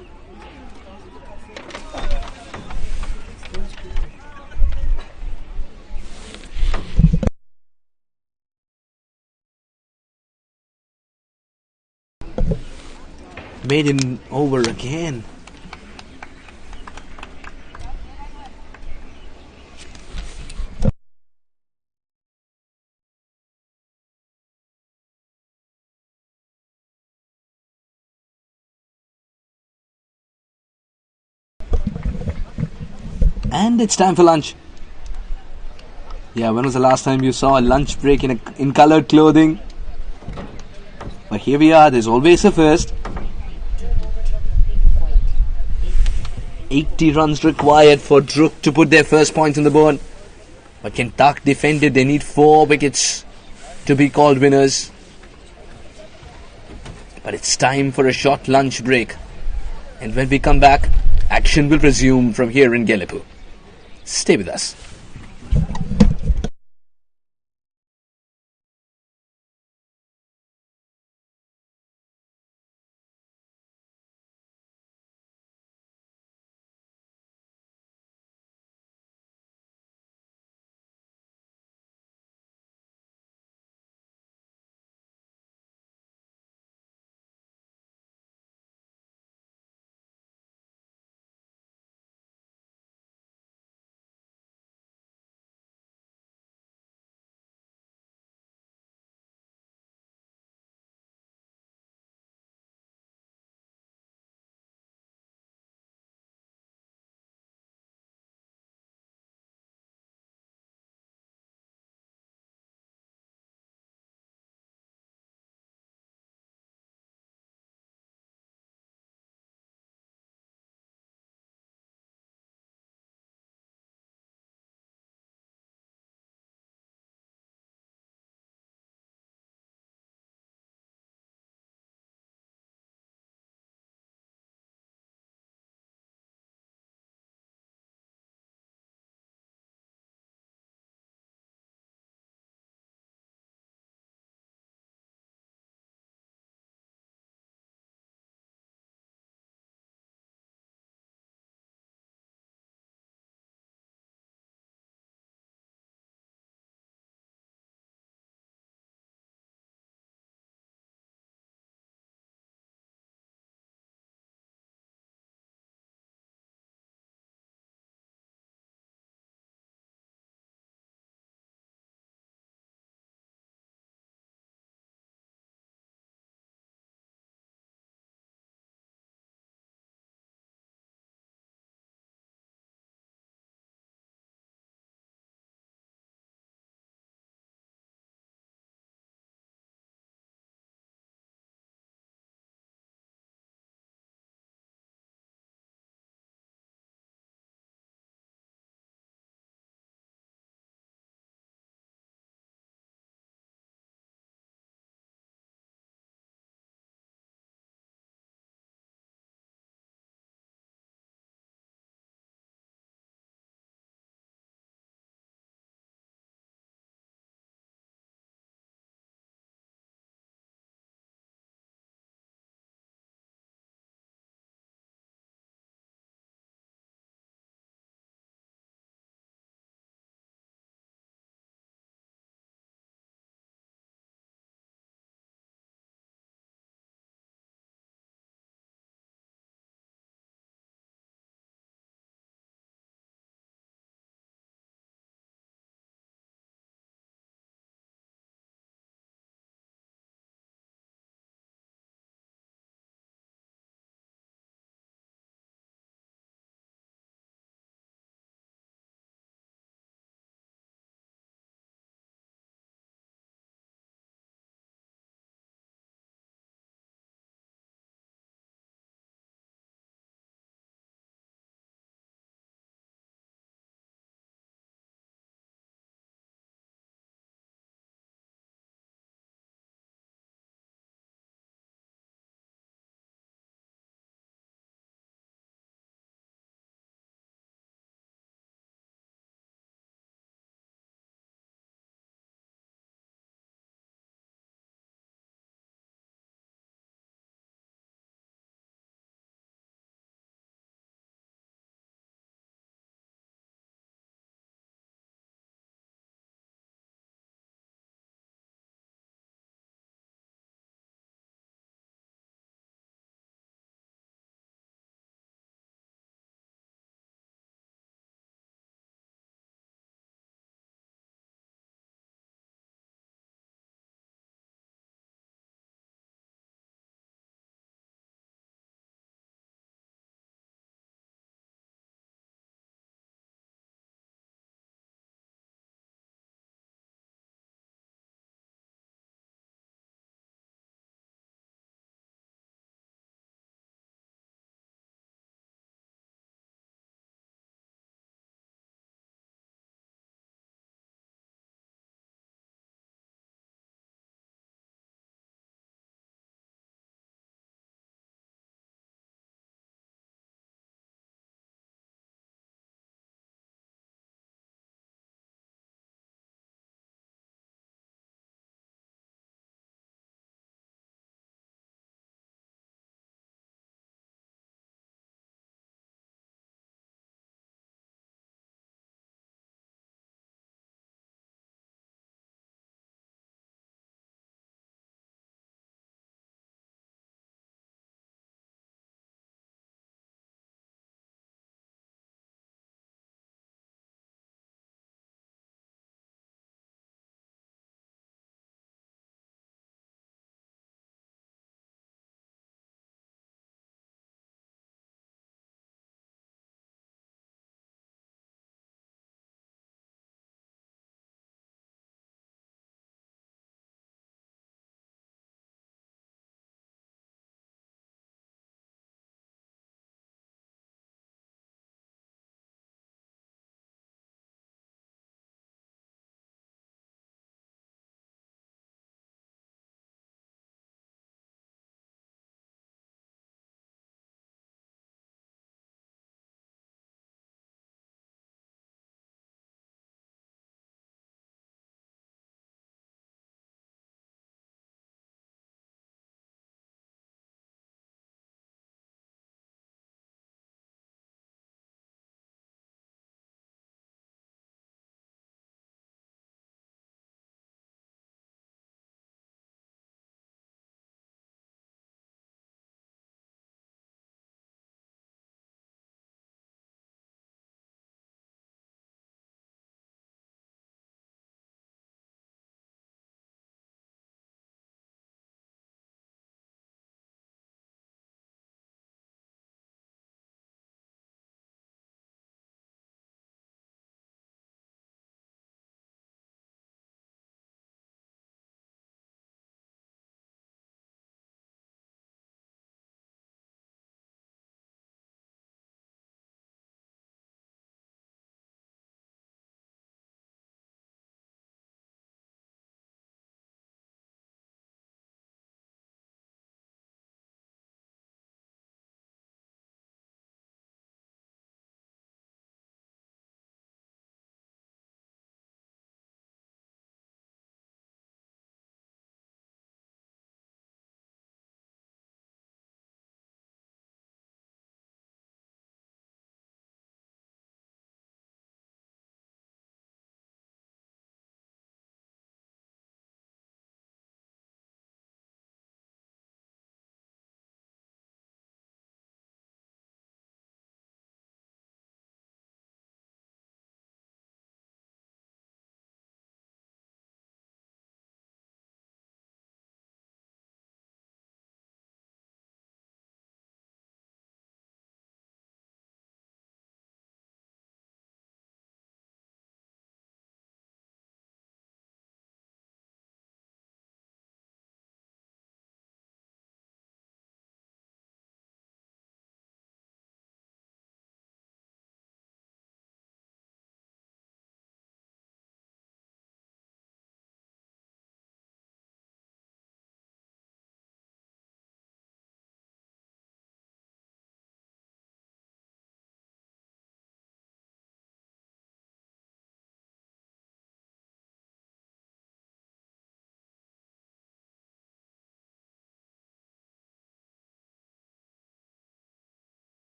Maiden over again. And it's time for lunch. Yeah, when was the last time you saw a lunch break in colored clothing? But here we are, there's always a first. 80 runs required for DRUK to put their first point on the board. But can TAAG defend it? They need 4 wickets to be called winners. But it's time for a short lunch break. And when we come back, action will resume from here in Gallipoli. Stay with us.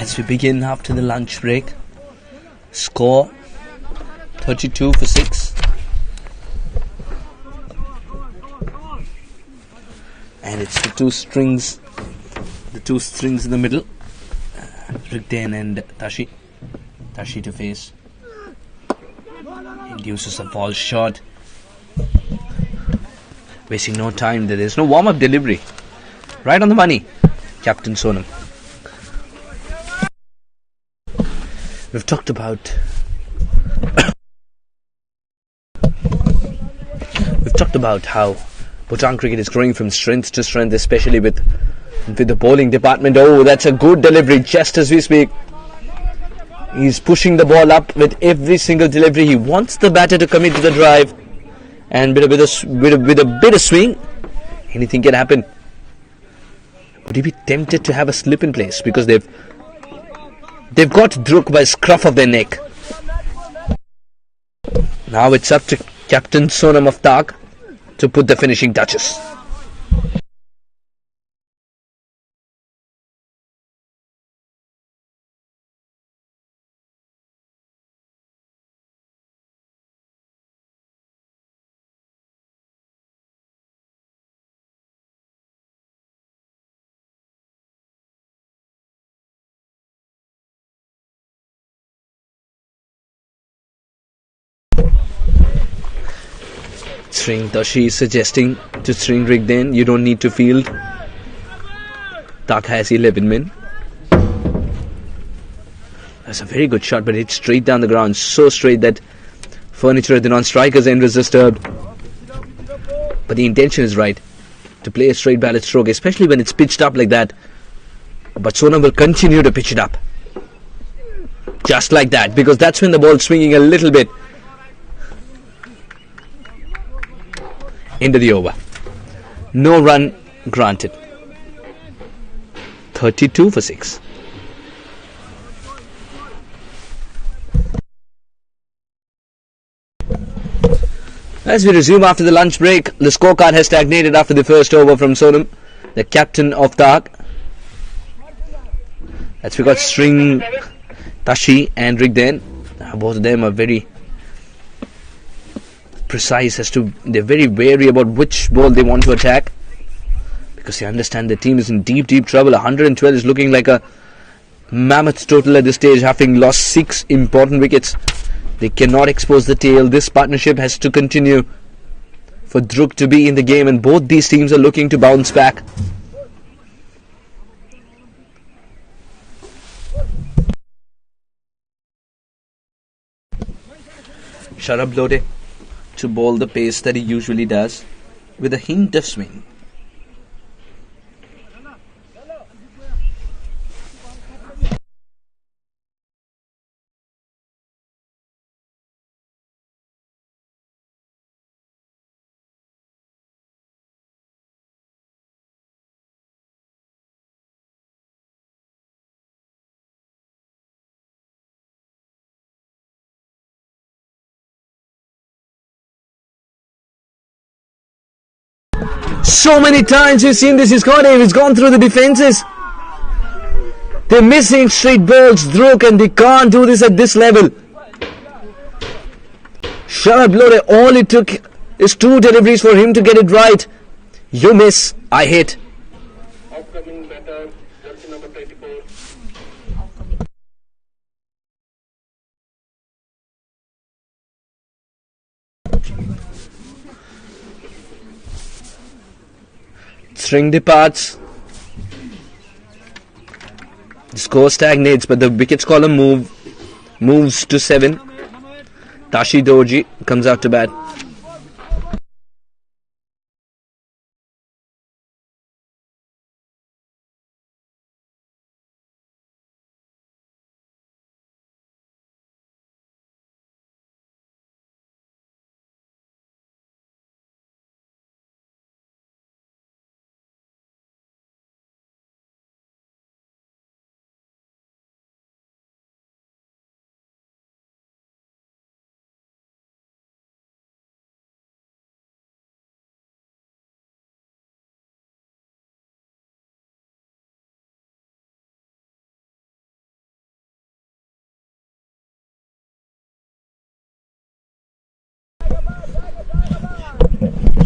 As we begin after the lunch break, score 32 for 6. And it's the two strings in the middle, Rigden and Tashi to face. Induces a ball shot. Wasting no time. There is no warm-up delivery. Right on the money, Captain Sonam. We've talked about how Bhutan cricket is growing from strength to strength, especially with the bowling department. Oh, that's a good delivery just as we speak. He's pushing the ball up with every single delivery. He wants the batter to commit to the drive, and with a bit of swing, anything can happen. Would he be tempted to have a slip in place because they've got DRUK by scruff of their neck? Now it's up to Captain Sonam of TAAG to put the finishing touches. String Tashi is suggesting to string Rigden, you don't need to field. TAAG has 11 men. That's a very good shot, but it's straight down the ground, so straight that furniture at the non-striker's end was disturbed. But the intention is right, to play a straight ballot stroke, especially when it's pitched up like that. But Sonam will continue to pitch it up. Just like that, because that's when the ball's swinging a little bit. Into the over. No run granted. 32 for 6. As we resume after the lunch break, the scorecard has stagnated after the first over from Sonam, the captain of TAAG. As we got string Tashi and Rigden. Both of them are very precise as to, they're very wary about which ball they want to attack, because they understand the team is in deep trouble. 112 is looking like a mammoth total at this stage, having lost 6 important wickets. They cannot expose the tail. This partnership has to continue for DRUK to be in the game, and both these teams are looking to bounce back. Sharab Lode to bowl the pace that he usually does, with a hint of swing. So many times we've seen this. He's gone through the defences. They're missing straight balls, DRUK, and they can't do this at this level. Sharab Lode, all it took is 2 deliveries for him to get it right. You miss, I hit. Upcoming batter, jersey number 34. String departs. The score stagnates, but the wickets column moves to 7. Tashi Dorji comes out to bat.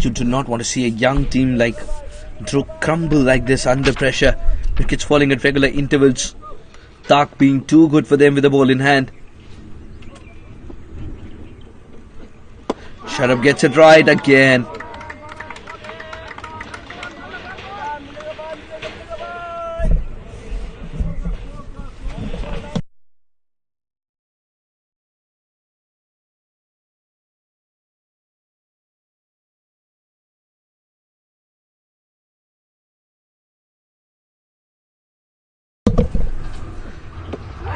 You do not want to see a young team like DRUK crumble like this under pressure. Wickets falling at regular intervals. TAAG being too good for them with the ball in hand. Sharp gets it right again.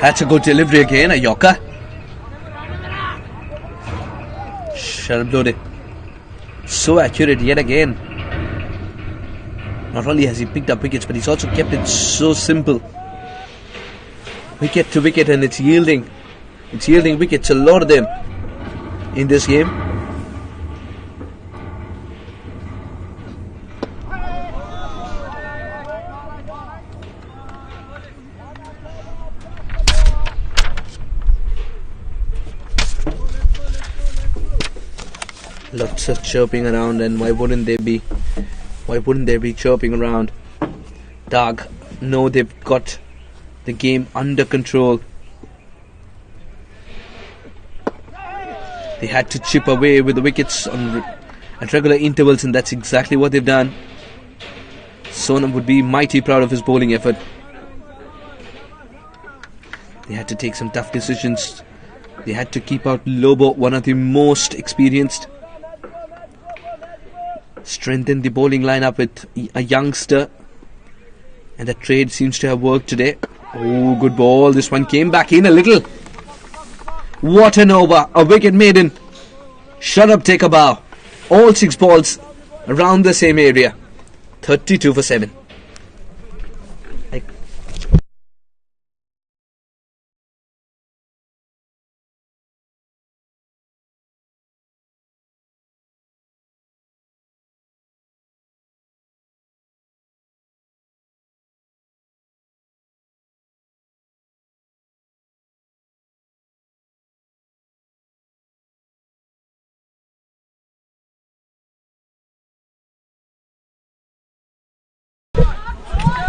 That's a good delivery again, a Yorker. Sharp loaded. So accurate yet again. Not only has he picked up wickets, but he's also kept it so simple. Wicket to wicket, and it's yielding. It's yielding wickets, a lot of them in this game. Lots of chirping around, and why wouldn't there be chirping around? TAAG know they've got the game under control. They had to chip away with the wickets at regular intervals, and that's exactly what they've done. Sonam would be mighty proud of his bowling effort. They had to take some tough decisions. They had to keep out Lobo, one of the most experienced. Strengthen the bowling lineup with a youngster, and that trade seems to have worked today. Oh, good ball. This one came back in a little. What an over. A wicket maiden. Shut up, take a bow. All 6 balls around the same area. 32 for 7.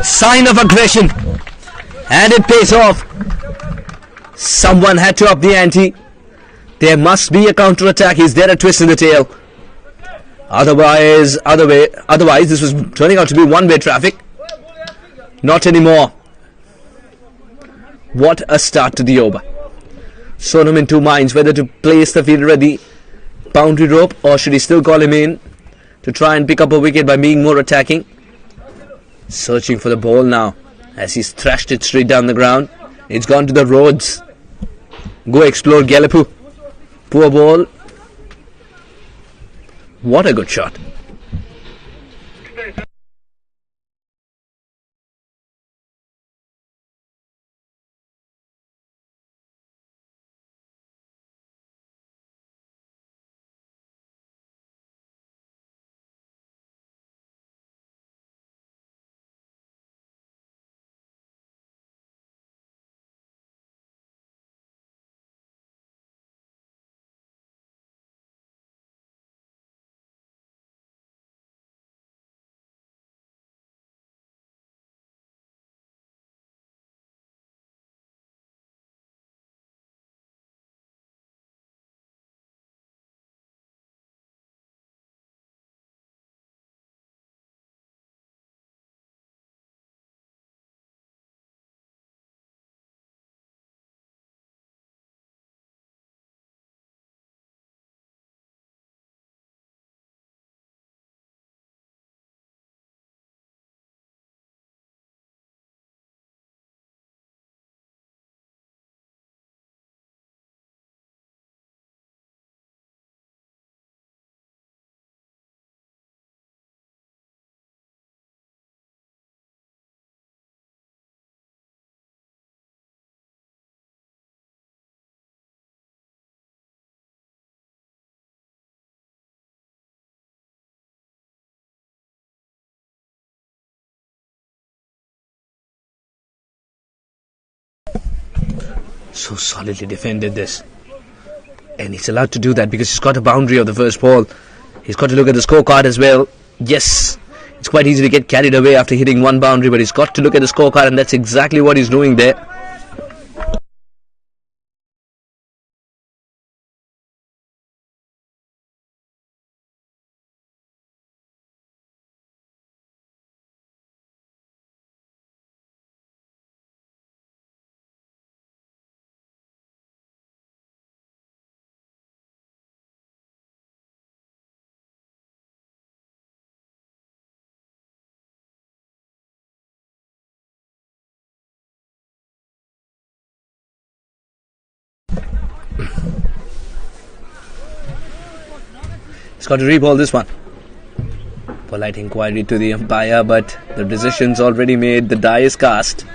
Sign of aggression, and it pays off. Someone had to up the ante. There must be a counter-attack. Is there a twist in the tail? Otherwise this was turning out to be one-way traffic. Not anymore. What a start to the over. Sonam in two minds whether to place the fielder at the boundary rope, or should he still call him in to try and pick up a wicket by being more attacking. Searching for the ball now as he's thrashed it straight down the ground. It's gone to the roads. Go explore Galapu. Poor ball. What a good shot. So solidly defended this, and he's allowed to do that because he's got a boundary of the first ball. He's got to look at the scorecard as well. Yes, it's quite easy to get carried away after hitting one boundary, but he's got to look at the scorecard, and that's exactly what he's doing there. He's got to reball this one. Polite inquiry to the umpire, but the decision's already made. The die is cast.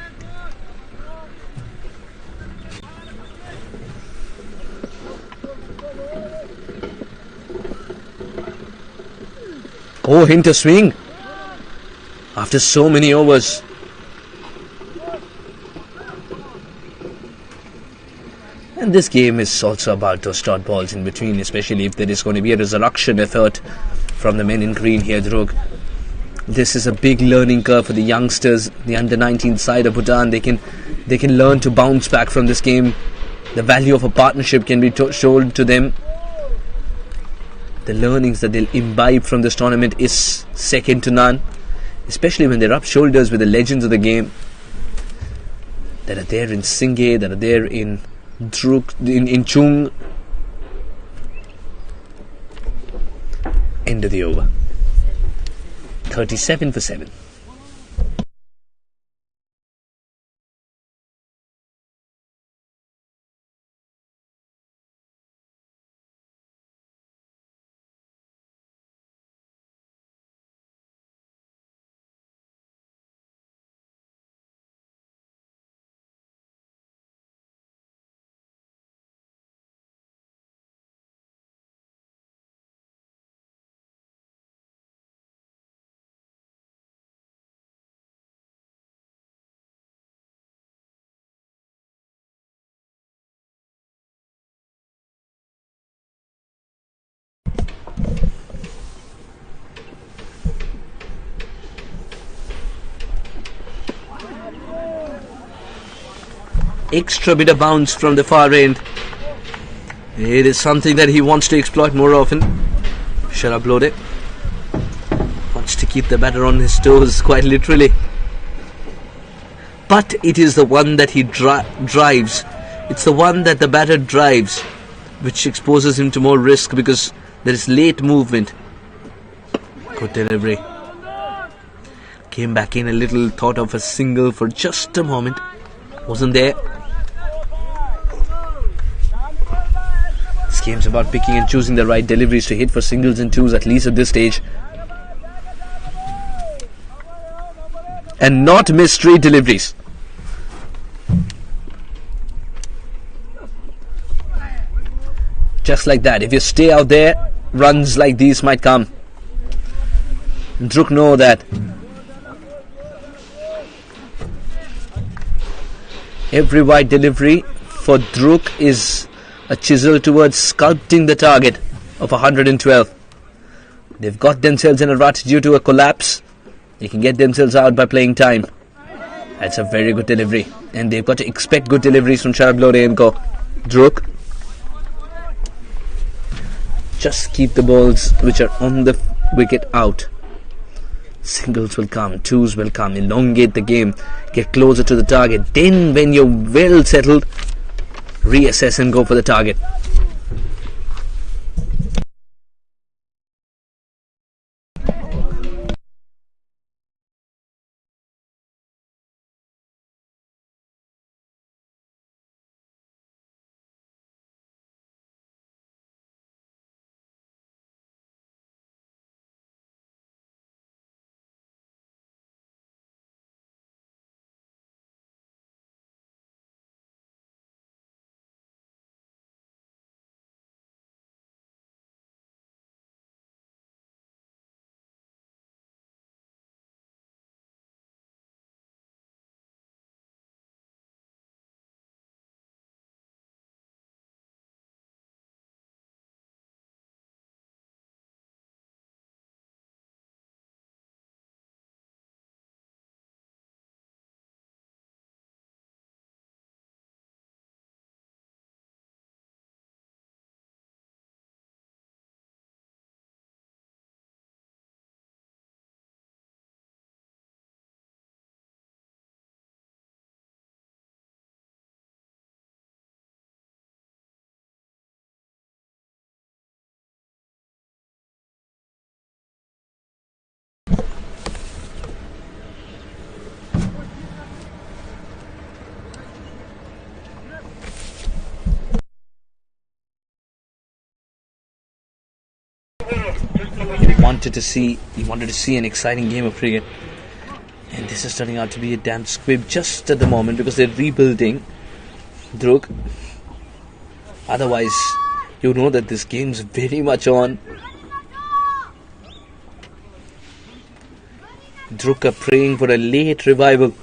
Oh, hint a swing. After so many overs. And this game is also about those dot balls in between, especially if there is going to be a resurrection effort from the men in green here, DRUK. This is a big learning curve for the youngsters, the under-19 side of Bhutan. They can learn to bounce back from this game. The value of a partnership can be shown to them. The learnings that they'll imbibe from this tournament is second to none, especially when they rub shoulders with the legends of the game that are there in Singhe, that are there in DRUK, in Chung. End of the over. 37 for 7. Extra bit of bounce from the far end. It is something that he wants to exploit more often. Sharab Lode wants to keep the batter on his toes, quite literally. But it is the one that he drives. It's the one that the batter drives, which exposes him to more risk because there is late movement. Good delivery. Came back in a little, thought of a single for just a moment. Wasn't there. This game's about picking and choosing the right deliveries to hit for singles and twos, at least at this stage. And not miss straight deliveries. Just like that. If you stay out there, runs like these might come. And DRUK know that. Every wide delivery for DRUK is a chisel towards sculpting the target of 112. They've got themselves in a rut due to a collapse. They can get themselves out by playing time. That's a very good delivery. And they've got to expect good deliveries from Sharab Lode and co. DRUK, just keep the balls which are on the wicket out. Singles will come, twos will come, elongate the game, get closer to the target. Then when you're well settled, reassess and go for the target. wanted to see an exciting game of cricket. And this is turning out to be a damn squib just at the moment because they're rebuilding DRUK. Otherwise, you know that this game's very much on. DRUK are praying for a late revival.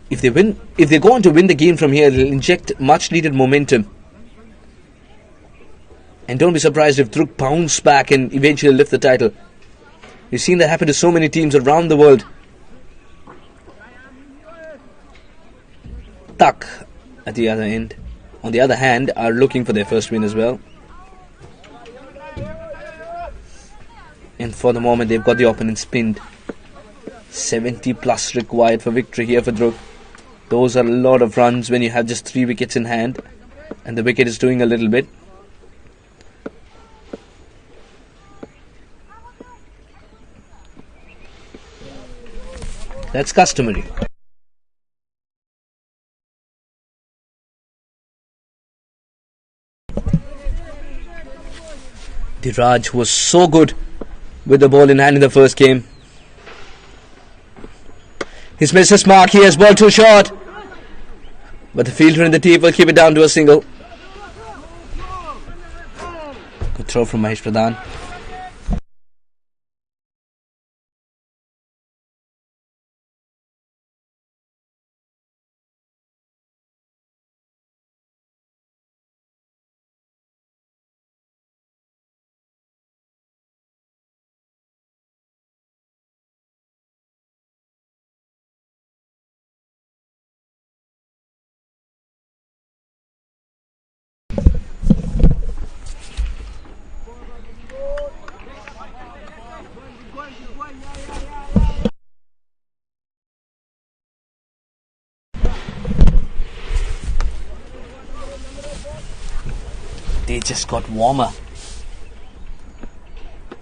If they go on to win the game from here, they'll inject much needed momentum. And don't be surprised if DRUK bounce back and eventually lift the title. We've seen that happen to so many teams around the world. TAAG at the other end, on the other hand, are looking for their first win as well. And for the moment, they've got the opponents pinned. 70 plus required for victory here for DRUK. Those are a lot of runs when you have just 3 wickets in hand. And the wicket is doing a little bit. That's customary. DRUK was so good with the ball in hand in the first game. He's missed his mark. He has ball too short. But the fielder in the deep will keep it down to a single. Good throw from Mahesh Pradhan. They just got warmer.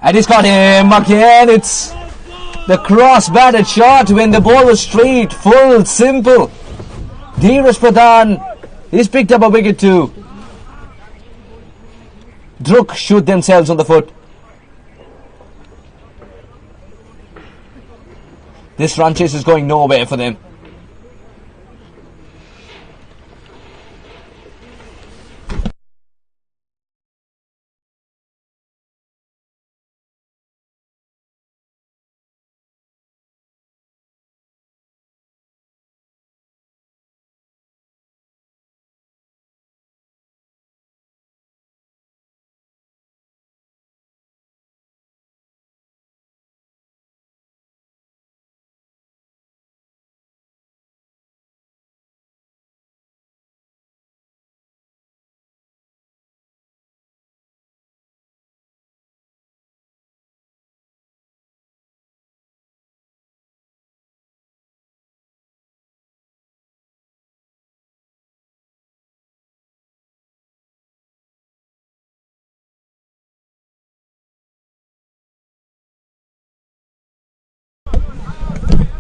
And he's got him again. It's the cross-batted shot when the ball was straight, full, simple. Dheeraj Pradhan, he's picked up a wicket too. DRUK shoot themselves on the foot. This run chase is going nowhere for them.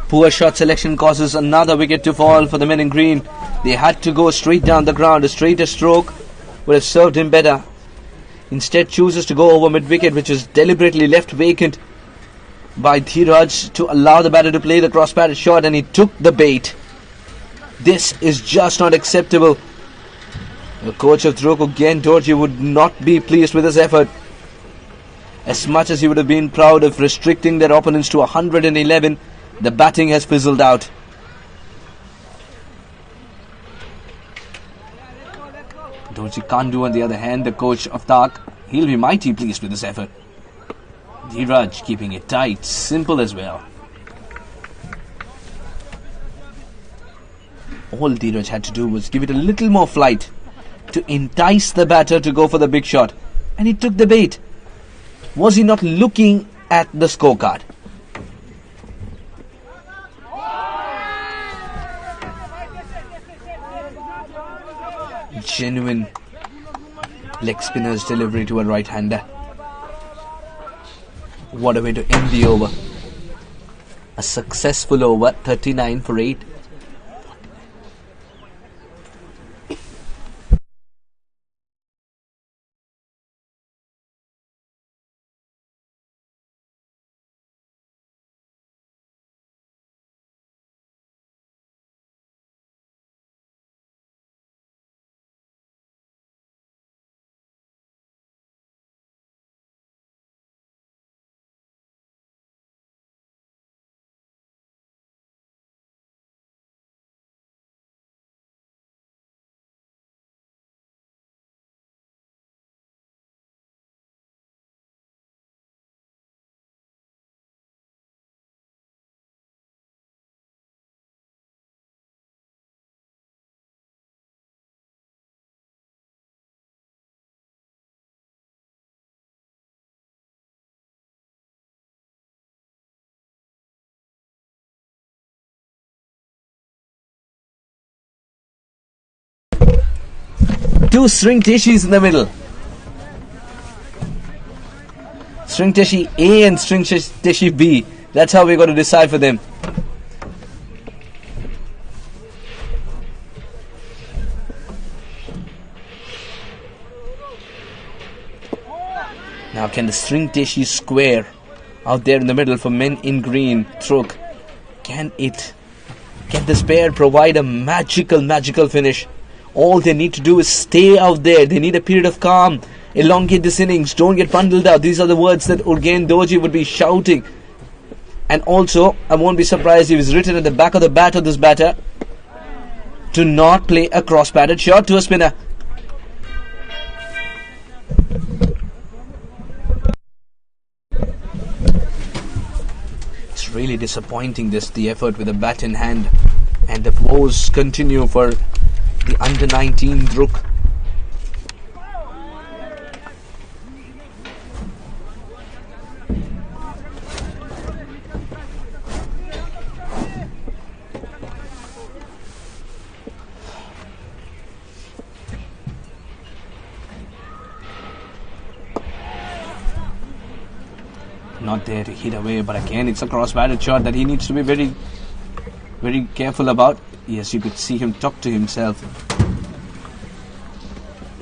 Poor shot selection causes another wicket to fall for the men in green. They had to go straight down the ground. A straighter stroke would have served him better. Instead chooses to go over mid-wicket, which is deliberately left vacant by Dheeraj to allow the batter to play the cross-batted shot, and he took the bait. This is just not acceptable. The coach of DRUK again, Dorji, would not be pleased with his effort. As much as he would have been proud of restricting their opponents to 111, the batting has fizzled out. Dorji can't do on the other hand. The coach of TAAG, he'll be mighty pleased with this effort. Dheeraj keeping it tight, simple as well. All Dheeraj had to do was give it a little more flight to entice the batter to go for the big shot. And he took the bait. Was he not looking at the scorecard? Genuine leg spinner's delivery to a right-hander. What a way to end the over. A successful over, 39 for 8. two string teshis in the middle. String teshi A and string teshi B. That's how we're going to decide for them. Now can the string teshi square out there in the middle for men in green, DRUK? Can this pair provide a magical finish? All they need to do is stay out there. They need a period of calm. Elongate this innings. Don't get bundled out. These are the words that Urgen Doji would be shouting. And also, I won't be surprised if it's written at the back of the bat of this batter to not play a cross-batted shot to a spinner. It's really disappointing, the effort with the bat in hand. And the woes continue for the under-19 DRUK. Not there to hit away, but again it's a cross-batted shot that he needs to be very careful about. Yes, you could see him talk to himself,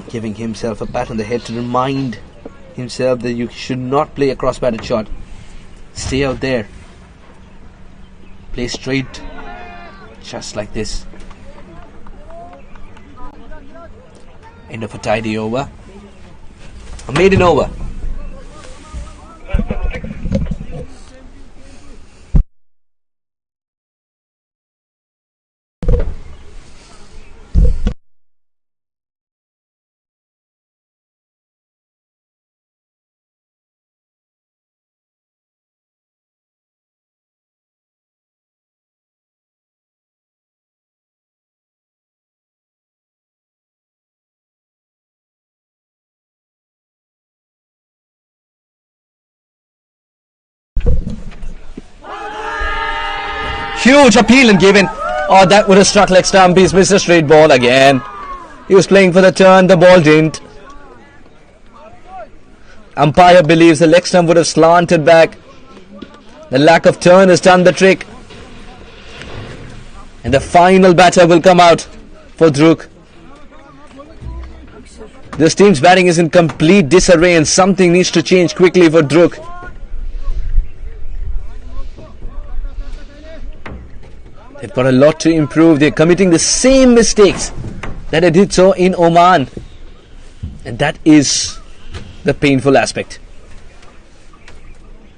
giving himself a pat on the head to remind himself that you should not play a cross-batted shot. Stay out there. Play straight, just like this. End of a tidy over. A maiden over. Huge appeal and given. Oh, that would have struck leg stump. He's missed a straight ball again. He was playing for the turn. The ball didn't. Umpire believes the leg stump would have slanted back. The lack of turn has done the trick. And the final batter will come out for DRUK. This team's batting is in complete disarray and something needs to change quickly for DRUK. They've got a lot to improve. They're committing the same mistakes that they did so in Oman. And that is the painful aspect.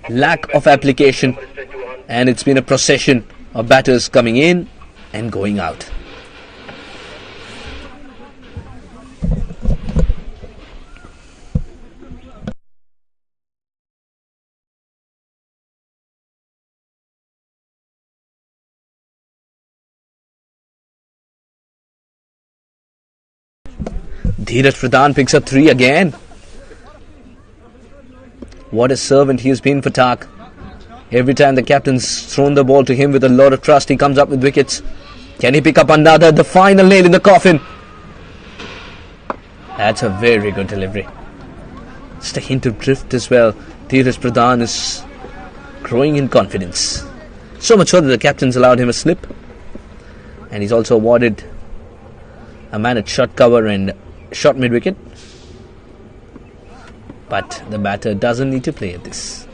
Lack of application. And it's been a procession of batters coming in and going out. Dheeraj Pradhan picks up 3 again. What a servant he has been for TAAG. Every time the captain's thrown the ball to him with a lot of trust, he comes up with wickets. Can he pick up another? The final nail in the coffin. That's a very good delivery. Just a hint of drift as well. Dheeraj Pradhan is growing in confidence. So much so that the captain's allowed him a slip. And he's also awarded a man at shot cover and shot mid-wicket. But the batter doesn't need to play at this.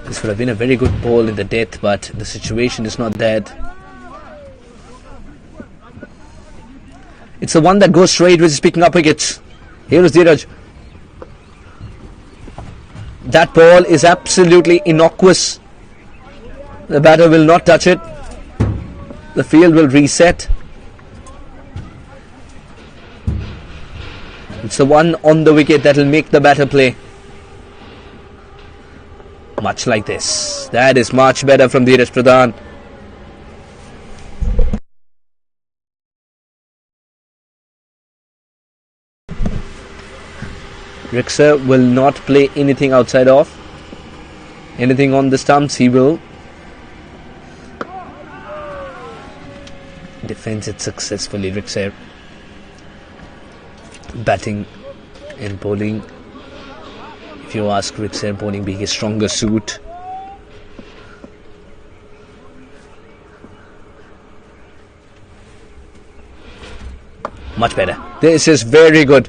This would have been a very good ball in the death, but the situation is not that. It's the one that goes straight, which is picking up wickets. Here is Dheeraj. That ball is absolutely innocuous. The batter will not touch it. The field will reset. It's the one on the wicket that will make the batter play. Much like this. That is much better from Dheeraj Pradhan. Rixer will not play anything outside off. Anything on the stumps he will defends it successfully. Rixer batting and bowling. If you ask, Rixer bowling being his stronger suit. Much better. This is very good.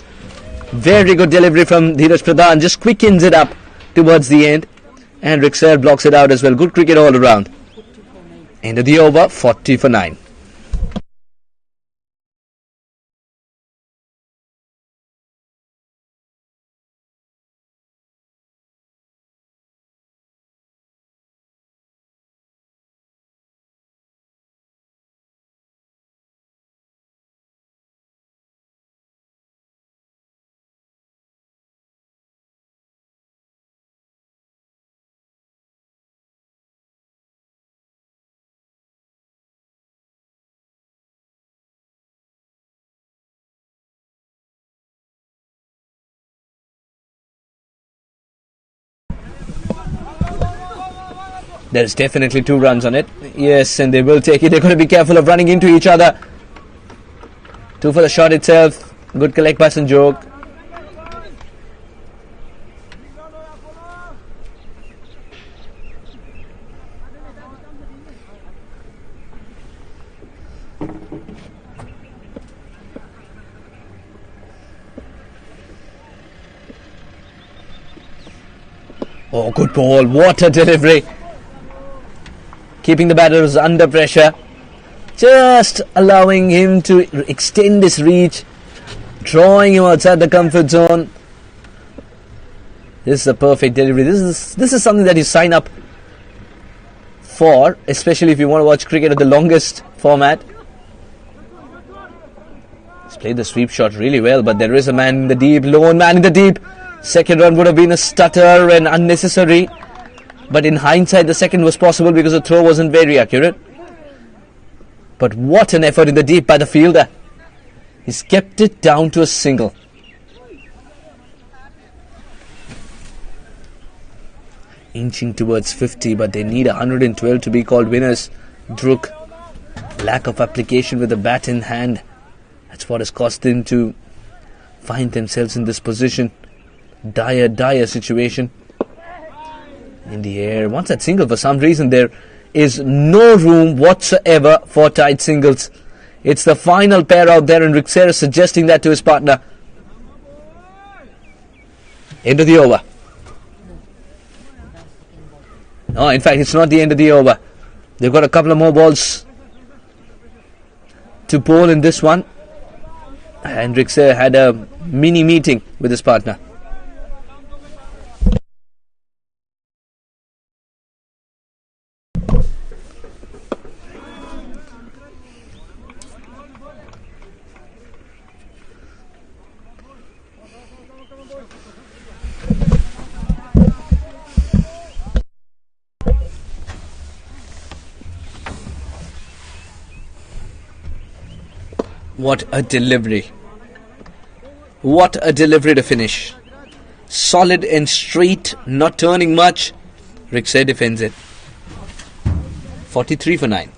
Very good delivery from Dheeraj Pradhan. Just quickens it up towards the end. And Rixer blocks it out as well. Good cricket all around. End of the over, 40 for 9. There's definitely 2 runs on it. Yes, and they will take it. They're going to be careful of running into each other. 2 for the shot itself. Good collect by Sanjog. Oh, good ball. What a delivery. Keeping the batters under pressure. Just allowing him to extend his reach. Drawing him outside the comfort zone. This is a perfect delivery. This is something that you sign up for, especially if you want to watch cricket at the longest format. He's played the sweep shot really well, but there is a man in the deep, lone man in the deep. Second run would have been a stutter and unnecessary. But in hindsight, the second was possible because the throw wasn't very accurate. But what an effort in the deep by the fielder. He's kept it down to a single. Inching towards 50, but they need 112 to be called winners. DRUK, lack of application with the bat in hand. That's what has caused them to find themselves in this position. Dire situation. In the air, once that single, for some reason there is no room whatsoever for tight singles. It's the final pair out there, and Rixer is suggesting that to his partner. End of the over. No, in fact, it's not the end of the over. They've got a couple of more balls to bowl in this one, and Rixer had a mini meeting with his partner. What a delivery. What a delivery to finish. Solid and straight, not turning much. Rixer defends it. 43 for 9.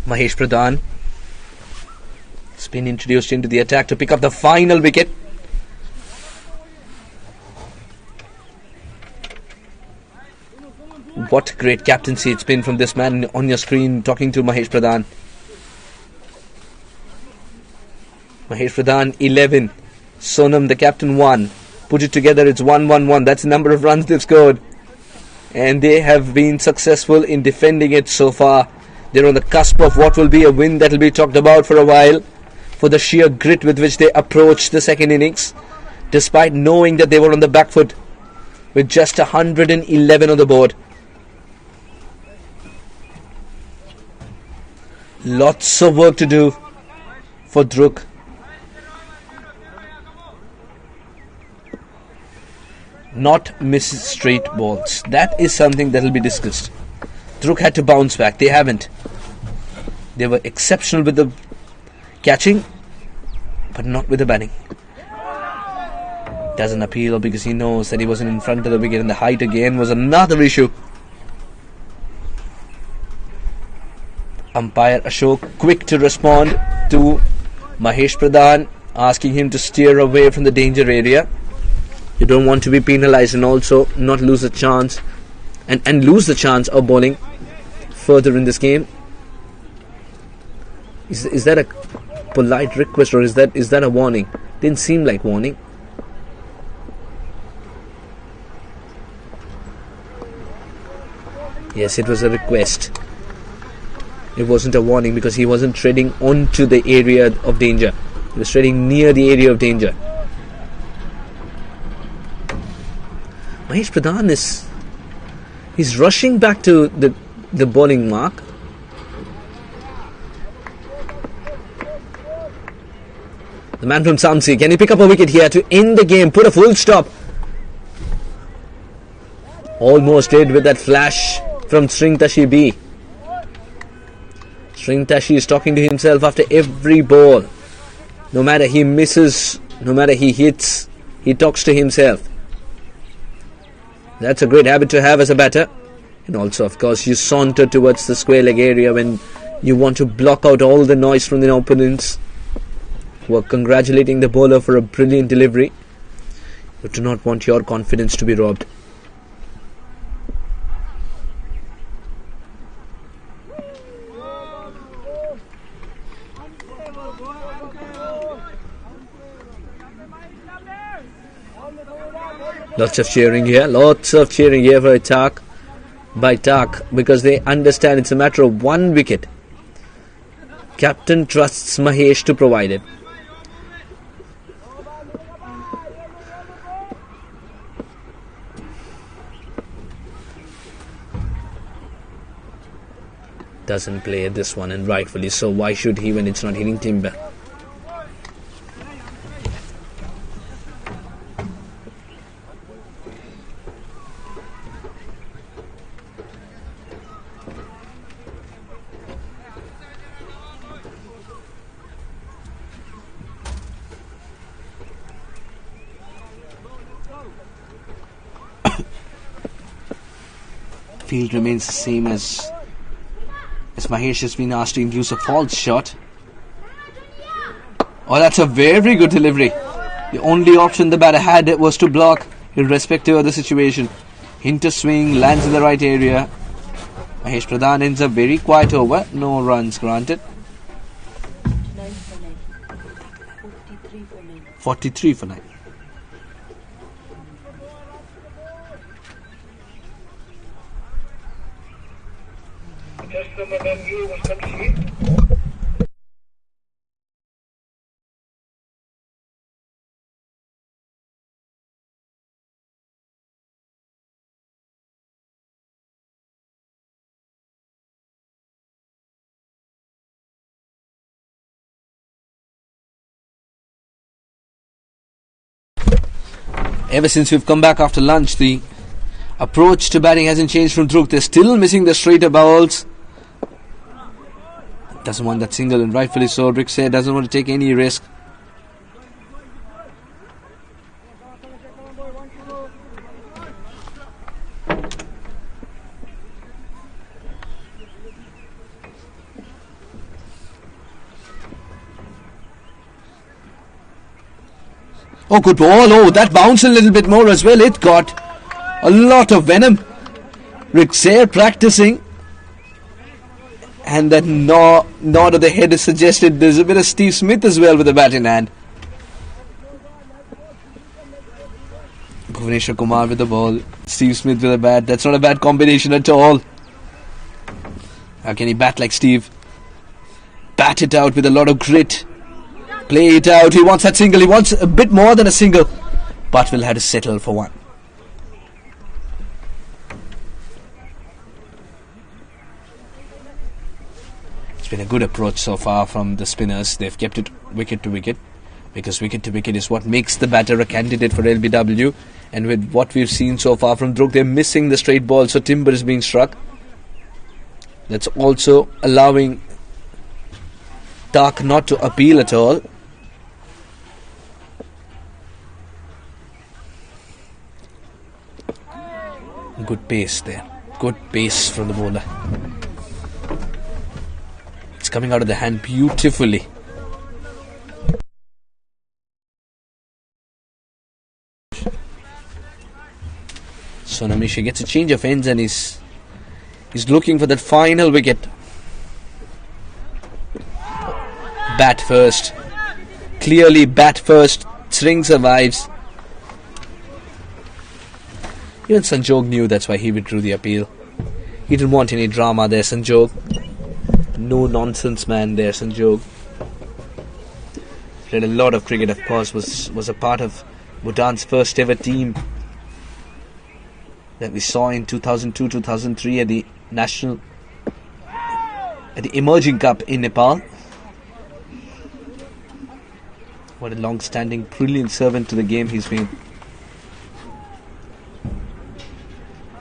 Mahesh Pradhan has been introduced into the attack to pick up the final wicket. What great captaincy it's been from this man on your screen talking to Mahesh Pradhan. Mahesh Pradhan 11, Sonam the captain 1. Put it together, it's 1-1-1. That's the number of runs they've scored. and they have been successful in defending it so far. They're on the cusp of what will be a win that will be talked about for a while, for the sheer grit with which they approached the second innings, despite knowing that they were on the back foot with just 111 on the board. Lots of work to do for DRUK. Not miss straight balls. That is something that will be discussed. DRUK had to bounce back. They haven't. They were exceptional with the catching, but not with the batting. Doesn't appeal because he knows that he wasn't in front of the wicket, and the height again was another issue. Umpire Ashok quick to respond to Mahesh Pradhan, asking him to steer away from the danger area. You don't want to be penalised and also not lose a chance and lose the chance of bowling further in this game. Is that a polite request, or is that a warning? Didn't seem like warning. Yes, it was a request. It wasn't a warning because he wasn't treading onto the area of danger. He was treading near the area of danger. Mahesh Pradhan he's rushing back to the bowling mark. The man from Samsi, can he pick up a wicket here to end the game, put a full stop? Almost did with that flash from Sringtashi B. Sringtashi is talking to himself after every ball. No matter he misses, no matter he hits, he talks to himself. That's a great habit to have as a batter. And also, of course, you saunter towards the square leg area when you want to block out all the noise from the opponents who are congratulating the bowler for a brilliant delivery. You do not want your confidence to be robbed. Lots of cheering here for TAAG, by TAAG, because they understand it's a matter of one wicket. Captain trusts Mahesh to provide it. Doesn't play at this one, and rightfully so. Why should he when it's not hitting timber? Field remains the same as Mahesh has been asked to induce a false shot. Oh, that's a very good delivery. The only option the batter had was to block, irrespective of the situation. Into swing, lands in the right area. Mahesh Pradhan ends up very quiet over. No runs granted. 43 for 9. Ever since we've come back after lunch, the approach to batting hasn't changed from DRUK. They're still missing the straighter bowls. Doesn't want that single, and rightfully so. Rick said doesn't want to take any risk. Oh, good ball. Oh, that bounced a little bit more as well. It got a lot of venom. Rick Sayre practicing. And that nod of the head is suggested there's a bit of Steve Smith as well with the bat in hand. Bhuvaneshwar Kumar with the ball. Steve Smith with a bat. That's not a bad combination at all. How can he bat like Steve? Bat it out with a lot of grit. Play it out. He wants that single. He wants a bit more than a single. But will have to settle for one. It's been a good approach so far from the spinners. They've kept it wicket to wicket, because wicket to wicket is what makes the batter a candidate for LBW. And with what we've seen so far from DRUK, they're missing the straight ball, so timber is being struck. That's also allowing TAAG not to appeal at all. Good pace there. Good pace from the bowler. It's coming out of the hand beautifully. So Namishi gets a change of ends and he's looking for that final wicket. Bat first. Clearly bat first. String survives. Even Sanjog knew, that's why he withdrew the appeal. He didn't want any drama there, Sanjog. No nonsense man there, Sanjog. Played a lot of cricket, of course. Was a part of Bhutan's first ever team that we saw in 2002-2003 at the Emerging Cup in Nepal. What a long-standing, brilliant servant to the game he's been.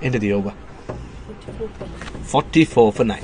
End of the over. 44 for 9.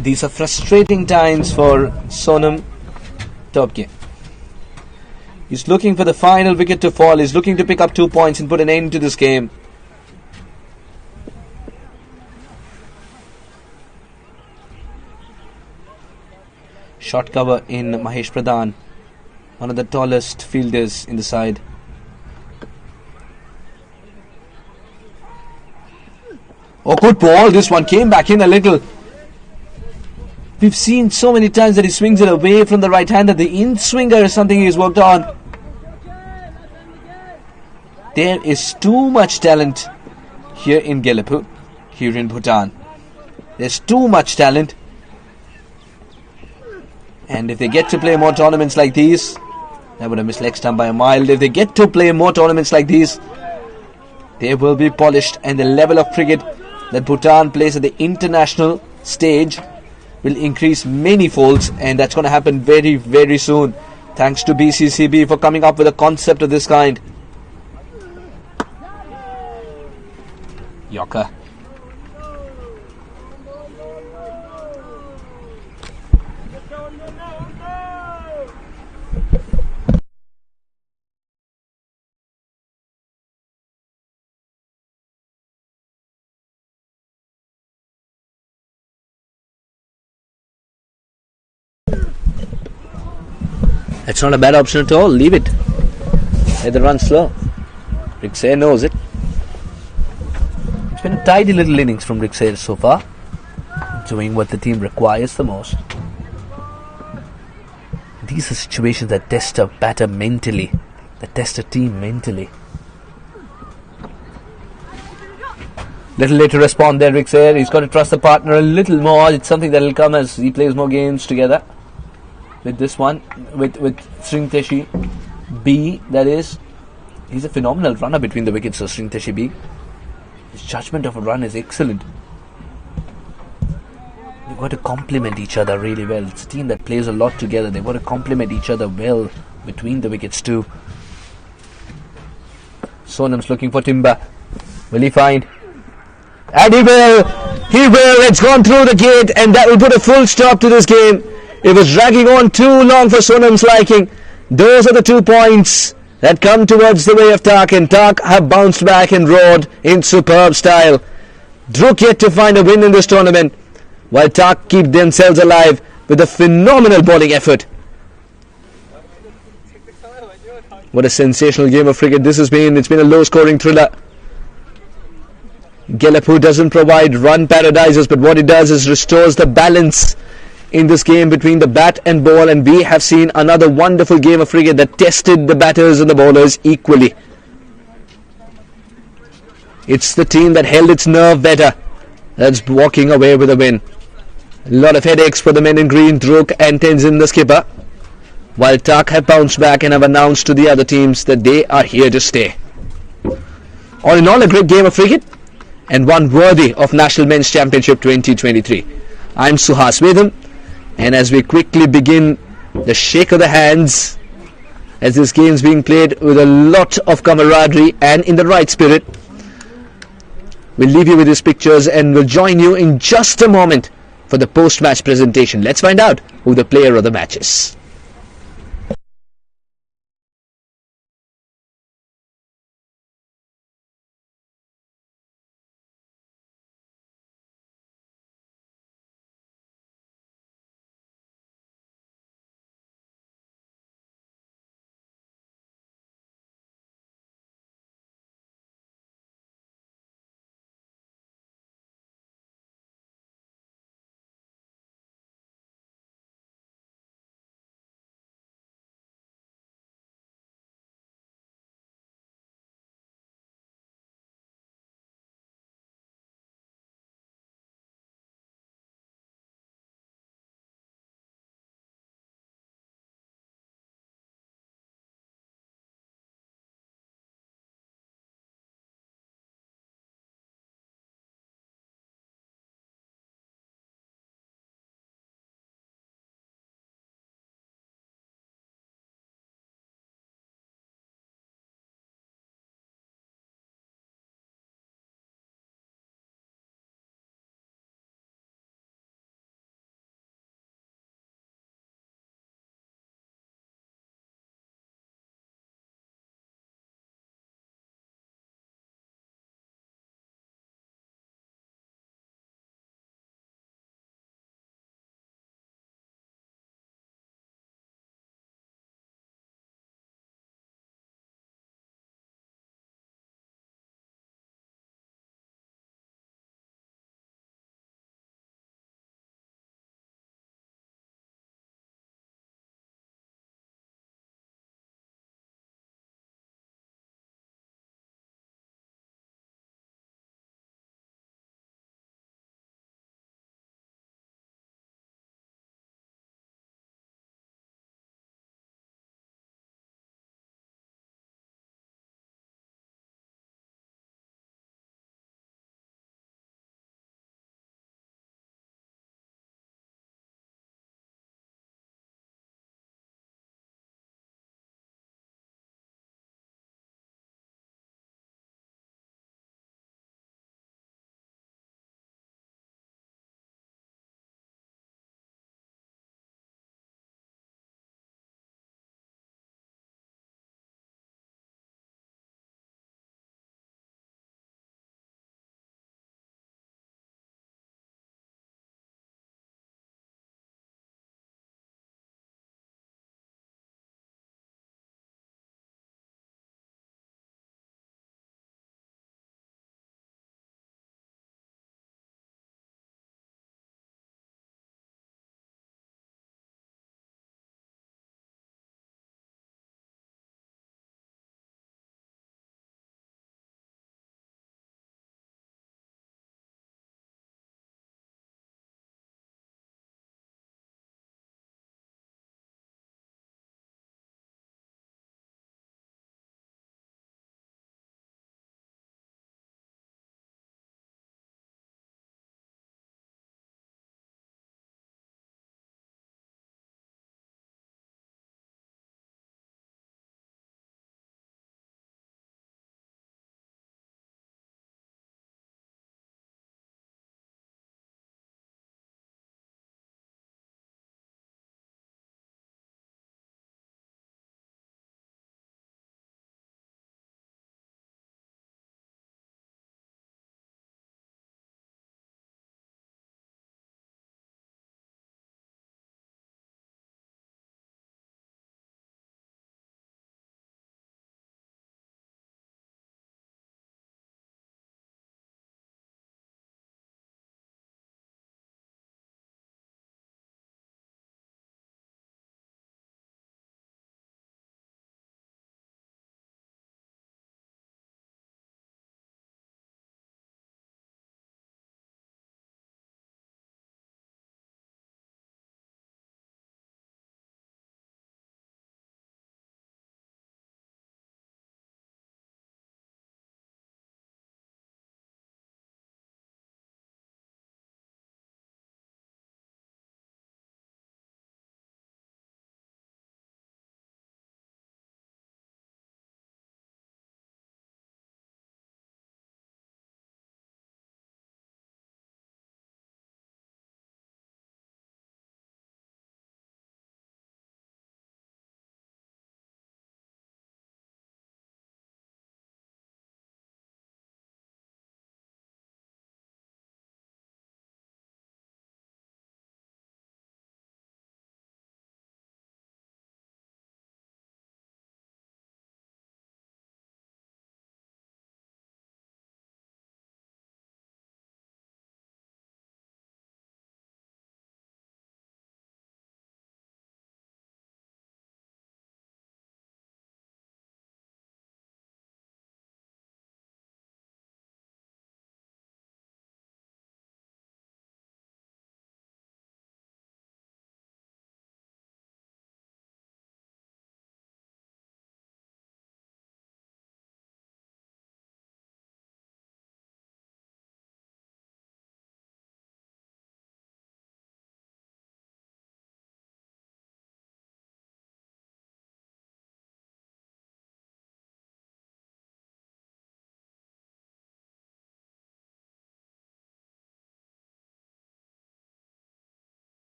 These are frustrating times for Sonam Topke. He's looking for the final wicket to fall. He's looking to pick up 2 points and put an end to this game. Short cover in Mahesh Pradhan, one of the tallest fielders in the side. Oh, good ball. This one came back in a little. We've seen so many times that he swings it away from the right hand, that the in-swinger is something he's worked on. There is too much talent here in Gelepu, here in Bhutan. There's too much talent. And if they get to play more tournaments like these, that would have missed leg stump by a mile. If they get to play more tournaments like these, they will be polished, and the level of cricket that Bhutan plays at the international stage will increase many folds, and that's going to happen very, very soon. Thanks to BCCB for coming up with a concept of this kind. Yorker. That's not a bad option at all. Leave it. Let the run slow. Rick Sayer knows it. It's been a tidy little innings from Rick Sayer so far, doing what the team requires the most. These are situations that test a batter mentally, that test a team mentally. Little late to respond there, Rick Sayer. He's got to trust the partner a little more. It's something that will come as he plays more games together. With this one, with Sringteshi B, that is. He's a phenomenal runner between the wickets, so Sringteshi B. His judgment of a run is excellent. They've got to complement each other really well. It's a team that plays a lot together. They've got to complement each other well between the wickets too. Sonam's looking for timber. Will he find? And he will! He will. It's gone through the gate, and that will put a full stop to this game. It was dragging on too long for Sonam's liking. Those are the 2 points that come towards the way of TAAG, and TAAG have bounced back and roared in superb style. DRUK yet to find a win in this tournament, while TAAG keep themselves alive with a phenomenal bowling effort. What a sensational game of cricket this has been. It's been a low-scoring thriller. Gelepu doesn't provide run paradises, but what it does is restores the balance in this game between the bat and ball, and we have seen another wonderful game of cricket that tested the batters and the bowlers equally. It's the team that held its nerve better that's walking away with a win. A lot of headaches for the men in green, DRUK and Tenzin the skipper, while TAAG have bounced back and have announced to the other teams that they are here to stay. All in all, a great game of cricket, and one worthy of National Men's Championship 2023. I'm Suhas Vedam, and as we quickly begin the shake of the hands, as this game is being played with a lot of camaraderie and in the right spirit, we'll leave you with these pictures and we'll join you in just a moment for the post-match presentation. Let's find out who the player of the match is.